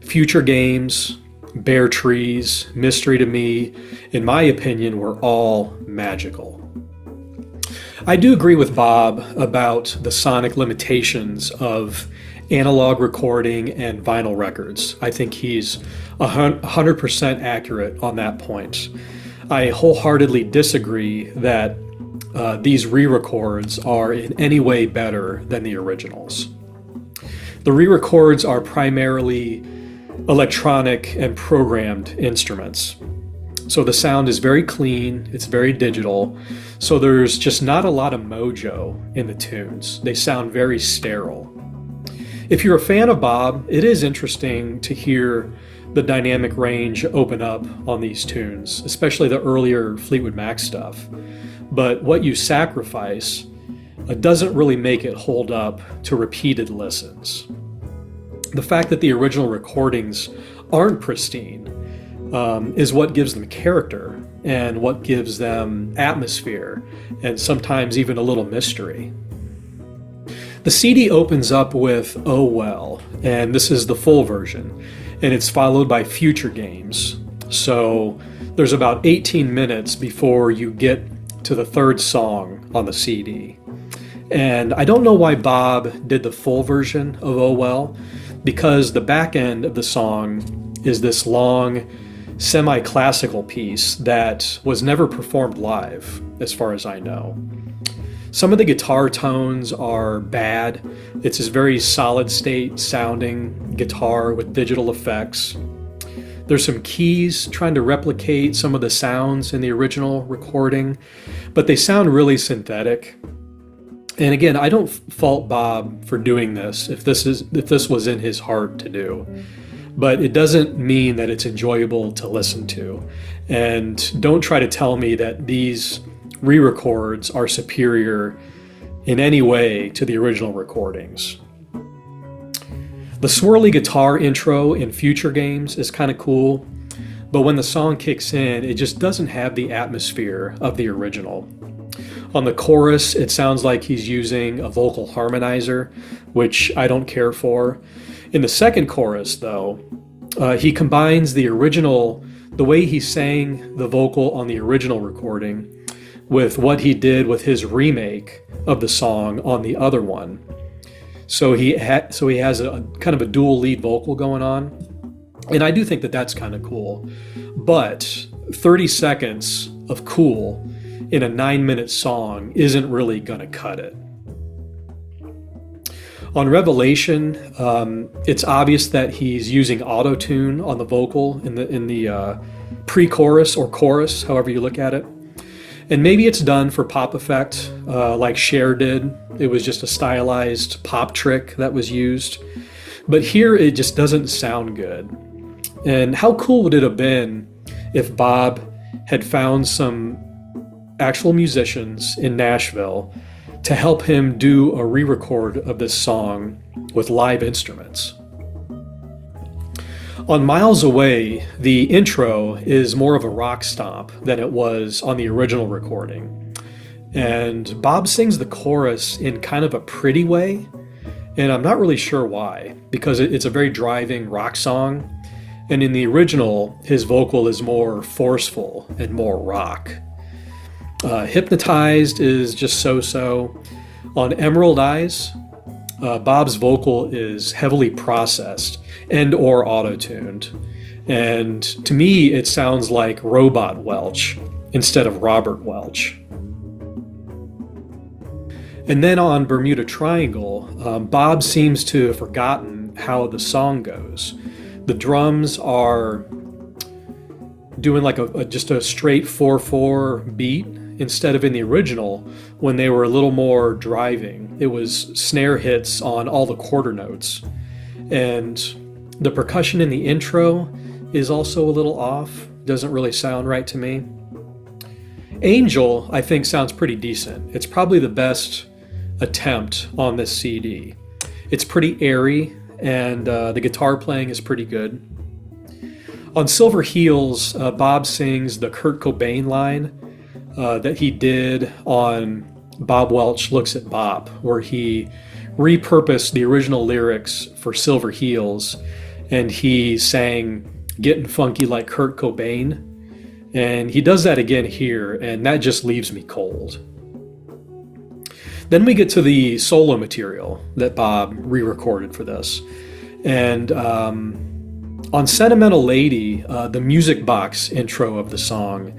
Future Games, Bare Trees, Mystery to Me, in my opinion, were all magical. I do agree with Bob about the sonic limitations of analog recording and vinyl records. I think he's 100% accurate on that point. I wholeheartedly disagree that these re-records are in any way better than the originals. The re-records are primarily electronic and programmed instruments. So the sound is very clean, it's very digital, so there's just not a lot of mojo in the tunes. They sound very sterile. If you're a fan of Bob, it is interesting to hear the dynamic range open up on these tunes, especially the earlier Fleetwood Mac stuff. But what you sacrifice doesn't really make it hold up to repeated listens. The fact that the original recordings aren't pristine is what gives them character and what gives them atmosphere and sometimes even a little mystery. The CD opens up with Oh Well, and this is the full version, and it's followed by Future Games. So there's about 18 minutes before you get to the third song on the CD. And I don't know why Bob did the full version of Oh Well, because the back end of the song is this long, semi-classical piece that was never performed live, as far as I know. Some of the guitar tones are bad. It's this very solid state sounding guitar with digital effects. There's some keys trying to replicate some of the sounds in the original recording, but they sound really synthetic. And again, I don't fault Bob for doing this if this was in his heart to do. But it doesn't mean that it's enjoyable to listen to. And don't try to tell me that these re-records are superior in any way to the original recordings. The swirly guitar intro in Future Games is kind of cool, but when the song kicks in, it just doesn't have the atmosphere of the original. On the chorus, it sounds like he's using a vocal harmonizer, which I don't care for. In the second chorus, though, he combines the way he sang the vocal on the original recording with what he did with his remake of the song on the other one. So he has a kind of a dual lead vocal going on. And I do think that that's kind of cool. But 30 seconds of cool in a 9-minute song isn't really gonna cut it. On Revelation, it's obvious that he's using auto-tune on the vocal in the pre-chorus or chorus, however you look at it. And maybe it's done for pop effect, like Cher did. It was just a stylized pop trick that was used. But here it just doesn't sound good. And how cool would it have been if Bob had found some actual musicians in Nashville to help him do a re-record of this song with live instruments? On Miles Away, the intro is more of a rock stomp than it was on the original recording. And Bob sings the chorus in kind of a pretty way, and I'm not really sure why, because it's a very driving rock song. And in the original, his vocal is more forceful and more rock. Hypnotized is just so-so. On Emerald Eyes, Bob's vocal is heavily processed and or auto-tuned. And to me, it sounds like Robot Welch instead of Robert Welch. And then on Bermuda Triangle, Bob seems to have forgotten how the song goes. The drums are doing like just a straight 4/4 beat instead of in the original when they were a little more driving. It was snare hits on all the quarter notes. And the percussion in the intro is also a little off. Doesn't really sound right to me. Angel, I think, sounds pretty decent. It's probably the best attempt on this CD. It's pretty airy, and the guitar playing is pretty good. On Silver Heels, Bob sings the Kurt Cobain line that he did on Bob Welch Looks at Bob, where he repurposed the original lyrics for Silver Heels, and he sang Getting Funky Like Kurt Cobain. And he does that again here, and that just leaves me cold. Then we get to the solo material that Bob re-recorded for this. And on Sentimental Lady, the music box intro of the song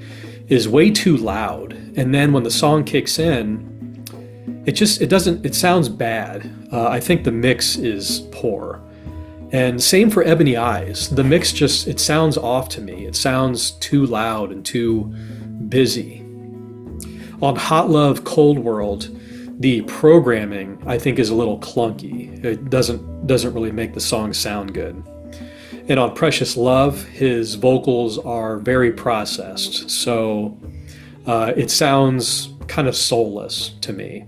is way too loud. And then when the song kicks in, it sounds bad. I think the mix is poor. And same for Ebony Eyes. The mix it sounds off to me. It sounds too loud and too busy. On Hot Love, Cold World, the programming, I think, is a little clunky. It doesn't really make the song sound good. And on Precious Love, his vocals are very processed, so it sounds kind of soulless to me.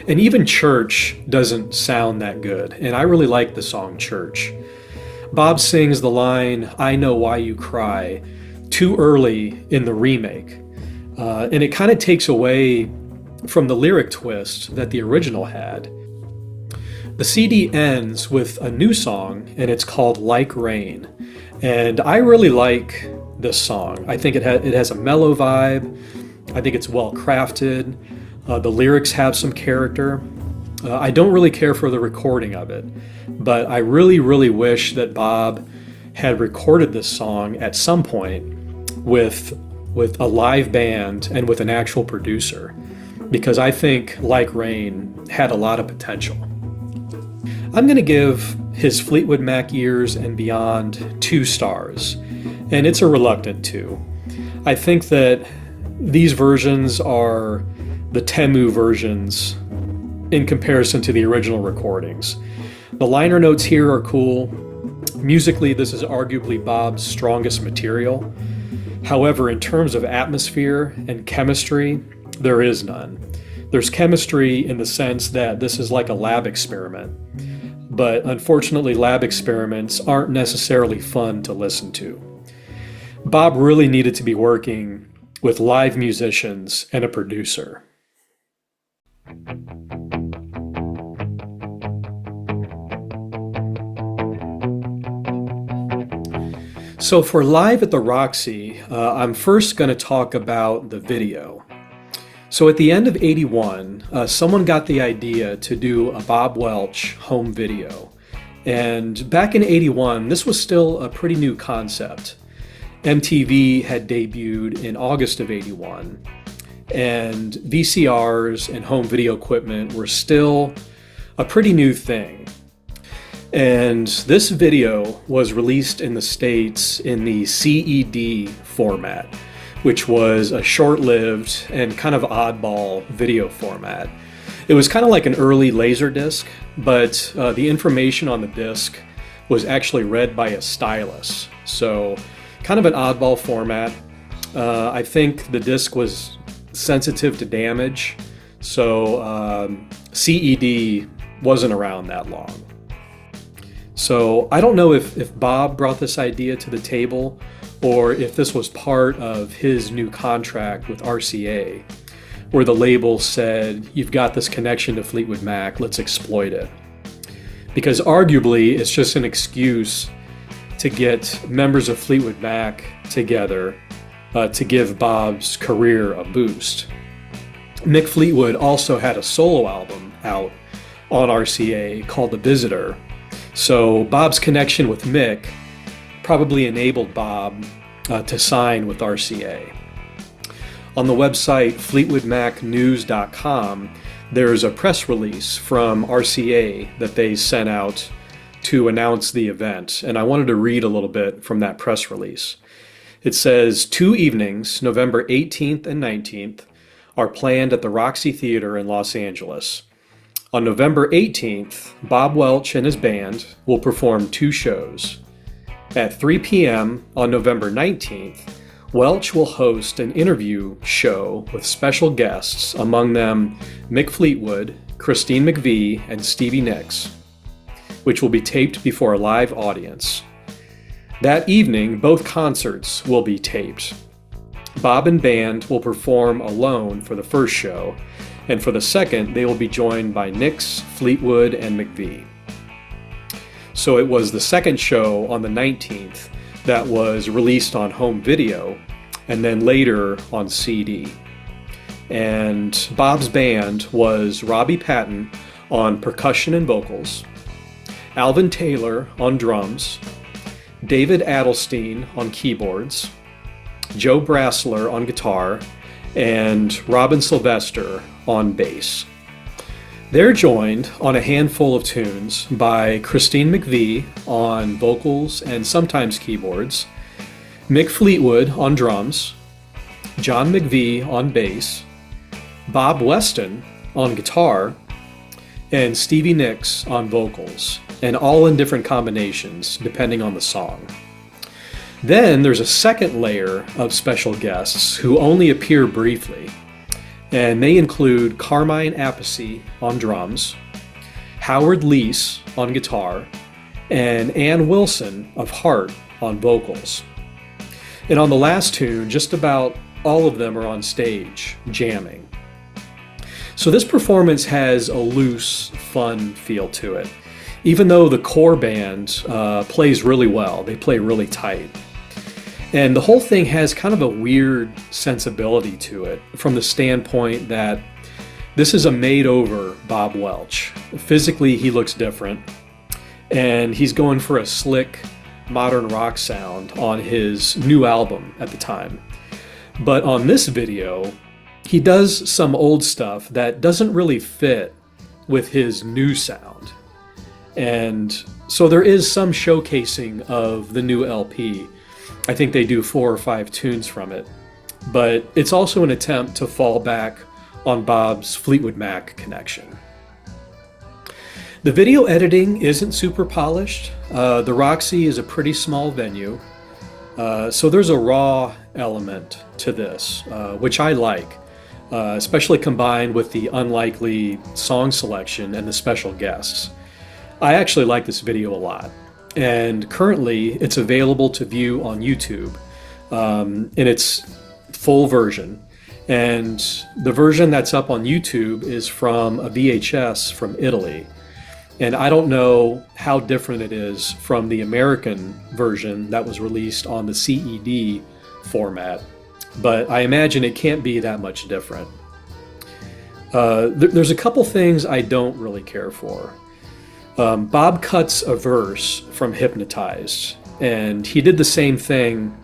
And even Church doesn't sound that good, and I really like the song Church. Bob sings the line, "I know why you cry," too early in the remake, and it kind of takes away from the lyric twist that the original had. The CD ends with a new song, and it's called Like Rain, and I really like this song. I think it has a mellow vibe. I think it's well crafted. The lyrics have some character. I don't really care for the recording of it, but I really, really wish that Bob had recorded this song at some point with a live band and with an actual producer, because I think Like Rain had a lot of potential. I'm going to give his Fleetwood Mac Years and Beyond 2 stars, and it's a reluctant 2. I think that these versions are the Temu versions in comparison to the original recordings. The liner notes here are cool. Musically, this is arguably Bob's strongest material. However, in terms of atmosphere and chemistry, there is none. There's chemistry in the sense that this is like a lab experiment. But unfortunately, lab experiments aren't necessarily fun to listen to. Bob really needed to be working with live musicians and a producer. So for Live at the Roxy, I'm first going to talk about the video. So at the end of '81, someone got the idea to do a Bob Welch home video. And back in '81, this was still a pretty new concept. MTV had debuted in August of '81, and VCRs and home video equipment were still a pretty new thing. And this video was released in the States in the CED format, which was a short-lived and kind of oddball video format. It was kind of like an early Laserdisc, but the information on the disc was actually read by a stylus. So kind of an oddball format. I think the disc was sensitive to damage, so CED wasn't around that long. So I don't know if Bob brought this idea to the table or if this was part of his new contract with RCA, where the label said, "You've got this connection to Fleetwood Mac, let's exploit it." Because arguably it's just an excuse to get members of Fleetwood Mac together to give Bob's career a boost. Mick Fleetwood also had a solo album out on RCA called The Visitor, so Bob's connection with Mick probably enabled Bob to sign with RCA. On the website fleetwoodmacnews.com, there's a press release from RCA that they sent out to announce the event, and I wanted to read a little bit from that press release. It says, 2 evenings, November 18th and 19th, are planned at the Roxy Theater in Los Angeles. On November 18th, Bob Welch and his band will perform 2 shows. At 3 p.m. on November 19th, Welch will host an interview show with special guests, among them Mick Fleetwood, Christine McVie, and Stevie Nicks, which will be taped before a live audience. That evening, both concerts will be taped. Bob and band will perform alone for the first show, and for the second, they will be joined by Nicks, Fleetwood, and McVie. So it was the second show on the 19th that was released on home video, and then later on CD. And Bob's band was Robbie Patton on percussion and vocals, Alvin Taylor on drums, David Adelstein on keyboards, Joe Brassler on guitar, and Robin Sylvester on bass. They're joined on a handful of tunes by Christine McVie on vocals and sometimes keyboards, Mick Fleetwood on drums, John McVie on bass, Bob Weston on guitar, and Stevie Nicks on vocals, and all in different combinations depending on the song. Then there's a second layer of special guests who only appear briefly, And they include Carmine Appice on drums, Howard Leese on guitar, and Ann Wilson of Heart on vocals. And on the last tune, just about all of them are on stage, jamming. So this performance has a loose, fun feel to it. Even though the core band plays really well, they play really tight. And the whole thing has kind of a weird sensibility to it from the standpoint that this is a made-over Bob Welch. Physically, he looks different, and he's going for a slick, modern rock sound on his new album at the time. But on this video, he does some old stuff that doesn't really fit with his new sound. And so there is some showcasing of the new LP. I think they do 4 or 5 tunes from it. But it's also an attempt to fall back on Bob's Fleetwood Mac connection. The video editing isn't super polished. The Roxy is a pretty small venue. So there's a raw element to this, which I like, especially combined with the unlikely song selection and the special guests. I actually like this video a lot, and currently it's available to view on YouTube in its full version. And the version that's up on YouTube is from a VHS from Italy. And I don't know how different it is from the American version that was released on the CED format, but I imagine it can't be that much different. There's a couple things I don't really care for. Bob cuts a verse from Hypnotized, and he did the same thing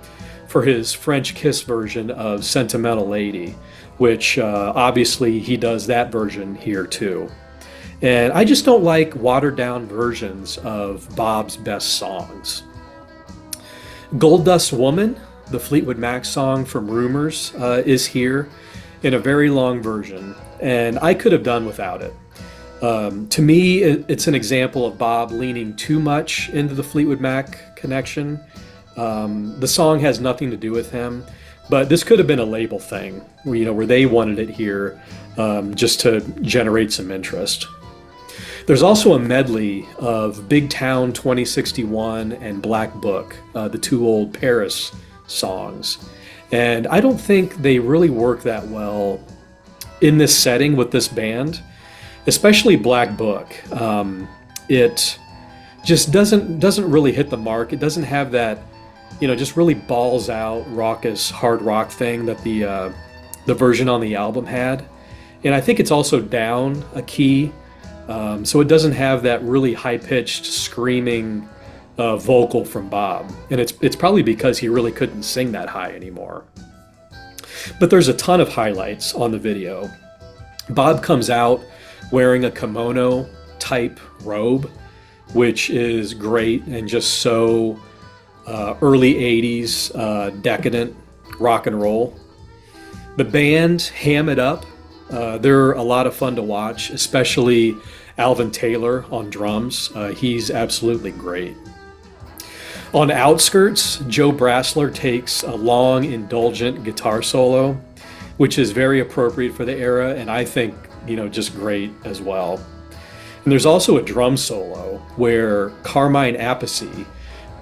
for his French Kiss version of Sentimental Lady, which obviously he does that version here too. And I just don't like watered down versions of Bob's best songs. Gold Dust Woman, the Fleetwood Mac song from Rumors, is here in a very long version, and I could have done without it. To me, it's an example of Bob leaning too much into the Fleetwood Mac connection. The song has nothing to do with him, but this could have been a label thing, where they wanted it here just to generate some interest. There's also a medley of Big Town 2061 and Black Book, the 2 old Paris songs. And I don't think they really work that well in this setting with this band, especially Black Book. It just doesn't really hit the mark. It doesn't have that, just really balls out, raucous, hard rock thing that the version on the album had. And I think it's also down a key. So it doesn't have that really high-pitched, screaming vocal from Bob. And it's probably because he really couldn't sing that high anymore. But there's a ton of highlights on the video. Bob comes out wearing a kimono-type robe, which is great and just so early 80s decadent rock and roll. The band ham it up. They're a lot of fun to watch, especially Alvin Taylor on drums. He's absolutely great. On Outskirts, Joe Brassler takes a long, indulgent guitar solo, which is very appropriate for the era, and I think, just great as well. And there's also a drum solo where Carmine Appice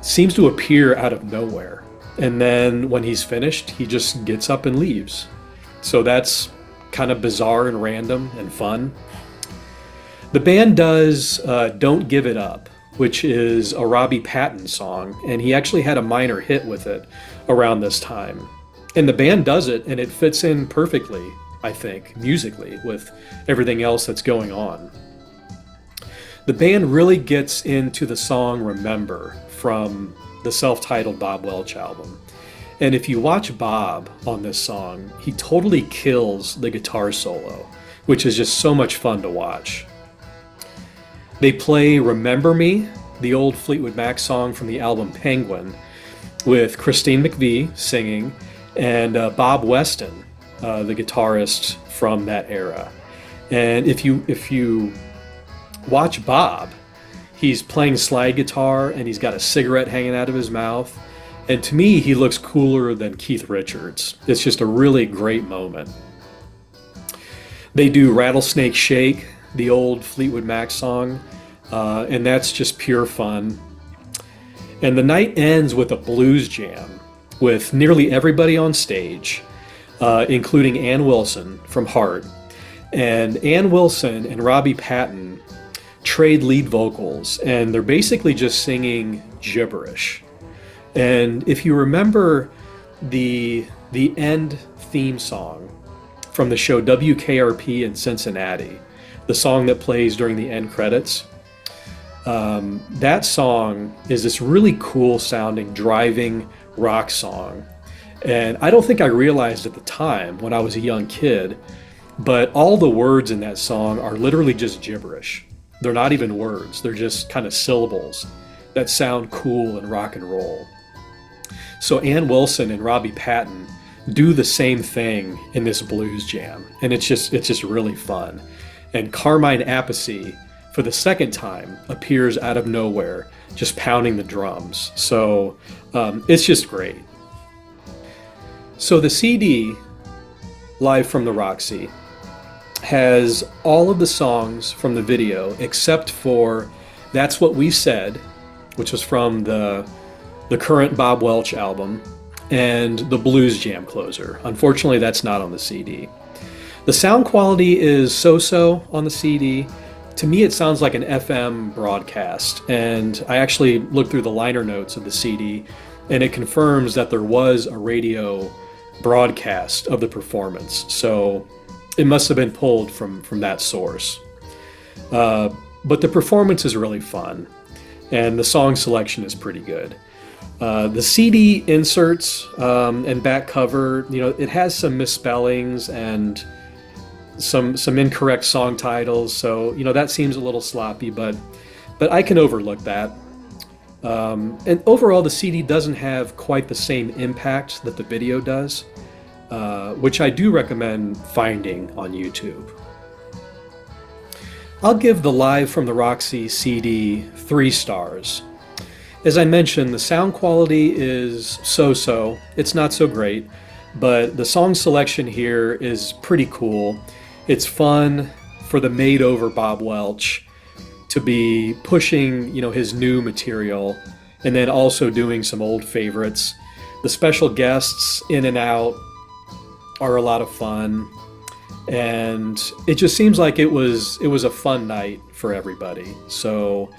seems to appear out of nowhere. And then when he's finished, he just gets up and leaves. So that's kind of bizarre and random and fun. The band does Don't Give It Up, which is a Robbie Patton song, and he actually had a minor hit with it around this time. And the band does it, and it fits in perfectly, I think, musically, with everything else that's going on. The band really gets into the song Remember from the self-titled Bob Welch album. And if you watch Bob on this song, he totally kills the guitar solo, which is just so much fun to watch. They play Remember Me, the old Fleetwood Mac song from the album Penguin, with Christine McVie singing, and Bob Weston, the guitarist from that era. And if you watch Bob, he's playing slide guitar and he's got a cigarette hanging out of his mouth. And to me, he looks cooler than Keith Richards. It's just a really great moment. They do Rattlesnake Shake, the old Fleetwood Mac song, and that's just pure fun. And the night ends with a blues jam with nearly everybody on stage, including Ann Wilson from Heart. And Ann Wilson and Robbie Patton trade lead vocals, and they're basically just singing gibberish. And if you remember the end theme song from the show WKRP in Cincinnati, the song that plays during the end credits, that song is this really cool sounding driving rock song. And I don't think I realized at the time when I was a young kid, but all the words in that song are literally just gibberish. They're not even words, they're just kind of syllables that sound cool and rock and roll. So Ann Wilson and Robbie Patton do the same thing in this blues jam, and it's just really fun. And Carmine Appice, for the second time, appears out of nowhere, just pounding the drums. So it's just great. So the CD, Live from the Roxy, has all of the songs from the video except for That's What We Said, which was from the current Bob Welch album, and the Blues Jam Closer. Unfortunately, that's not on the CD. The sound quality is so-so on the CD. To me, it sounds like an FM broadcast, and I actually looked through the liner notes of the CD, and it confirms that there was a radio broadcast of the performance, so it must have been pulled from that source. But the performance is really fun, and the song selection is pretty good. The CD inserts and back cover, it has some misspellings and some incorrect song titles, so that seems a little sloppy, but I can overlook that. And overall, the CD doesn't have quite the same impact that the video does, which I do recommend finding on YouTube. I'll give the Live from the Roxy CD 3 stars. As I mentioned, the sound quality is so-so. It's not so great, but the song selection here is pretty cool. It's fun for the made-over Bob Welch to be pushing, his new material, and then also doing some old favorites. The special guests in and out are a lot of fun, and it just seems like it was a fun night for everybody. So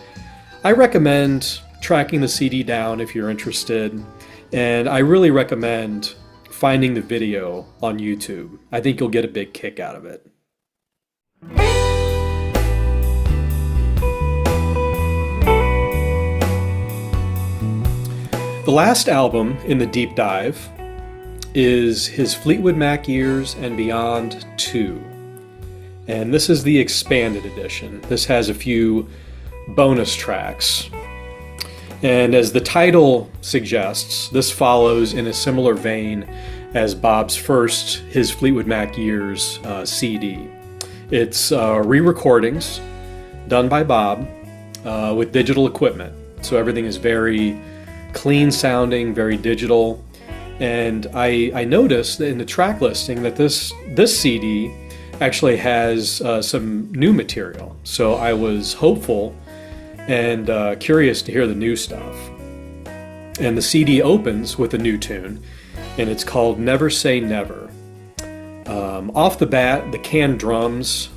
I recommend tracking the CD down if you're interested, and I really recommend finding the video on YouTube. I think you'll get a big kick out of it. The last album in the deep dive is his Fleetwood Mac Years and Beyond 2. And this is the expanded edition. This has a few bonus tracks. And as the title suggests, this follows in a similar vein as Bob's first, his Fleetwood Mac Years CD. It's re-recordings done by Bob with digital equipment. So everything is very clean sounding, very digital. And I noticed in the track listing that this CD actually has some new material. So I was hopeful and curious to hear the new stuff. And the CD opens with a new tune, and it's called Never Say Never. Off the bat, the canned drums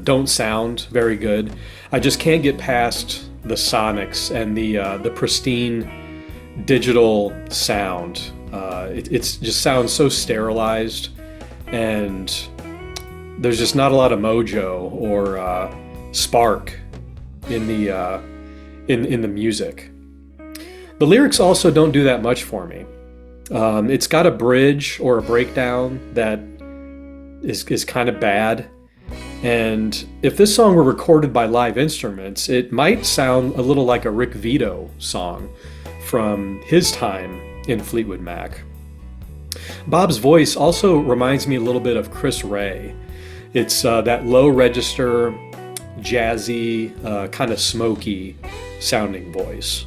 don't sound very good. I just can't get past the sonics and the pristine digital sound. It just sounds so sterilized, and there's just not a lot of mojo or spark in the music. The lyrics also don't do that much for me. It's got a bridge or a breakdown that is kind of bad, and if this song were recorded by live instruments, it might sound a little like a Rick Vito song from his time in Fleetwood Mac. Bob's voice also reminds me a little bit of Chris Ray. It's that low register, jazzy, kind of smoky sounding voice.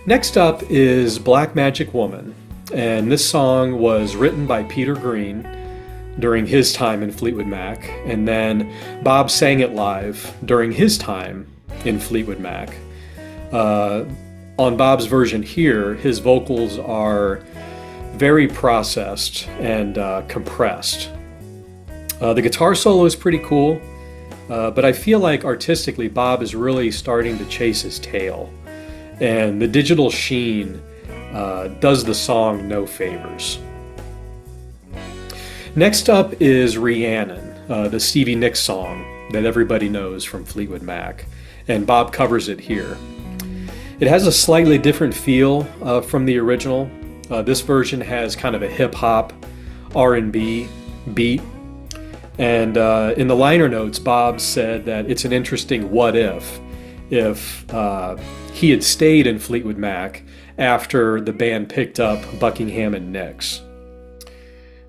Next up is Black Magic Woman, and this song was written by Peter Green, during his time in Fleetwood Mac, and then Bob sang it live during his time in Fleetwood Mac. On Bob's version here, his vocals are very processed and compressed. The guitar solo is pretty cool, but I feel like artistically Bob is really starting to chase his tail, and the digital sheen does the song no favors. Next up is Rhiannon, the Stevie Nicks song that everybody knows from Fleetwood Mac, and Bob covers it here. It has a slightly different feel from the original. This version has kind of a hip-hop R&B beat, and in the liner notes, Bob said that it's an interesting what if he had stayed in Fleetwood Mac after the band picked up Buckingham and Nicks.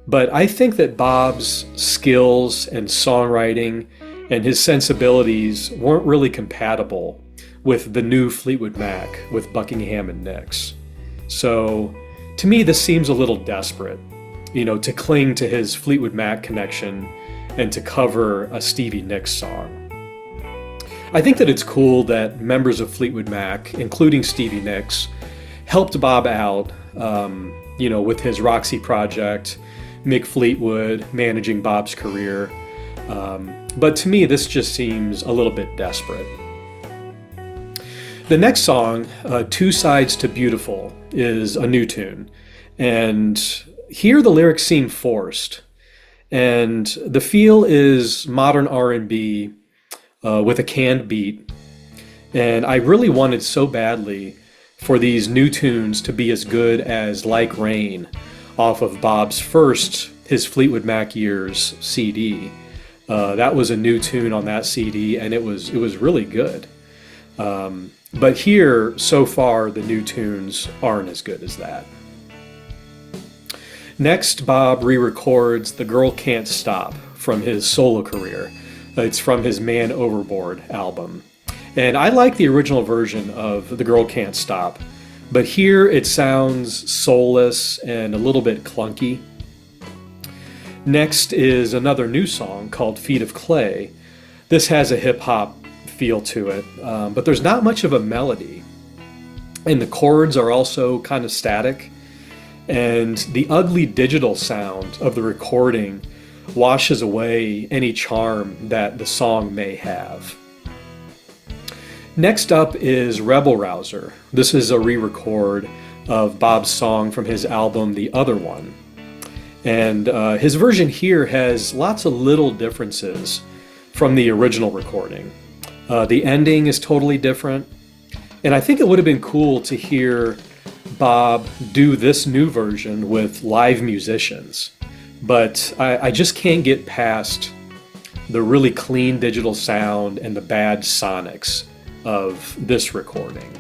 But I think that Bob's skills and songwriting and his sensibilities weren't really compatible with the new Fleetwood Mac with Buckingham and Nicks. So to me, this seems a little desperate, to cling to his Fleetwood Mac connection and to cover a Stevie Nicks song. I think that it's cool that members of Fleetwood Mac, including Stevie Nicks, helped Bob out, with his Roxy project, Mick Fleetwood managing Bob's career. But to me, this just seems a little bit desperate. The next song, Two Sides to Beautiful, is a new tune. And here the lyrics seem forced. And the feel is modern R&B with a canned beat. And I really wanted so badly for these new tunes to be as good as Like Rain off of Bob's first His Fleetwood Mac Years CD. That was a new tune on that CD, and it was really good. But here, so far, the new tunes aren't as good as that. Next, Bob re-records The Girl Can't Stop from his solo career. It's from his Man Overboard album. And I like the original version of The Girl Can't Stop, but here it sounds soulless and a little bit clunky. Next is another new song called Feet of Clay. This has a hip-hop feel to it, but there's not much of a melody. And the chords are also kind of static. And the ugly digital sound of the recording washes away any charm that the song may have. Next up is Rebel Rouser. This is a re-record of Bob's song from his album The Other One. And his version here has lots of little differences from the original recording. The ending is totally different, and I think it would have been cool to hear Bob do this new version with live musicians, but I just can't get past the really clean digital sound and the bad sonics of this recording.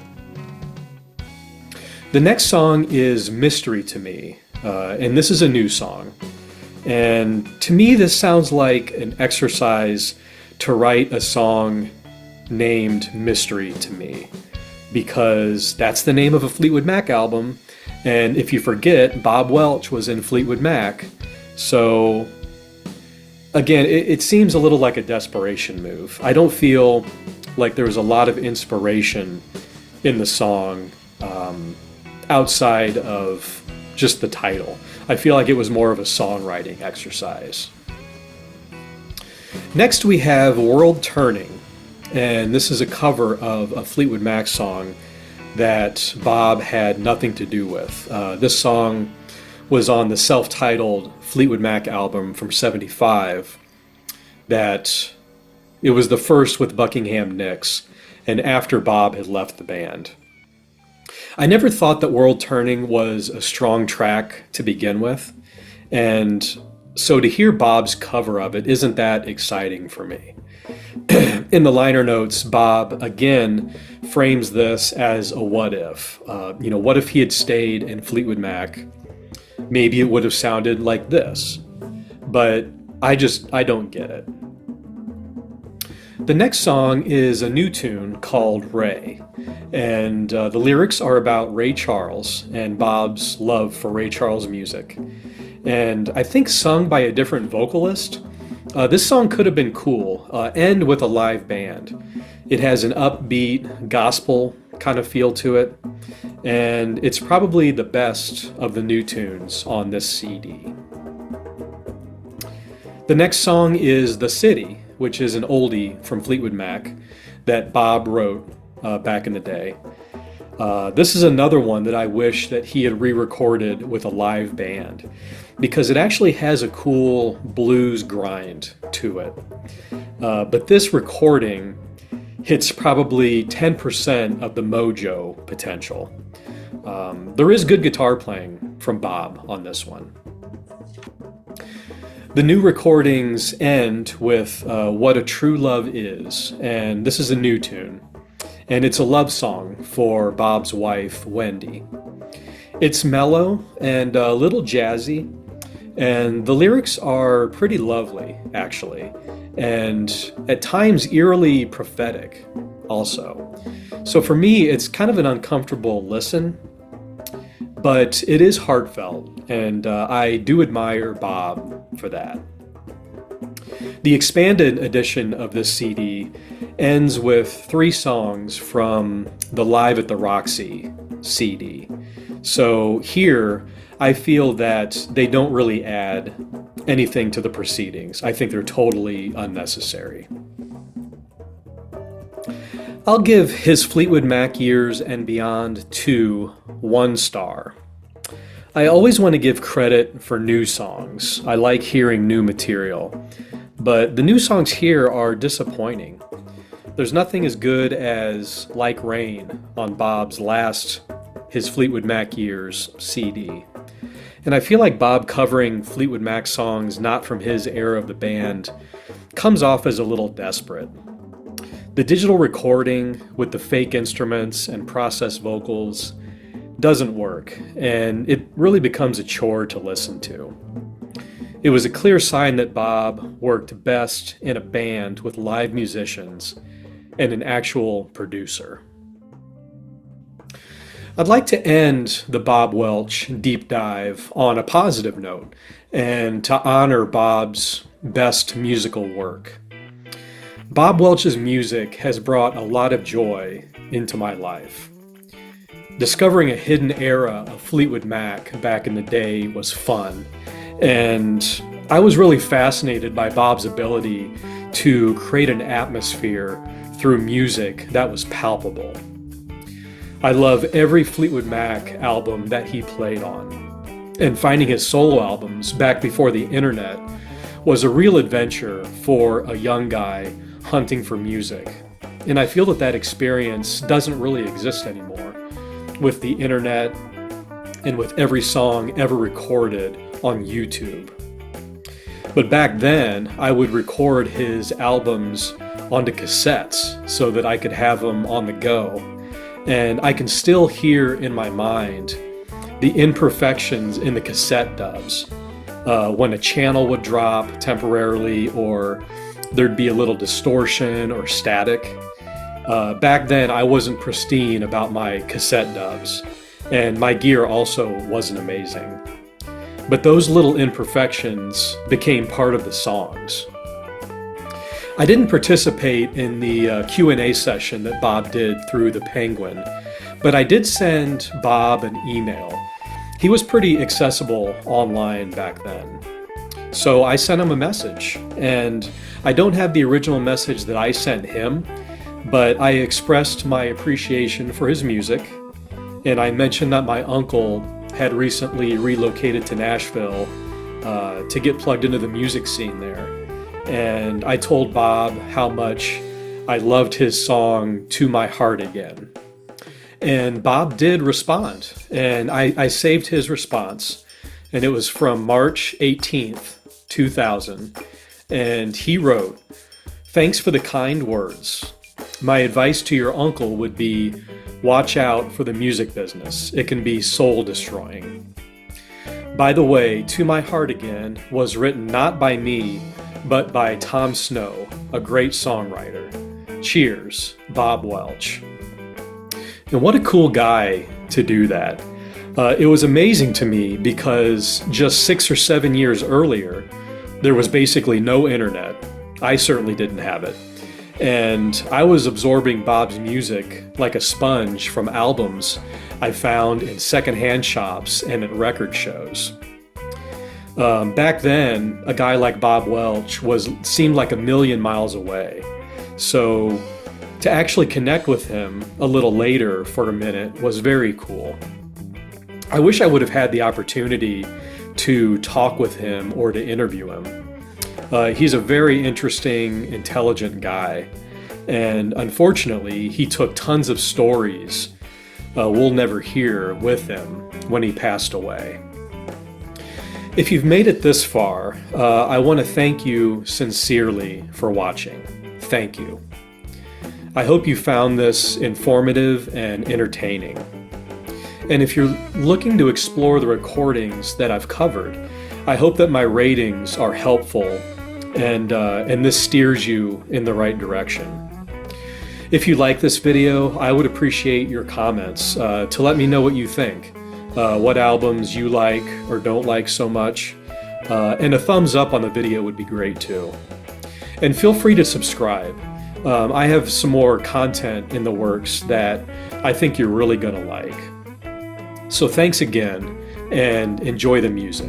The next song is Mystery to Me, and this is a new song, and to me this sounds like an exercise to write a song named Mystery to Me, because that's the name of a Fleetwood Mac album, and if you forget, Bob Welch was in Fleetwood Mac. So again, it seems a little like a desperation move. I don't feel like there was a lot of inspiration in the song outside of just the title. I feel like it was more of a songwriting exercise. Next we have World Turning. And this is a cover of a Fleetwood Mac song that Bob had nothing to do with. This song was on the self-titled Fleetwood Mac album from '75. That it was the first with Buckingham Nicks, and after Bob had left the band. I never thought that World Turning was a strong track to begin with, and so to hear Bob's cover of it isn't that exciting for me. In the liner notes, Bob again frames this as a what if. What if he had stayed in Fleetwood Mac? Maybe it would have sounded like this. But I don't get it. The next song is a new tune called Ray. And the lyrics are about Ray Charles and Bob's love for Ray Charles music. and I think sung by a different vocalist. This song could have been cool, and with a live band. It has an upbeat gospel kind of feel to it, and it's probably the best of the new tunes on this CD. The next song is The City, which is an oldie from Fleetwood Mac that Bob wrote back in the day. This is another one that I wish that he had re-recorded with a live band, because it actually has a cool blues grind to it. But this recording hits probably 10% of the mojo potential. There is good guitar playing from Bob on this one. The new recordings end with What a True Love Is, and this is a new tune. And it's a love song for Bob's wife, Wendy. It's mellow and a little jazzy, and the lyrics are pretty lovely, actually, and at times eerily prophetic also. So for me, it's kind of an uncomfortable listen, but it is heartfelt, and I do admire Bob for that. The expanded edition of this CD ends with 3 songs from the Live at the Roxy CD. So here, I feel that they don't really add anything to the proceedings. I think they're totally unnecessary. I'll give his Fleetwood Mac Years and Beyond 2 1 star. I always want to give credit for new songs. I like hearing new material. But the new songs here are disappointing. There's nothing as good as Like Rain on Bob's last, his Fleetwood Mac Years CD. And I feel like Bob covering Fleetwood Mac songs not from his era of the band comes off as a little desperate. The digital recording with the fake instruments and processed vocals doesn't work, and it really becomes a chore to listen to. It was a clear sign that Bob worked best in a band with live musicians and an actual producer. I'd like to end the Bob Welch deep dive on a positive note and to honor Bob's best musical work. Bob Welch's music has brought a lot of joy into my life. Discovering a hidden era of Fleetwood Mac back in the day was fun, and I was really fascinated by Bob's ability to create an atmosphere through music that was palpable. I love every Fleetwood Mac album that he played on, and finding his solo albums back before the internet was a real adventure for a young guy hunting for music. And I feel that that experience doesn't really exist anymore with the internet and with every song ever recorded on YouTube. But back then, I would record his albums onto cassettes so that I could have them on the go. And I can still hear in my mind the imperfections in the cassette dubs. When a channel would drop temporarily, or there'd be a little distortion or static. Back then, I wasn't pristine about my cassette dubs, and my gear also wasn't amazing. But those little imperfections became part of the songs. I didn't participate in the Q&A session that Bob did through the Penguin, but I did send Bob an email. He was pretty accessible online back then. So I sent him a message, and I don't have the original message that I sent him, but I expressed my appreciation for his music, and I mentioned that my uncle had recently relocated to Nashville to get plugged into the music scene there. And I told Bob how much I loved his song, To My Heart Again. And Bob did respond, and I saved his response, and it was from March 18th, 2000, and he wrote, "Thanks for the kind words. My advice to your uncle would be, watch out for the music business. It can be soul destroying. By the way, To My Heart Again was written not by me, but by Tom Snow, a great songwriter. Cheers, Bob Welch." And what a cool guy to do that. It was amazing to me because just 6 or 7 years earlier, there was basically no internet. I certainly didn't have it. And I was absorbing Bob's music like a sponge from albums I found in secondhand shops and at record shows. Back then, a guy like Bob Welch seemed like a million miles away. So to actually connect with him a little later for a minute was very cool. I wish I would have had the opportunity to talk with him or to interview him. He's a very interesting, intelligent guy, and unfortunately, he took tons of stories we'll never hear with him when he passed away. If you've made it this far, I want to thank you sincerely for watching. Thank you. I hope you found this informative and entertaining. And if you're looking to explore the recordings that I've covered, I hope that my ratings are helpful and this steers you in the right direction. If you like this video, I would appreciate your comments to let me know what you think, what albums you like or don't like so much, and a thumbs up on the video would be great too. And feel free to subscribe. I have some more content in the works that I think you're really gonna like. So thanks again, and enjoy the music.